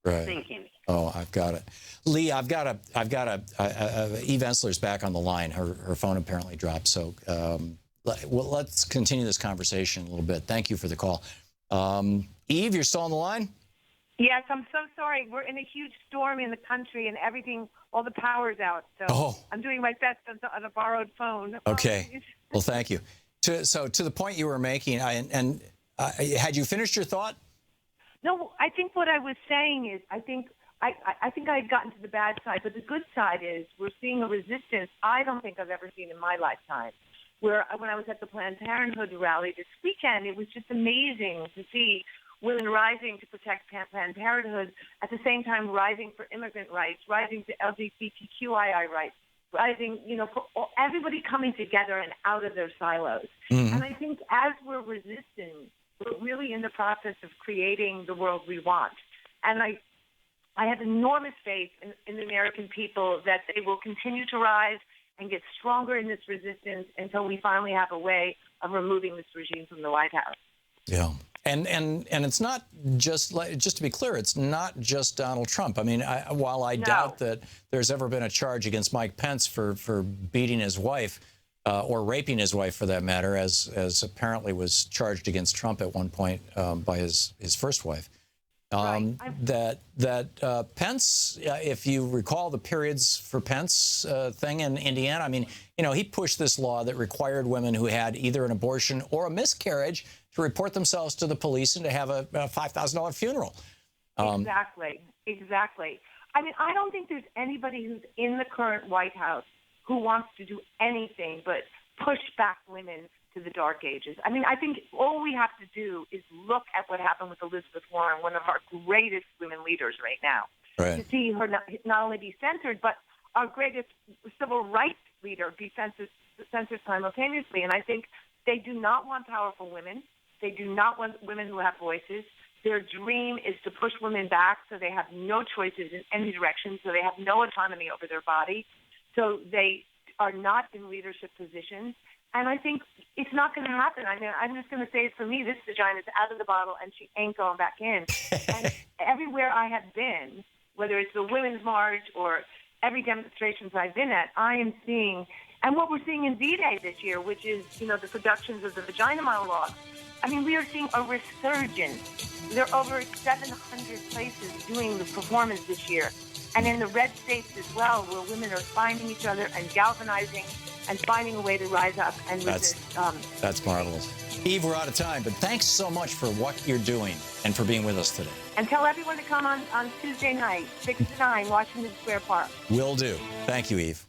thinking. Oh, I've got it. Lee, I've got Eve Ensler's back on the line. Her phone apparently dropped. So let's continue this conversation a little bit. Thank you for the call. Eve, you're still on the line? Yes, I'm so sorry. We're in a huge storm in the country and everything, all the power's out. So I'm doing my best on a borrowed phone. Okay. Well, thank you. So to the point you were making, had you finished your thought? No, I think what I was saying is I think I think I had gotten to the bad side, but the good side is we're seeing a resistance I don't think I've ever seen in my lifetime. Where when I was at the Planned Parenthood rally this weekend, it was just amazing to see women rising to protect Planned Parenthood, at the same time rising for immigrant rights, rising to LGBTQII rights, rising, for everybody coming together and out of their silos. Mm-hmm. And I think as we're resisting, we're really in the process of creating the world we want. And I have enormous faith in the American people that they will continue to rise and get stronger in this resistance until we finally have a way of removing this regime from the White House. Yeah. And it's not just to be clear, it's not just Donald Trump. I mean, while I doubt that there's ever been a charge against Mike Pence for beating his wife or raping his wife, for that matter, as apparently was charged against Trump at one point by his first wife. That Pence, if you recall the periods for Pence thing in Indiana, I mean, he pushed this law that required women who had either an abortion or a miscarriage to report themselves to the police and to have a $5,000 funeral. Exactly. I mean, I don't think there's anybody who's in the current White House who wants to do anything but push back women to the dark ages. I mean, I think all we have to do is look at what happened with Elizabeth Warren, one of our greatest women leaders right now, to see her not only be censored, but our greatest civil rights leader be censored simultaneously. And I think they do not want powerful women. They do not want women who have voices. Their dream is to push women back so they have no choices in any direction, so they have no autonomy over their body, so they are not in leadership positions. And I think it's not going to happen. I mean, I'm just going to say it for me, this vagina's out of the bottle and she ain't going back in. And everywhere I have been, whether it's the Women's March or every demonstrations I've been at, I am seeing, and what we're seeing in V-Day this year, which is, the productions of the Vagina Monologue, I mean, we are seeing a resurgence. There are over 700 places doing the performance this year. And in the red states as well, where women are finding each other and galvanizing and finding a way to rise up and resist. That's marvelous. Eve, we're out of time, but thanks so much for what you're doing and for being with us today. And tell everyone to come on Tuesday night, 6 to 9, Washington Square Park. Will do. Thank you, Eve.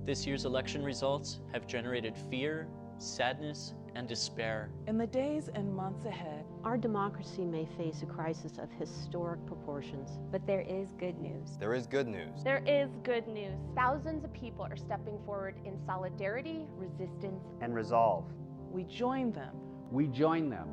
This year's election results have generated fear, sadness, and despair. In the days and months ahead, our democracy may face a crisis of historic proportions. But there is good news. There is good news. There is good news. Thousands of people are stepping forward in solidarity, resistance, and resolve. We join them. We join them.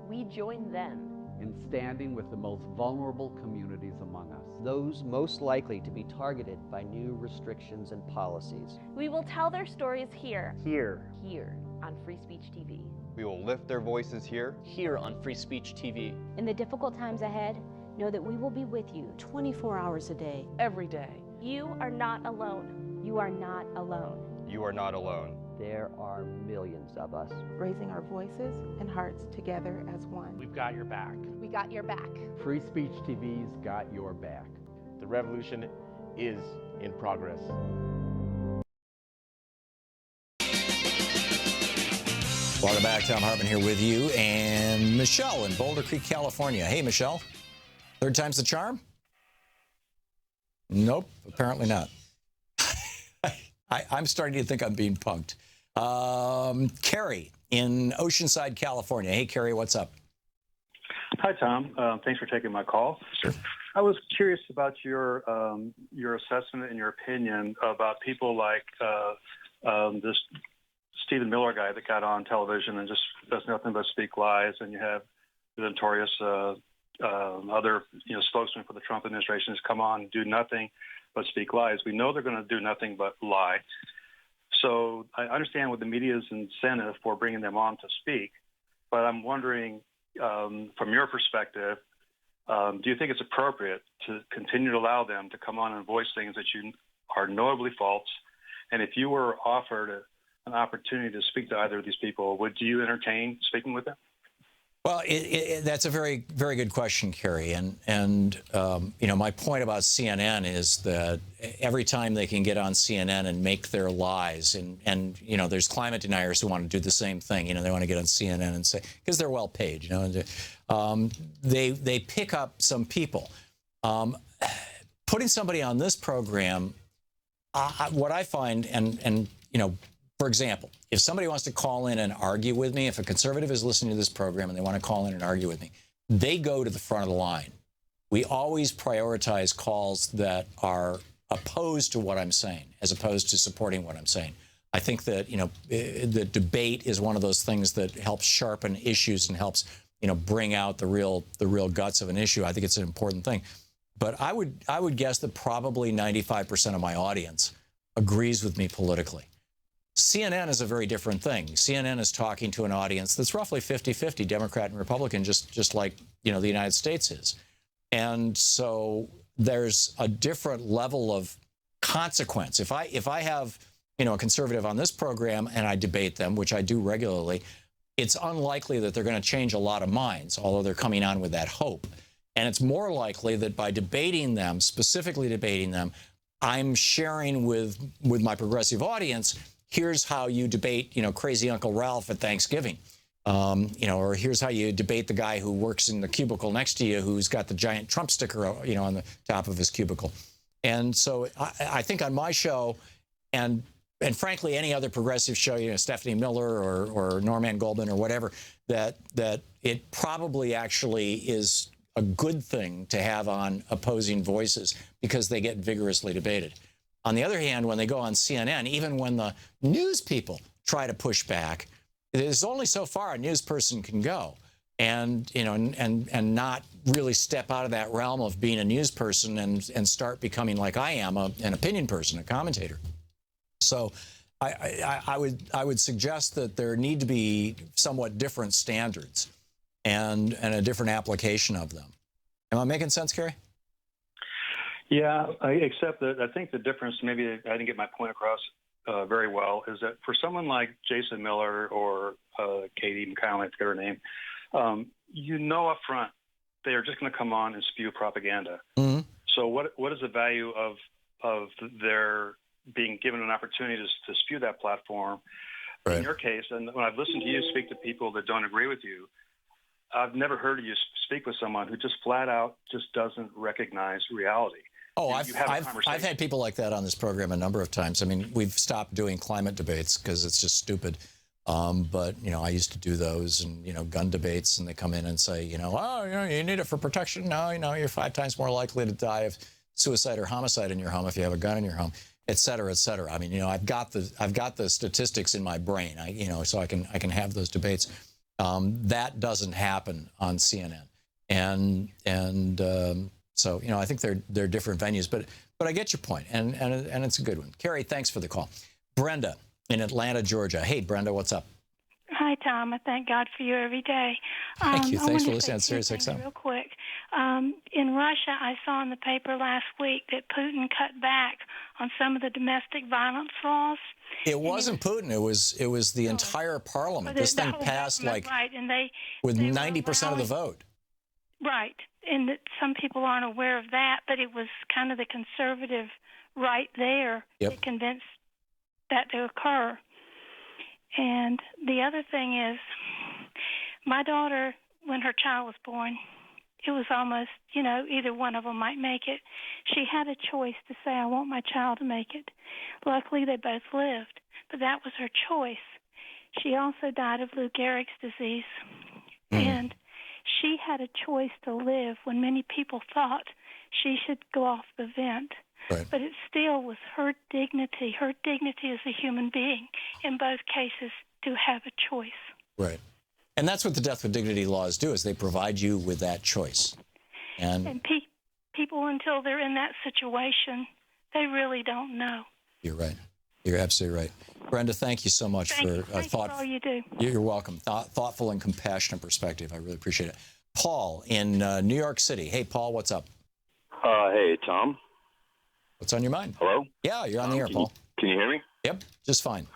We join them. In standing with the most vulnerable communities among us. Those most likely to be targeted by new restrictions and policies. We will tell their stories here. Here on Free Speech TV. We will lift their voices here on Free Speech TV. In the difficult times ahead, know that we will be with you 24 hours a day. Every day. You are not alone. You are not alone. You are not alone. There are millions of us. Raising our voices and hearts together as one. We've got your back. We got your back. Free Speech TV's got your back. The revolution is in progress. Welcome back. Thom Hartmann here with you and Michelle in Boulder Creek, California. Hey, Michelle. Third time's the charm? Nope, apparently not. I'm starting to think I'm being punked. Carrie in Oceanside, California. Hey, Carrie, what's up? Hi, Tom. Thanks for taking my call. Sure. I was curious about your assessment and your opinion about people like this Stephen Miller guy that got on television and just does nothing but speak lies, and you have the notorious other spokesman for the Trump administration has come on and do nothing but speak lies. We know they're going to do nothing but lie. So I understand what the media's incentive for bringing them on to speak, but I'm wondering, from your perspective, do you think it's appropriate to continue to allow them to come on and voice things that you are knowably false? And if you were offered an opportunity to speak to either of these people, would you entertain speaking with them? Well, that's a very, very good question, Kerry. And my point about CNN is that every time they can get on CNN and make their lies, and there's climate deniers who want to do the same thing. They want to get on CNN and say, because they're well paid, they pick up some people. Putting somebody on this program, what I find, for example, if somebody wants to call in and argue with me, if a conservative is listening to this program and they want to call in and argue with me, they go to the front of the line. We always prioritize calls that are opposed to what I'm saying as opposed to supporting what I'm saying. I think that, the debate is one of those things that helps sharpen issues and helps, bring out the real guts of an issue. I think it's an important thing. But I would guess that probably 95% of my audience agrees with me politically. CNN is a very different thing. CNN is talking to an audience that's roughly 50-50, Democrat and Republican, just like, the United States is. And so there's a different level of consequence. If I have, a conservative on this program and I debate them, which I do regularly, it's unlikely that they're going to change a lot of minds, although they're coming on with that hope. And it's more likely that by debating them, specifically debating them, I'm sharing with my progressive audience, here's how you debate, crazy Uncle Ralph at Thanksgiving. Or here's how you debate the guy who works in the cubicle next to you who's got the giant Trump sticker, on the top of his cubicle. And so I think on my show, and frankly, any other progressive show, Stephanie Miller or Norman Goldman or whatever, that it probably actually is a good thing to have on opposing voices because they get vigorously debated. On the other hand, when they go on CNN, even when the news people try to push back, there's only so far a news person can go, and not really step out of that realm of being a news person and start becoming like I am, an opinion person, a commentator. So I would suggest that there need to be somewhat different standards and a different application of them. Am I making sense, Kerry? Yeah, except that I think the difference, maybe I didn't get my point across very well, is that for someone like Jason Miller or Katie McConnell, I forget her name, up front they are just going to come on and spew propaganda. Mm-hmm. So what is the value of their being given an opportunity to spew that platform? Right. In your case, and when I've listened to you speak to people that don't agree with you, I've never heard you speak with someone who just flat out just doesn't recognize reality. Oh, I've had people like that on this program a number of times. I mean, we've stopped doing climate debates because it's just stupid. But, I used to do those and, gun debates, and they come in and say, you need it for protection. No, you're 5 times more likely to die of suicide or homicide in your home if you have a gun in your home, et cetera, et cetera. I mean, I've got the statistics in my brain, so I can have those debates. That doesn't happen on CNN. So, I think they're different venues, but I get your point, and it's a good one. Carrie, thanks for the call. Brenda in Atlanta, Georgia. Hey, Brenda, what's up? Hi, Tom. I thank God for you every day. Thank you. Thanks for listening on Sirius XM. Real quick. In Russia, I saw in the paper last week that Putin cut back on some of the domestic violence laws. It wasn't Putin. It was the entire parliament. This thing passed with 90% of the vote. Right. And that some people aren't aware of that, but it was kind of the conservative right there that convinced that to occur. And the other thing is, my daughter, when her child was born, it was almost, either one of them might make it. She had a choice to say, I want my child to make it. Luckily, they both lived, but that was her choice. She also died of Lou Gehrig's disease. And she had a choice to live when many people thought she should go off the vent. Right. But it still was her dignity as a human being in both cases to have a choice. Right. And that's what the death with dignity laws do, is they provide you with that choice. And people, until they're in that situation, they really don't know. You're right. You're absolutely right. Brenda, thank you so much for all you do. You're welcome. Thoughtful and compassionate perspective. I really appreciate it. Paul in New York City. Hey, Paul, what's up? Hey, Tom. What's on your mind? Hello? Yeah, you're on the air, Paul. Can you hear me? Yep, just fine.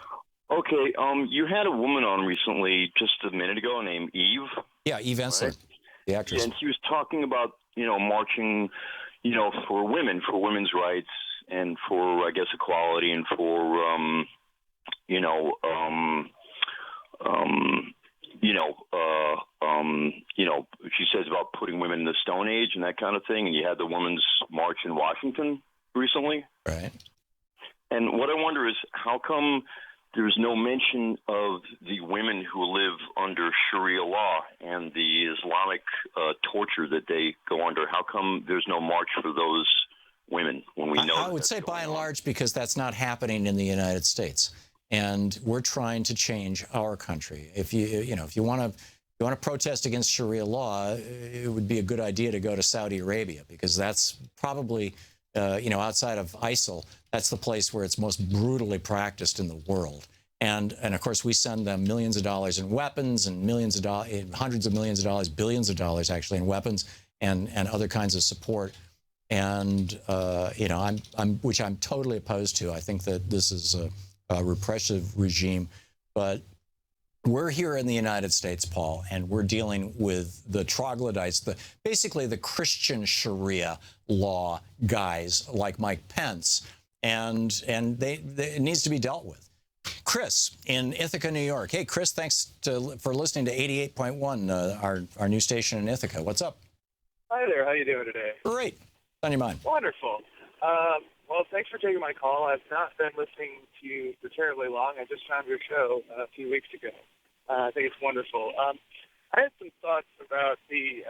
Okay, you had a woman on recently, just a minute ago, named Eve. Yeah, Eve Ensler, right? the actress. And he was talking about, marching, for women, for women's rights, and for, I guess, equality, and for, she says about putting women in the Stone Age and that kind of thing. And you had the Women's March in Washington recently. Right. And what I wonder is, how come there's no mention of the women who live under Sharia law and the Islamic torture that they go under? How come there's no march for those women when we know? I would say by and large because that's not happening in the United States, and we're trying to change our country. If you want to protest against Sharia law, it would be a good idea to go to Saudi Arabia, because that's probably outside of ISIL, that's the place where it's most brutally practiced in the world. And of course, we send them millions of dollars in weapons and millions of dollars, hundreds of millions of dollars, billions of dollars actually in weapons and other kinds of support. And which I'm totally opposed to. I think that this is a repressive regime, but we're here in the United States, Paul, and we're dealing with the troglodytes, basically the Christian Sharia law guys like Mike Pence, and it needs to be dealt with. Chris in Ithaca, New York. Hey, Chris, thanks for listening to 88.1, our new station in Ithaca. What's up? Hi there. How you doing today? Great. On your mind? Wonderful. Well, thanks for taking my call. I've not been listening to you for terribly long. I just found your show a few weeks ago. I think it's wonderful. I had some thoughts about the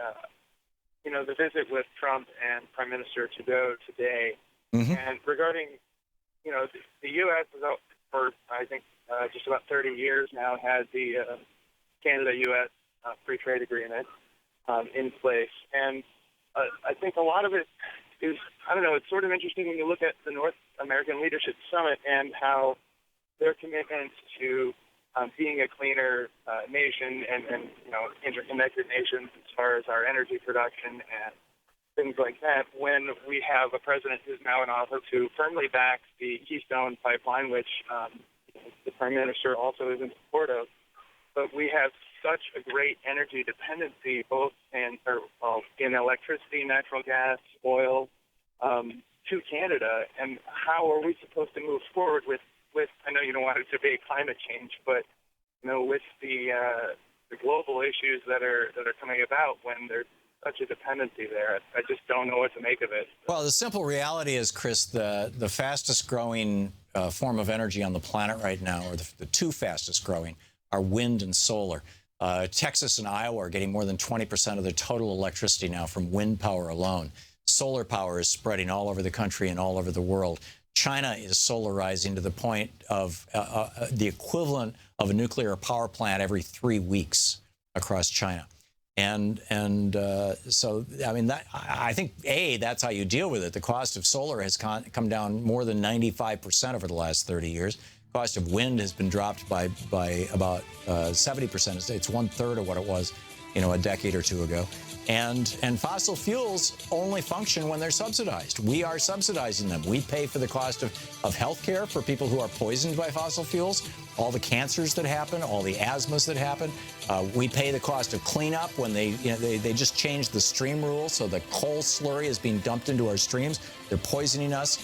visit with Trump and Prime Minister Trudeau today, and regarding, the U.S. has, for I think just about 30 years now, had the Canada-U.S. free trade agreement in place, and I think a lot of it is, it's sort of interesting when you look at the North American Leadership Summit and how their commitment to being a cleaner nation and interconnected nations as far as our energy production and things like that, when we have a president who's now in office who firmly backs the Keystone Pipeline, which the Prime Minister also is in support of. But we have such a great energy dependency, both in electricity, natural gas, oil, to Canada. And how are we supposed to move forward with I know you don't want to debate climate change, but with the global issues that are coming about when there's such a dependency there, I just don't know what to make of it. Well, the simple reality is, Chris, the fastest growing form of energy on the planet right now, or the two fastest growing, are wind and solar. Texas and Iowa are getting more than 20% of their total electricity now from wind power alone. Solar power is spreading all over the country and all over the world. China is solarizing to the point of the equivalent of a nuclear power plant every 3 weeks across China. And so, I think, that's how you deal with it. The cost of solar has come down more than 95% over the last 30 years. Cost of wind has been dropped by about 70%. It's 1/3 of what it was, a decade or two ago. And fossil fuels only function when they're subsidized. We are subsidizing them. We pay for the cost of health care for people who are poisoned by fossil fuels, all the cancers that happen, all the asthmas that happen. We pay the cost of cleanup when they just changed the stream rule, so the coal slurry is being dumped into our streams. They're poisoning us.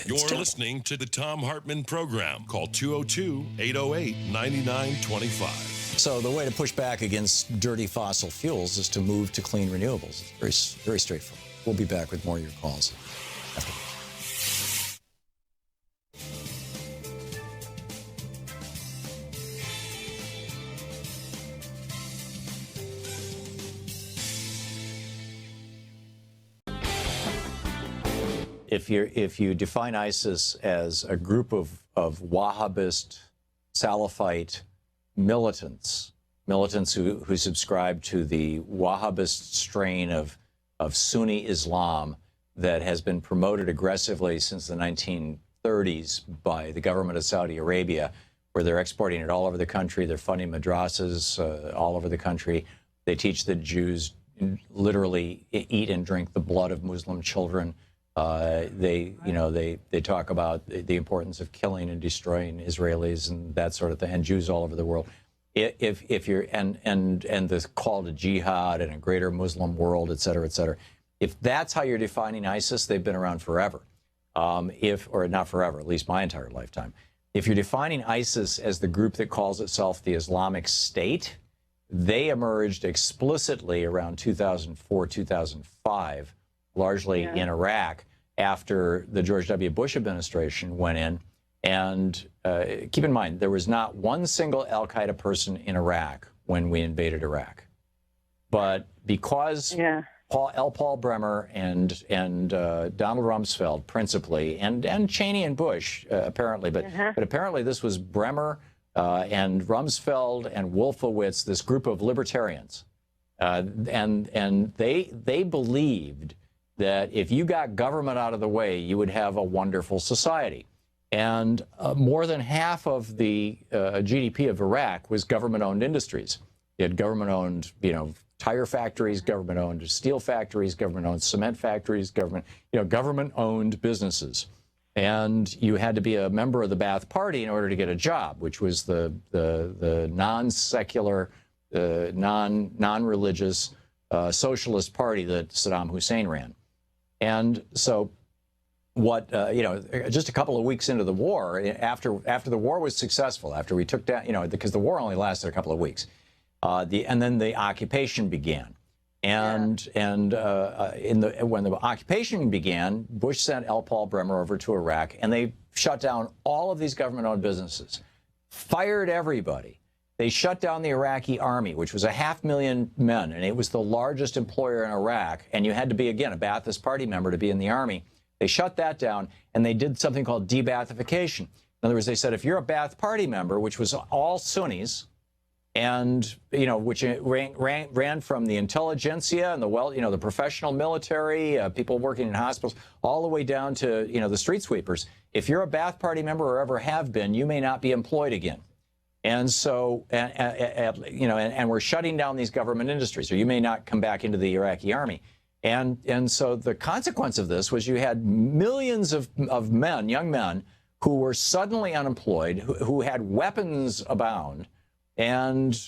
You're listening to the Thom Hartmann Program. Call 202-808-9925. So the way to push back against dirty fossil fuels is to move to clean renewables. It's very, very straightforward. We'll be back with more of your calls after this. If you define ISIS as a group of Wahhabist, Salafite militants who subscribe to the Wahhabist strain of Sunni Islam that has been promoted aggressively since the 1930s by the government of Saudi Arabia, where they're exporting it all over the country. They're funding madrasas all over the country. They teach that Jews literally eat and drink the blood of Muslim children. They talk about the importance of killing and destroying Israelis and that sort of thing, and Jews all over the world. if you're and this call to jihad and a greater Muslim world, et cetera, if that's how you're defining ISIS, they've been around forever. Or not forever, at least my entire lifetime. If you're defining ISIS as the group that calls itself the Islamic State, they emerged explicitly around 2004, 2005, largely in Iraq, after the George W. Bush administration went in. And keep in mind, there was not one single al-Qaeda person in Iraq when we invaded Iraq. But because Paul Bremer and Donald Rumsfeld principally, and Cheney and Bush apparently, but apparently this was Bremer and Rumsfeld and Wolfowitz, this group of libertarians, and they believed that if you got government out of the way, you would have a wonderful society. And more than half of the GDP of Iraq was government-owned industries. You had government-owned, tire factories, government-owned steel factories, government-owned cement factories, government-owned businesses. And you had to be a member of the Ba'ath Party in order to get a job, which was the non-secular, non-religious socialist party that Saddam Hussein ran. And so just a couple of weeks into the war, after the war was successful, after we took down, because the war only lasted a couple of weeks, and then the occupation began. And when the occupation began, Bush sent L. Paul Bremer over to Iraq, and they shut down all of these government-owned businesses, fired everybody. They shut down the Iraqi army, which was 500,000 men, and it was the largest employer in Iraq. And you had to be, again, a Ba'athist Party member to be in the army. They shut that down, and they did something called de-Ba'athification. In other words, they said if you're a Ba'ath Party member, which was all Sunnis, and which ran from the intelligentsia and the professional military, people working in hospitals, all the way down to the street sweepers. If you're a Ba'ath Party member or ever have been, you may not be employed again. And so, and we're shutting down these government industries, or you may not come back into the Iraqi army. And so the consequence of this was you had millions of men, young men, who were suddenly unemployed, who had weapons abound, and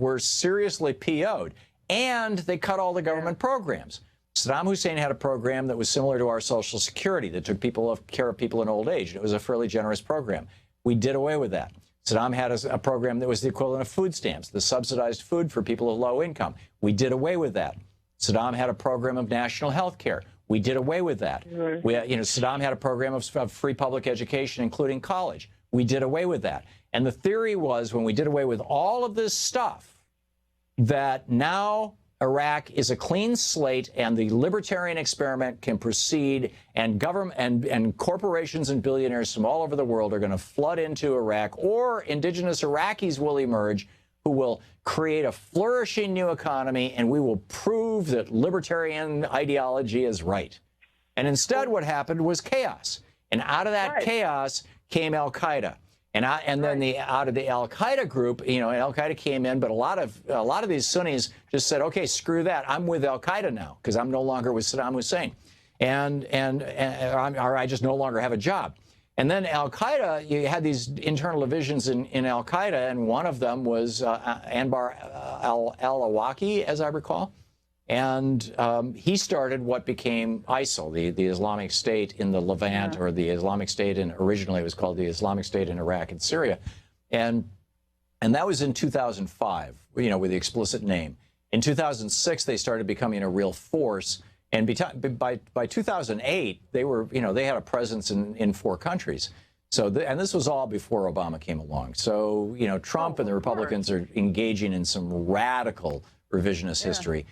were seriously PO'd. And they cut all the government programs. Saddam Hussein had a program that was similar to our Social Security that took care of people in old age. It was a fairly generous program. We did away with that. Saddam had a program that was the equivalent of food stamps, the subsidized food for people of low income. We did away with that. Saddam had a program of national health care. We did away with that. Saddam had a program of free public education, including college. We did away with that. And the theory was, when we did away with all of this stuff, that now Iraq is a clean slate and the libertarian experiment can proceed, and government and corporations and billionaires from all over the world are going to flood into Iraq, or indigenous Iraqis will emerge who will create a flourishing new economy, and we will prove that libertarian ideology is right. And instead what happened was chaos. And out of that chaos came al-Qaeda. And then out of the al-Qaeda group, al-Qaeda came in, but a lot of these Sunnis just said, okay, screw that. I'm with al-Qaeda now because I'm no longer with Saddam Hussein, or I just no longer have a job. And then al-Qaeda, you had these internal divisions in al-Qaeda, and one of them was Anbar al-Awlaki, as I recall. And he started what became ISIL, the Islamic State in the Levant, or the Islamic State originally it was called the Islamic State in Iraq and Syria. And that was in 2005, with the explicit name. In 2006, they started becoming a real force. And by 2008, they were, they had a presence in 4 countries. So, and this was all before Obama came along. So, Trump and the Republicans are engaging in some radical revisionist history.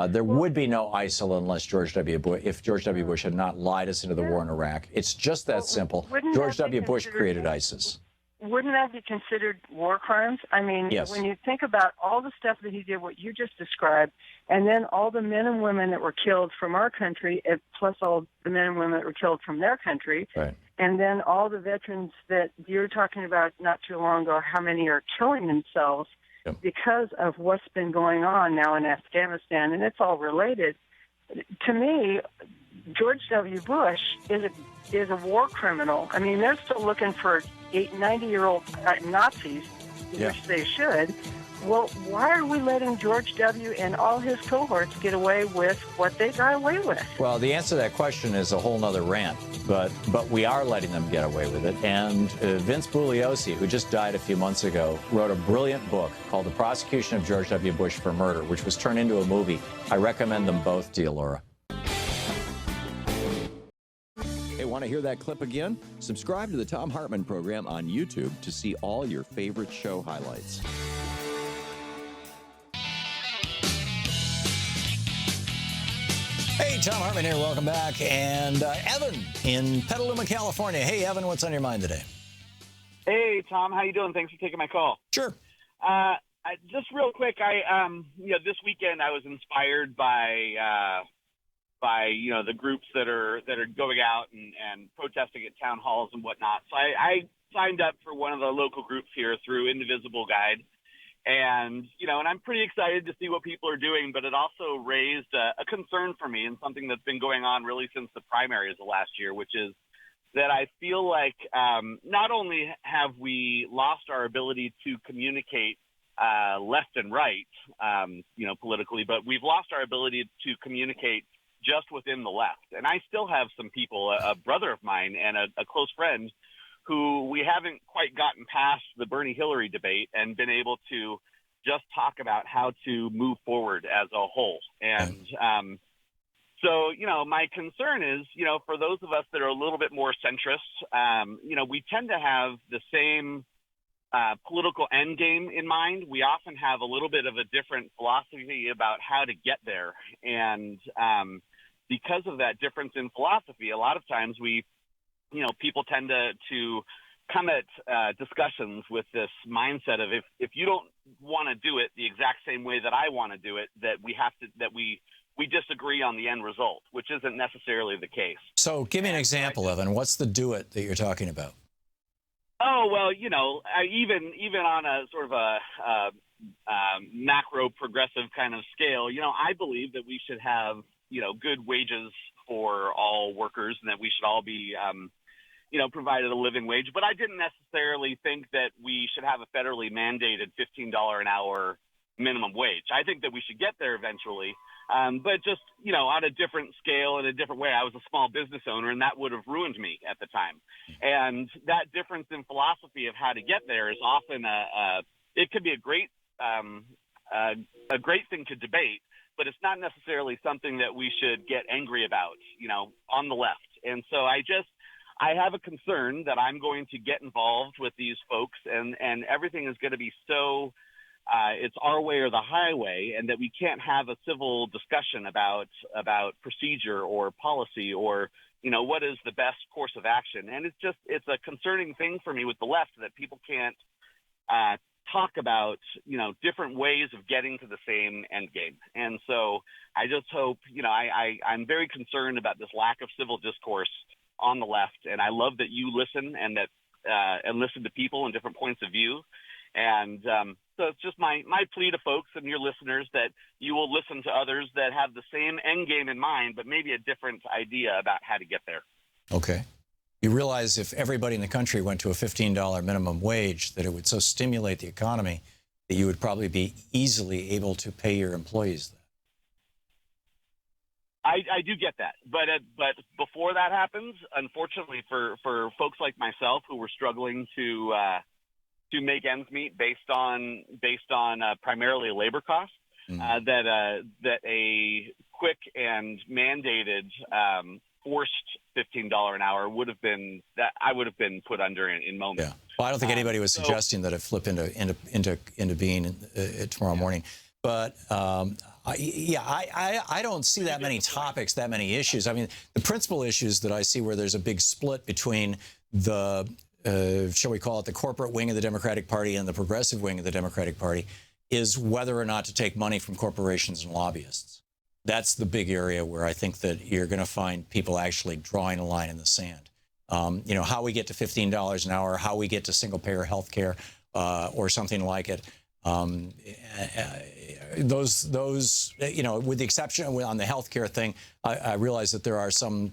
There would be no ISIL unless if George W. Bush had not lied us into the war in Iraq. It's just that simple. George W. Bush created ISIS. Wouldn't that be considered war crimes? I mean, when you think about all the stuff that he did, what you just described, and then all the men and women that were killed from our country, plus all the men and women that were killed from their country, and then all the veterans that you're talking about not too long ago, how many are killing themselves because of what's been going on now in Afghanistan, and it's all related. To me, George W. Bush is a war criminal. I mean, they're still looking for 90-year-old Nazis, which they should. well, why are we letting George W. and all his cohorts get away with what they got away with? Well, the answer to that question is a whole nother rant, but we are letting them get away with it. And Vince Bugliosi, who just died a few months ago, wrote a brilliant book called The Prosecution of George W. Bush for Murder, which was turned into a movie. I recommend them both to you, Laura. Hey, want to hear that clip again? Subscribe to the Thom Hartmann Program on YouTube to see all your favorite show highlights. Hey, Thom Hartmann here. Welcome back. And Evan in Petaluma, California. Hey, Evan, what's on your mind today? Hey, Tom. How you doing? Thanks for taking my call. Sure. Just real quick, this weekend I was inspired by the groups that are going out and protesting at town halls and whatnot. So I signed up for one of the local groups here through Indivisible Guide. And I'm pretty excited to see what people are doing, but it also raised a concern for me and something that's been going on really since the primaries of last year, which is that I feel like not only have we lost our ability to communicate left and right, politically, but we've lost our ability to communicate just within the left. And I still have some people, a brother of mine and a close friend, who we haven't quite gotten past the Bernie-Hillary debate and been able to just talk about how to move forward as a whole. And so, my concern is, for those of us that are a little bit more centrist, we tend to have the same political end game in mind. We often have a little bit of a different philosophy about how to get there. And because of that difference in philosophy, a lot of times people tend to come at discussions with this mindset of if you don't want to do it the exact same way that I want to do it, that we disagree on the end result, which isn't necessarily the case. So give me an example, Evan. What's the do it that you're talking about? Oh, well, even on a sort of a macro progressive kind of scale, I believe that we should have, good wages for all workers and that we should all be, provided a living wage. But I didn't necessarily think that we should have a federally mandated $15 an hour minimum wage. I think that we should get there eventually, but just, on a different scale in a different way. I was a small business owner, and that would have ruined me at the time. And that difference in philosophy of how to get there is often it could be a great thing to debate, but it's not necessarily something that we should get angry about, on the left. And so I have a concern that I'm going to get involved with these folks and everything is going to be so it's our way or the highway, and that we can't have a civil discussion about procedure or policy or, what is the best course of action. And it's a concerning thing for me with the left that people can't talk about, different ways of getting to the same end game. And so I just hope, I'm very concerned about this lack of civil discourse on the left. And I love that you listen and listen to people and different points of view. And so it's just my plea to folks and your listeners that you will listen to others that have the same end game in mind, but maybe a different idea about how to get there. Okay. You realize if everybody in the country went to a $15 minimum wage, that it would so stimulate the economy that you would probably be easily able to pay your employees that. I do get that, but before that happens, unfortunately for folks like myself who were struggling to make ends meet based on primarily labor costs, that a quick and mandated forced $15 an hour would have been that I would have been put under in moments. Yeah. Well, I don't think anybody was suggesting that it flip into being tomorrow morning, but. I don't see that many topics, that many issues. I mean, the principal issues that I see where there's a big split between the, shall we call it the corporate wing of the Democratic Party and the progressive wing of the Democratic Party is whether or not to take money from corporations and lobbyists. That's the big area where I think that you're going to find people actually drawing a line in the sand. How we get to $15 an hour, how we get to single-payer health care or something like it. Those, with the exception on the healthcare thing, I realize that there are some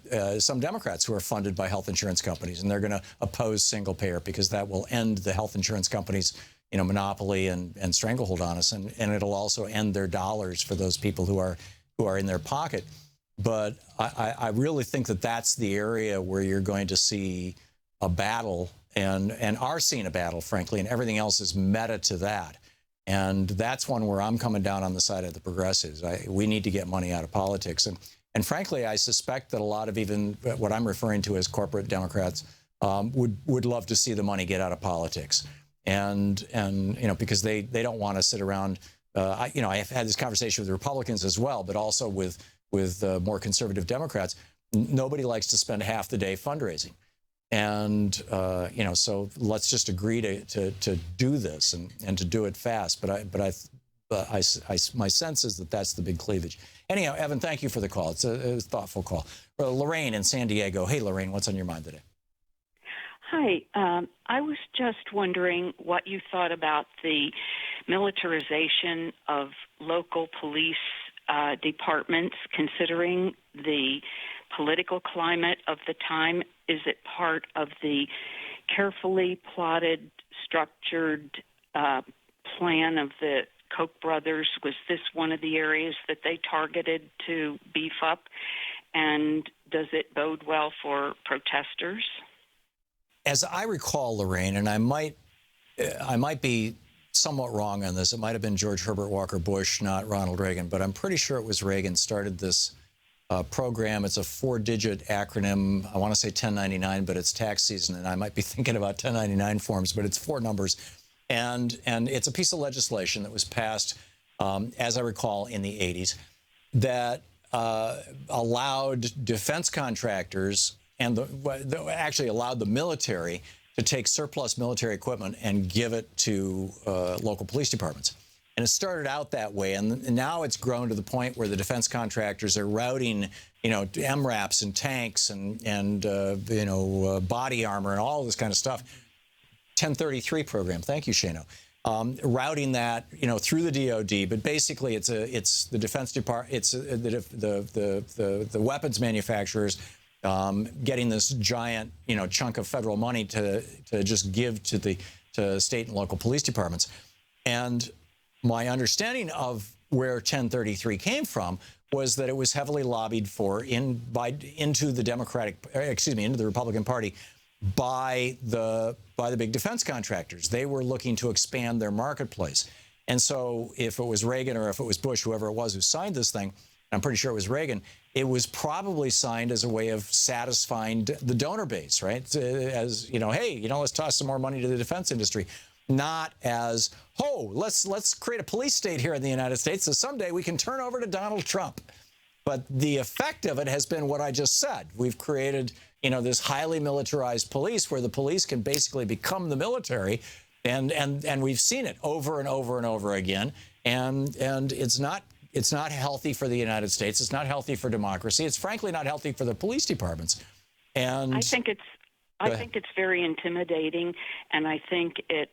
Democrats who are funded by health insurance companies, and they're going to oppose single payer because that will end the health insurance companies monopoly and stranglehold on us, and it'll also end their dollars for those people who are in their pocket. But I really think that that's the area where you're going to see a battle, and are seeing a battle, frankly, and everything else is meta to that. And that's one where I'm coming down on the side of the progressives. We need to get money out of politics. And frankly, I suspect that a lot of even what I'm referring to as corporate Democrats would love to see the money get out of politics. And because they don't want to sit around. I've had this conversation with Republicans as well, but also with more conservative Democrats. Nobody likes to spend half the day fundraising. And, so let's just agree to do this and to do it fast. But my sense is that that's the big cleavage. Anyhow, Evan, thank you for the call. It's a thoughtful call. Lorraine in San Diego. Hey, Lorraine, what's on your mind today? Hi. I was just wondering what you thought about the militarization of local police departments, considering the political climate of the time. Is it part of the carefully plotted, structured plan of the Koch brothers? Was this one of the areas that they targeted to beef up? And does it bode well for protesters? As I recall, Lorraine, and I might be somewhat wrong on this. It might have been George Herbert Walker Bush, not Ronald Reagan, but I'm pretty sure it was Reagan started this program. It's a 4-digit acronym. I want to say 1099, but it's tax season, and I might be thinking about 1099 forms, but it's 4 numbers. And it's a piece of legislation that was passed, as I recall, in the 80s, that allowed defense contractors and actually allowed the military to take surplus military equipment and give it to local police departments. And it started out that way, and now it's grown to the point where the defense contractors are routing, MRAPs and tanks and body armor and all this kind of stuff. 1033 program. Thank you, Shano. Routing that, through the DoD, but basically it's the Defense Department, it's the weapons manufacturers getting this giant, chunk of federal money to just give to state and local police departments. And my understanding of where 1033 came from was that it was heavily lobbied for into the Republican Party by the big defense contractors. They were looking to expand their marketplace. And so if it was Reagan or if it was Bush, whoever it was who signed this thing, I'm pretty sure it was Reagan, it was probably signed as a way of satisfying the donor base, right? As, hey, let's toss some more money to the defense industry. Not as, let's create a police state here in the United States so someday we can turn over to Donald Trump. But the effect of it has been what I just said. We've created, this highly militarized police where the police can basically become the military. And we've seen it over and over and over again. And it's not healthy for the United States. It's not healthy for democracy. It's frankly not healthy for the police departments. And I think it's very intimidating, and I think it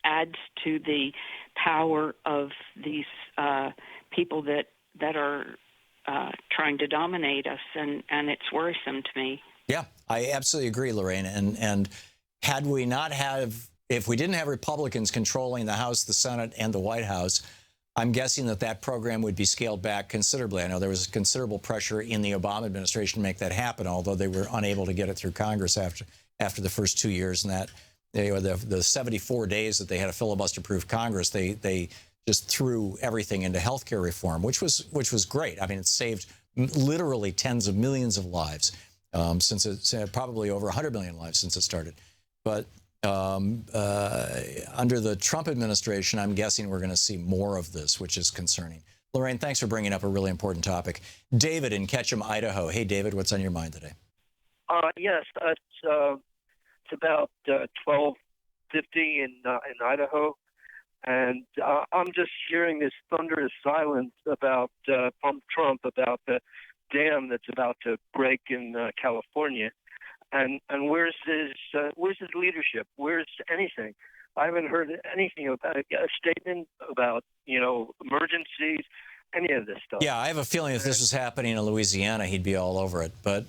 adds to the power of these people that are trying to dominate us, and it's worrisome to me. Yeah, I absolutely agree, Lorraine. And if we didn't have Republicans controlling the House, the Senate, and the White House, I'm guessing that program would be scaled back considerably. I know there was considerable pressure in the Obama administration to make that happen, although they were unable to get it through Congress after the first 2 years. And that the 74 days that they had a filibuster-proof Congress, they just threw everything into health care reform, which was great. I mean, it saved literally tens of millions of lives since it's probably over 100 million lives since it started. But under the Trump administration, I'm guessing we're going to see more of this, which is concerning. Lorraine, thanks for bringing up a really important topic. David in Ketchum, Idaho. Hey, David, what's on your mind today? Yes, it's about 12:50 in Idaho, and I'm just hearing this thunderous silence about from Trump about the dam that's about to break in California. And where's his leadership? Where's anything? I haven't heard anything about a statement about emergencies, any of this stuff. Yeah, I have a feeling if this was happening in Louisiana, he'd be all over it. But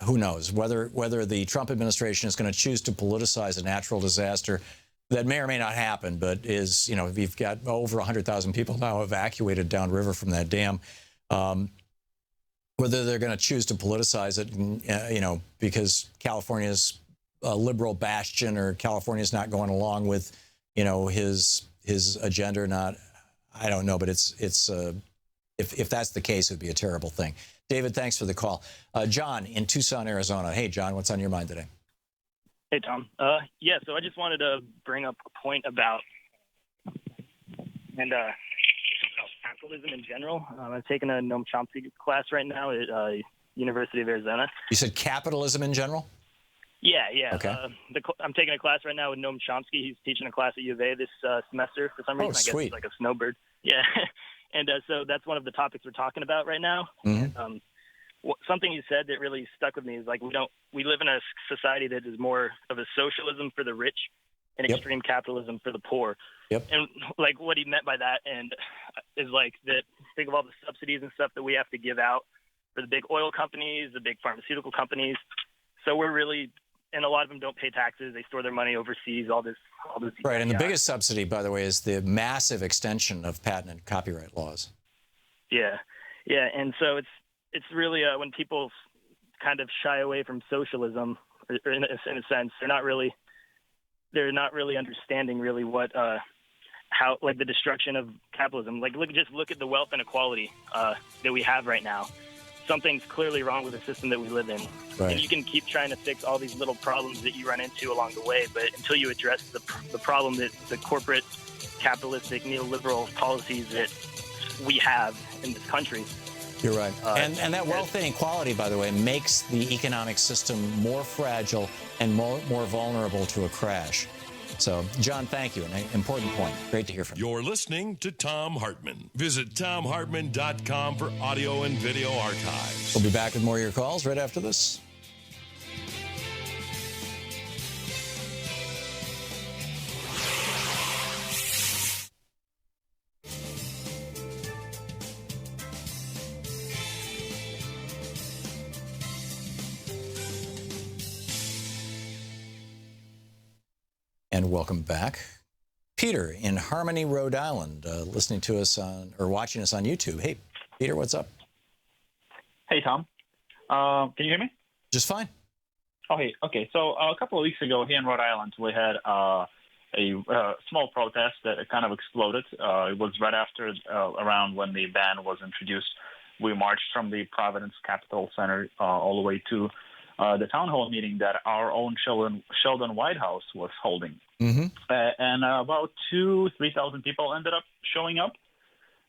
who knows whether the Trump administration is going to choose to politicize a natural disaster that may or may not happen, but is, you know, we've got over 100,000 people now evacuated downriver from that dam. Whether they're going to choose to politicize it, you know, because California's a liberal bastion or California's not going along with, you know, his agenda or not, I don't know. But if that's the case, it would be a terrible thing. David, thanks for the call. John in Tucson, Arizona. Hey, John, what's on your mind today? Hey, Tom. Yeah, so I just wanted to bring up a point about capitalism in general. I'm taking a Noam Chomsky class right now at University of Arizona. You said capitalism in general? Yeah. Okay. I'm taking a class right now with Noam Chomsky. He's teaching a class at U of A this semester for some reason. I guess he's like a snowbird. Yeah. And so that's one of the topics we're talking about right now. Mm-hmm. Something you said that really stuck with me is like we live in a society that is more of a socialism for the rich and extreme capitalism for the poor. Yep. And like what he meant by that and is like that think of all the subsidies and stuff that we have to give out for the big oil companies, the big pharmaceutical companies. So we're really, and a lot of them don't pay taxes. They store their money overseas, all this. Right. And the biggest subsidy, by the way, is the massive extension of patent and copyright laws. Yeah. Yeah. And so it's really when people kind of shy away from socialism, or in a sense, they're not really understanding really what how like the destruction of capitalism. Like just look at the wealth inequality that we have right now. Something's clearly wrong with the system that we live in. Right. And you can keep trying to fix all these little problems that you run into along the way, but until you address the problem that the corporate, capitalistic, neoliberal policies that we have in this country. You're right. And that wealth inequality, by the way, makes the economic system more fragile and more vulnerable to a crash. So, John, thank you. An important point. Great to hear from you. You're listening to Thom Hartmann. Visit ThomHartmann.com for audio and video archives. We'll be back with more of your calls right after this. And welcome back. Peter in Harmony, Rhode Island, listening to us or watching us on YouTube. Hey, Peter, what's up? Hey, Tom. Can you hear me? Just fine. Okay. So a couple of weeks ago here in Rhode Island, we had a small protest that kind of exploded. It was right after, around when the ban was introduced. We marched from the Providence Capitol Center all the way to the town hall meeting that our own Sheldon Whitehouse was holding. Mm-hmm. And about 3,000 people ended up showing up.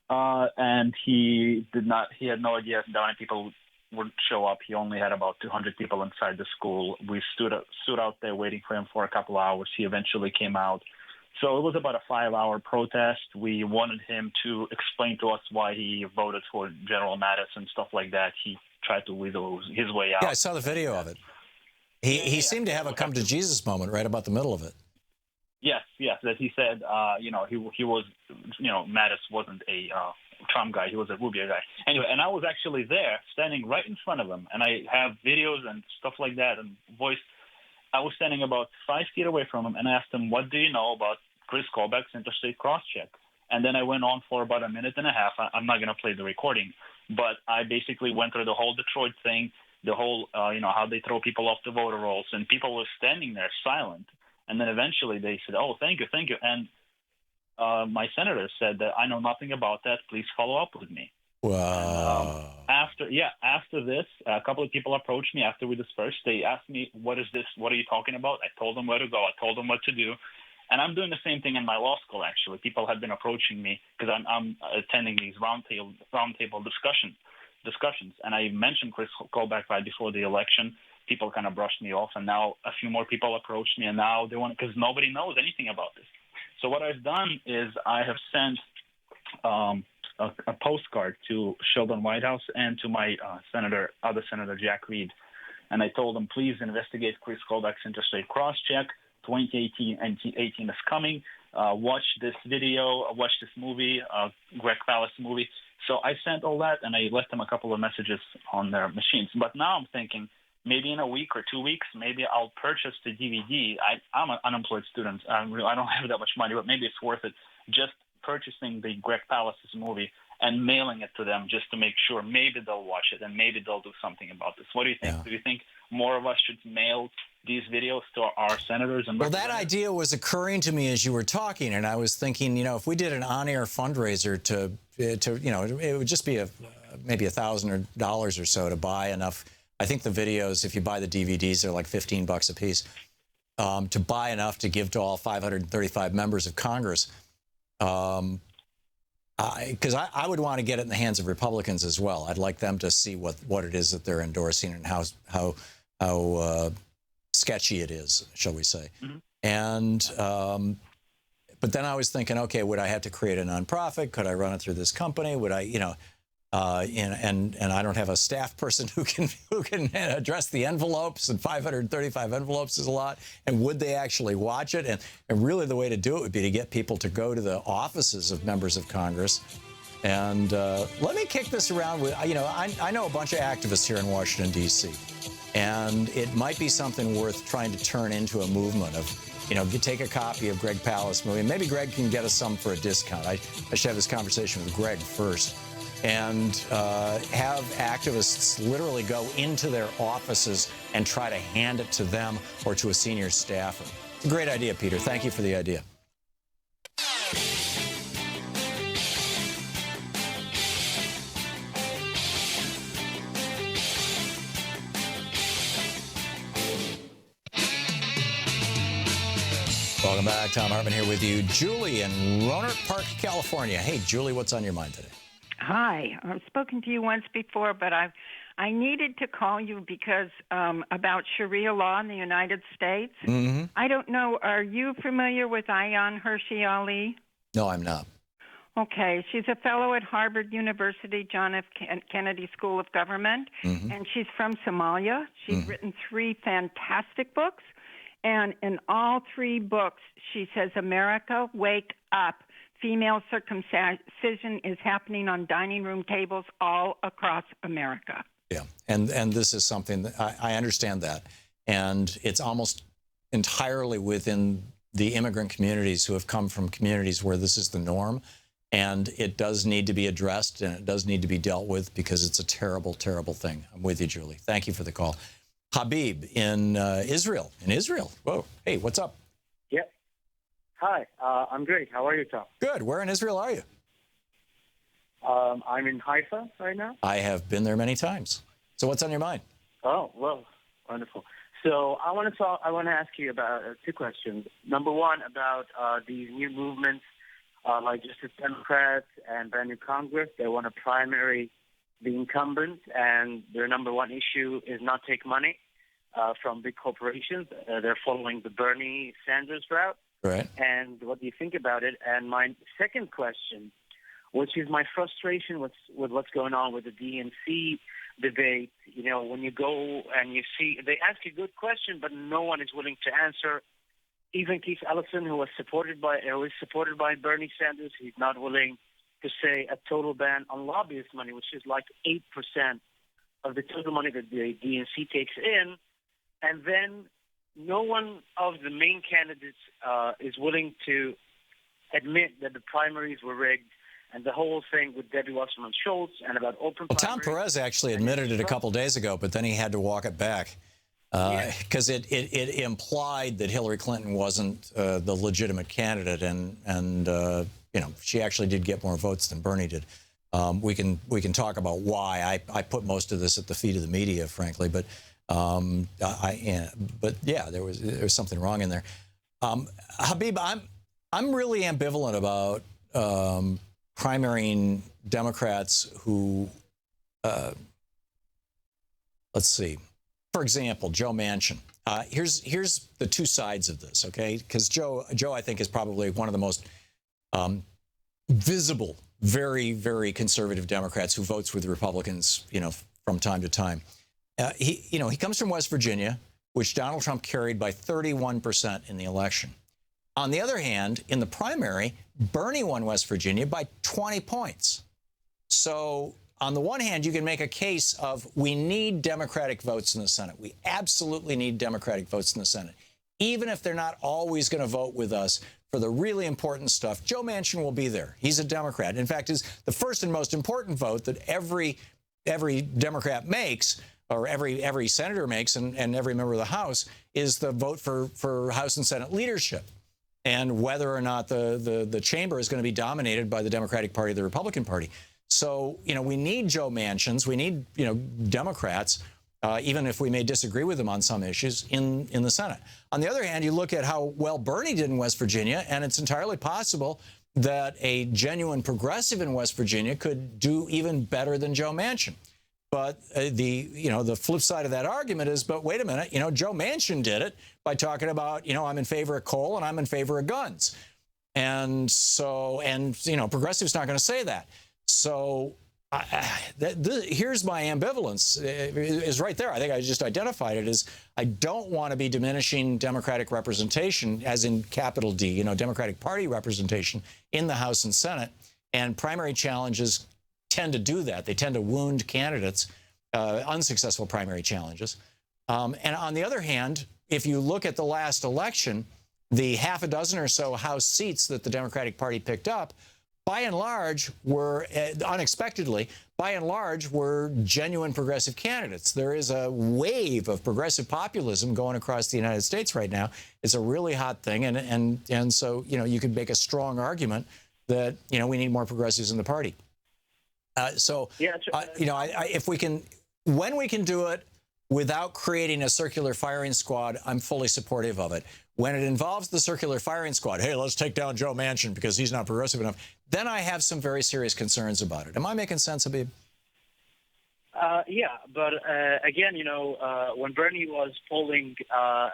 And he had no idea how many people would show up. He only had about 200 people inside the school. We stood out there waiting for him for a couple of hours. He eventually came out. So it was about a 5-hour protest. We wanted him to explain to us why he voted for General Mattis and stuff like that. He tried to wheedle his way out. Yeah, I saw the video of it. He seemed to have a come to Jesus moment right about the middle of it. Yes, that he said, he was, Mattis wasn't a Trump guy. He was a Rubio guy. Anyway, and I was actually there, standing right in front of him, and I have videos and stuff like that and voice. I was standing about 5 feet away from him and asked him, what do you know about Chris Kobach's interstate cross-check? And then I went on for about a minute and a half. I'm not going to play the recording, but I basically went through the whole Detroit thing, the whole, how they throw people off the voter rolls, and people were standing there silent. And then eventually they said, oh, thank you. And my senator said that I know nothing about that. Please follow up with me. Wow. After this, a couple of people approached me after we dispersed. They asked me, what is this? What are you talking about? I told them where to go. I told them what to do. And I'm doing the same thing in my law school, actually. People have been approaching me because I'm attending these roundtable discussions. And I mentioned Chris Kobach right before the election. People kind of brushed me off, and now a few more people approached me, and now they want, because nobody knows anything about this. So what I've done is I have sent a postcard to Sheldon Whitehouse and to my other senator, Jack Reed. And I told them, please investigate Chris Kobach's interstate cross-check. 2018 is coming. Watch this video, watch this movie, Greg Palast movie. So I sent all that, and I left them a couple of messages on their machines. But now I'm thinking, maybe in a week or 2 weeks, maybe I'll purchase the DVD. I'm an unemployed student. I don't have that much money, but maybe it's worth it just purchasing the Greg Pallas's movie and mailing it to them just to make sure maybe they'll watch it and maybe they'll do something about this. What do you think? Yeah. Do you think more of us should mail these videos to our senators? And well, that idea was occurring to me as you were talking, and I was thinking, if we did an on-air fundraiser to it would just be maybe $1,000 or so to buy enough. I think the videos, if you buy the DVDs, they're like $15 a piece. To buy enough to give to all 535 members of Congress. Because I would want to get it in the hands of Republicans as well. I'd like them to see what it is that they're endorsing and how sketchy it is, shall we say. Mm-hmm. And but then I was thinking, okay, would I have to create a nonprofit? Could I run it through this company? Would I, and I don't have a staff person who can address the envelopes, and 535 envelopes is a lot. And would they actually watch it? And really the way to do it would be to get people to go to the offices of members of Congress. And let me kick this around with, I know a bunch of activists here in Washington, D.C., and it might be something worth trying to turn into a movement of, take a copy of Greg Pallas movie. And maybe Greg can get us some for a discount. I should have this conversation with Greg first. And have activists literally go into their offices and try to hand it to them or to a senior staffer. It's a great idea, Peter. Thank you for the idea. Welcome back. Thom Hartmann here with you. Julie in Roanoke Park, California. Hey, Julie, what's on your mind today? Hi. I've spoken to you once before, but I needed to call you because about Sharia law in the United States. Mm-hmm. I don't know. Are you familiar with Ayaan Hirsi Ali? No, I'm not. Okay. She's a fellow at Harvard University, John F. Kennedy School of Government, mm-hmm. and she's from Somalia. She's mm-hmm. written 3 fantastic books, and in all 3 books, she says, America, wake up. Female circumcision is happening on dining room tables all across America. Yeah, and this is something that I understand that. And it's almost entirely within the immigrant communities who have come from communities where this is the norm. And it does need to be addressed, and it does need to be dealt with because it's a terrible, terrible thing. I'm with you, Julie. Thank you for the call. Habib in Israel. Whoa. Hey, what's up? Yeah. Hi, I'm great. How are you, Tom? Good. Where in Israel are you? I'm in Haifa right now. I have been there many times. So what's on your mind? Oh, well, wonderful. So I want to ask you about 2 questions. Number one, about these new movements, like Justice Democrats and Brand New Congress. They want to primary the incumbent, and their number one issue is not take money from big corporations. They're following the Bernie Sanders route. Right. And what do you think about it? And my second question, which is my frustration with what's going on with the DNC debate. When you go and you see, they ask a good question, but no one is willing to answer. Even Keith Ellison, who is supported by Bernie Sanders, he's not willing to say a total ban on lobbyist money, which is like 8% of the total money that the DNC takes in. And then no one of the main candidates is willing to admit that the primaries were rigged, and the whole thing with Debbie Wasserman Schultz and about open primaries. Tom Perez actually admitted it a couple days ago, but then he had to walk it back because it implied that Hillary Clinton wasn't the legitimate candidate, and she actually did get more votes than Bernie did. We can talk about why. I put most of this at the feet of the media, frankly, but. But yeah, there was something wrong in there. Habib, I'm really ambivalent about primarying Democrats who, let's see, for example, Joe Manchin. Here's the 2 sides of this, okay? Because Joe, I think, is probably one of the most visible, very, very conservative Democrats who votes with Republicans, from time to time. He comes from West Virginia, which Donald Trump carried by 31% in the election. On the other hand, in the primary, Bernie won West Virginia by 20 points. So on the one hand, you can make a case of we need Democratic votes in the Senate. We absolutely need Democratic votes in the Senate. Even if they're not always going to vote with us for the really important stuff, Joe Manchin will be there. He's a Democrat. In fact, is the first and most important vote that every Democrat makes, or every senator makes, and every member of the House, is the vote for House and Senate leadership, and whether or not the chamber is going to be dominated by the Democratic Party or the Republican Party. So, we need Joe Manchins. We need, Democrats, even if we may disagree with them on some issues in the Senate. On the other hand, you look at how well Bernie did in West Virginia, and it's entirely possible that a genuine progressive in West Virginia could do even better than Joe Manchin. But the flip side of that argument is, but wait a minute, Joe Manchin did it by talking about, I'm in favor of coal and I'm in favor of guns. And so, progressives not going to say that. So here's my ambivalence is right there. I think I just identified it as I don't want to be diminishing Democratic representation, as in capital D, Democratic Party representation in the House and Senate. And primary challenges tend to do that. They tend to wound candidates, unsuccessful primary challenges. And on the other hand, if you look at the last election, the half a dozen or so House seats that the Democratic Party picked up, by and large, were unexpectedly, by and large, were genuine progressive candidates. There is a wave of progressive populism going across the United States right now. It's a really hot thing, and so you could make a strong argument that we need more progressives in the party. If we can, when we can do it without creating a circular firing squad, I'm fully supportive of it. When it involves the circular firing squad, hey, let's take down Joe Manchin because he's not progressive enough, then I have some very serious concerns about it. Am I making sense, Habib? Yeah, but again, when Bernie was polling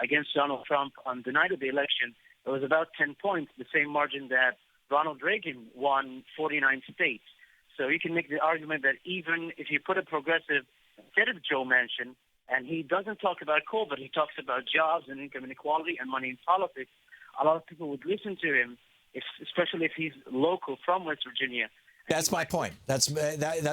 against Donald Trump on the night of the election, it was about 10 points, the same margin that Ronald Reagan won 49 states. So you can make the argument that even if you put a progressive instead of Joe Manchin, and he doesn't talk about coal, but he talks about jobs and income inequality and money in politics, a lot of people would listen to him, especially if he's local from West Virginia. That's my point. That's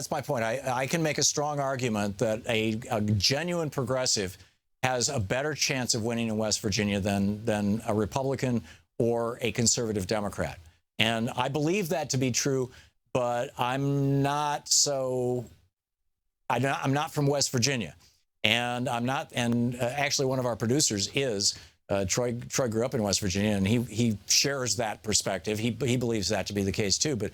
my point. I can make a strong argument that a genuine progressive has a better chance of winning in West Virginia than a Republican or a conservative Democrat. And I believe that to be true, but I'm not from West Virginia. And I'm not, and actually one of our producers is, Troy grew up in West Virginia, and he shares that perspective. He believes that to be the case too. But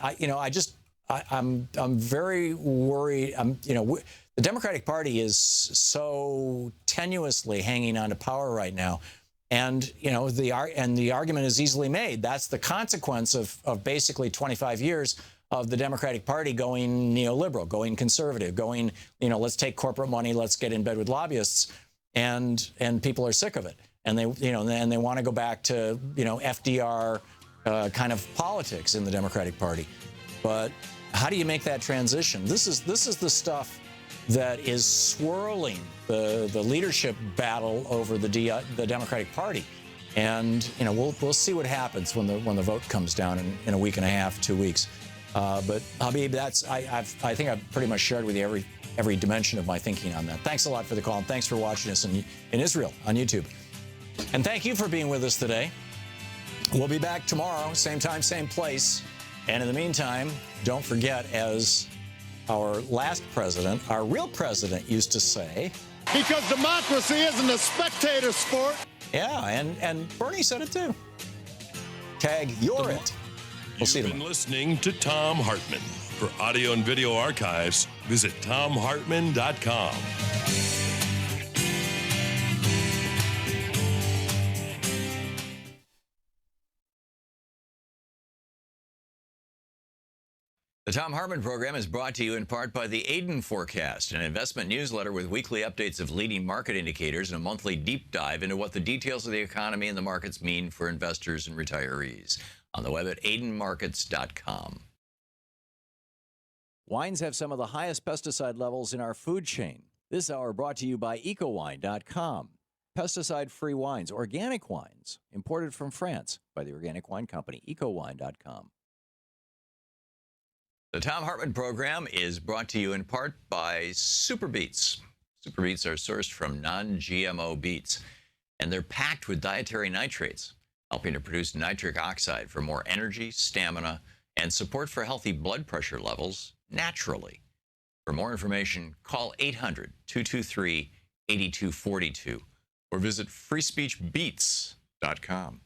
I'm very worried. The Democratic Party is so tenuously hanging on to power right now. And, the argument is easily made. That's the consequence of basically 25 years of the Democratic Party going neoliberal, going conservative, going, let's take corporate money, let's get in bed with lobbyists, and people are sick of it, and they want to go back to FDR kind of politics in the Democratic Party. But how do you make that transition? This is the stuff that is swirling the leadership battle over the Democratic Party, and we'll see what happens when the vote comes down in a week and a half, 2 weeks. But Habib, I think I've pretty much shared with you every dimension of my thinking on that. Thanks a lot for the call, and thanks for watching us in Israel on YouTube. And thank you for being with us today. We'll be back tomorrow, same time, same place. And in the meantime, don't forget, as our last president, our real president, used to say, because democracy isn't a spectator sport. Yeah, and Bernie said it too. Tag, you're it. We'll see you tomorrow. You've been listening to Thom Hartmann. For audio and video archives, visit thomhartmann.com. The Thom Hartmann Program is brought to you in part by the Aiden Forecast, an investment newsletter with weekly updates of leading market indicators and a monthly deep dive into what the details of the economy and the markets mean for investors and retirees. On the web at aidenmarkets.com. Wines have some of the highest pesticide levels in our food chain. This hour brought to you by ecowine.com. Pesticide-free wines, organic wines, imported from France by the Organic Wine Company, ecowine.com. The Thom Hartmann Program is brought to you in part by Super Beets. Super Beets are sourced from non-GMO beets, and they're packed with dietary nitrates, helping to produce nitric oxide for more energy, stamina, and support for healthy blood pressure levels naturally. For more information, call 800-223-8242 or visit freespeechbeets.com.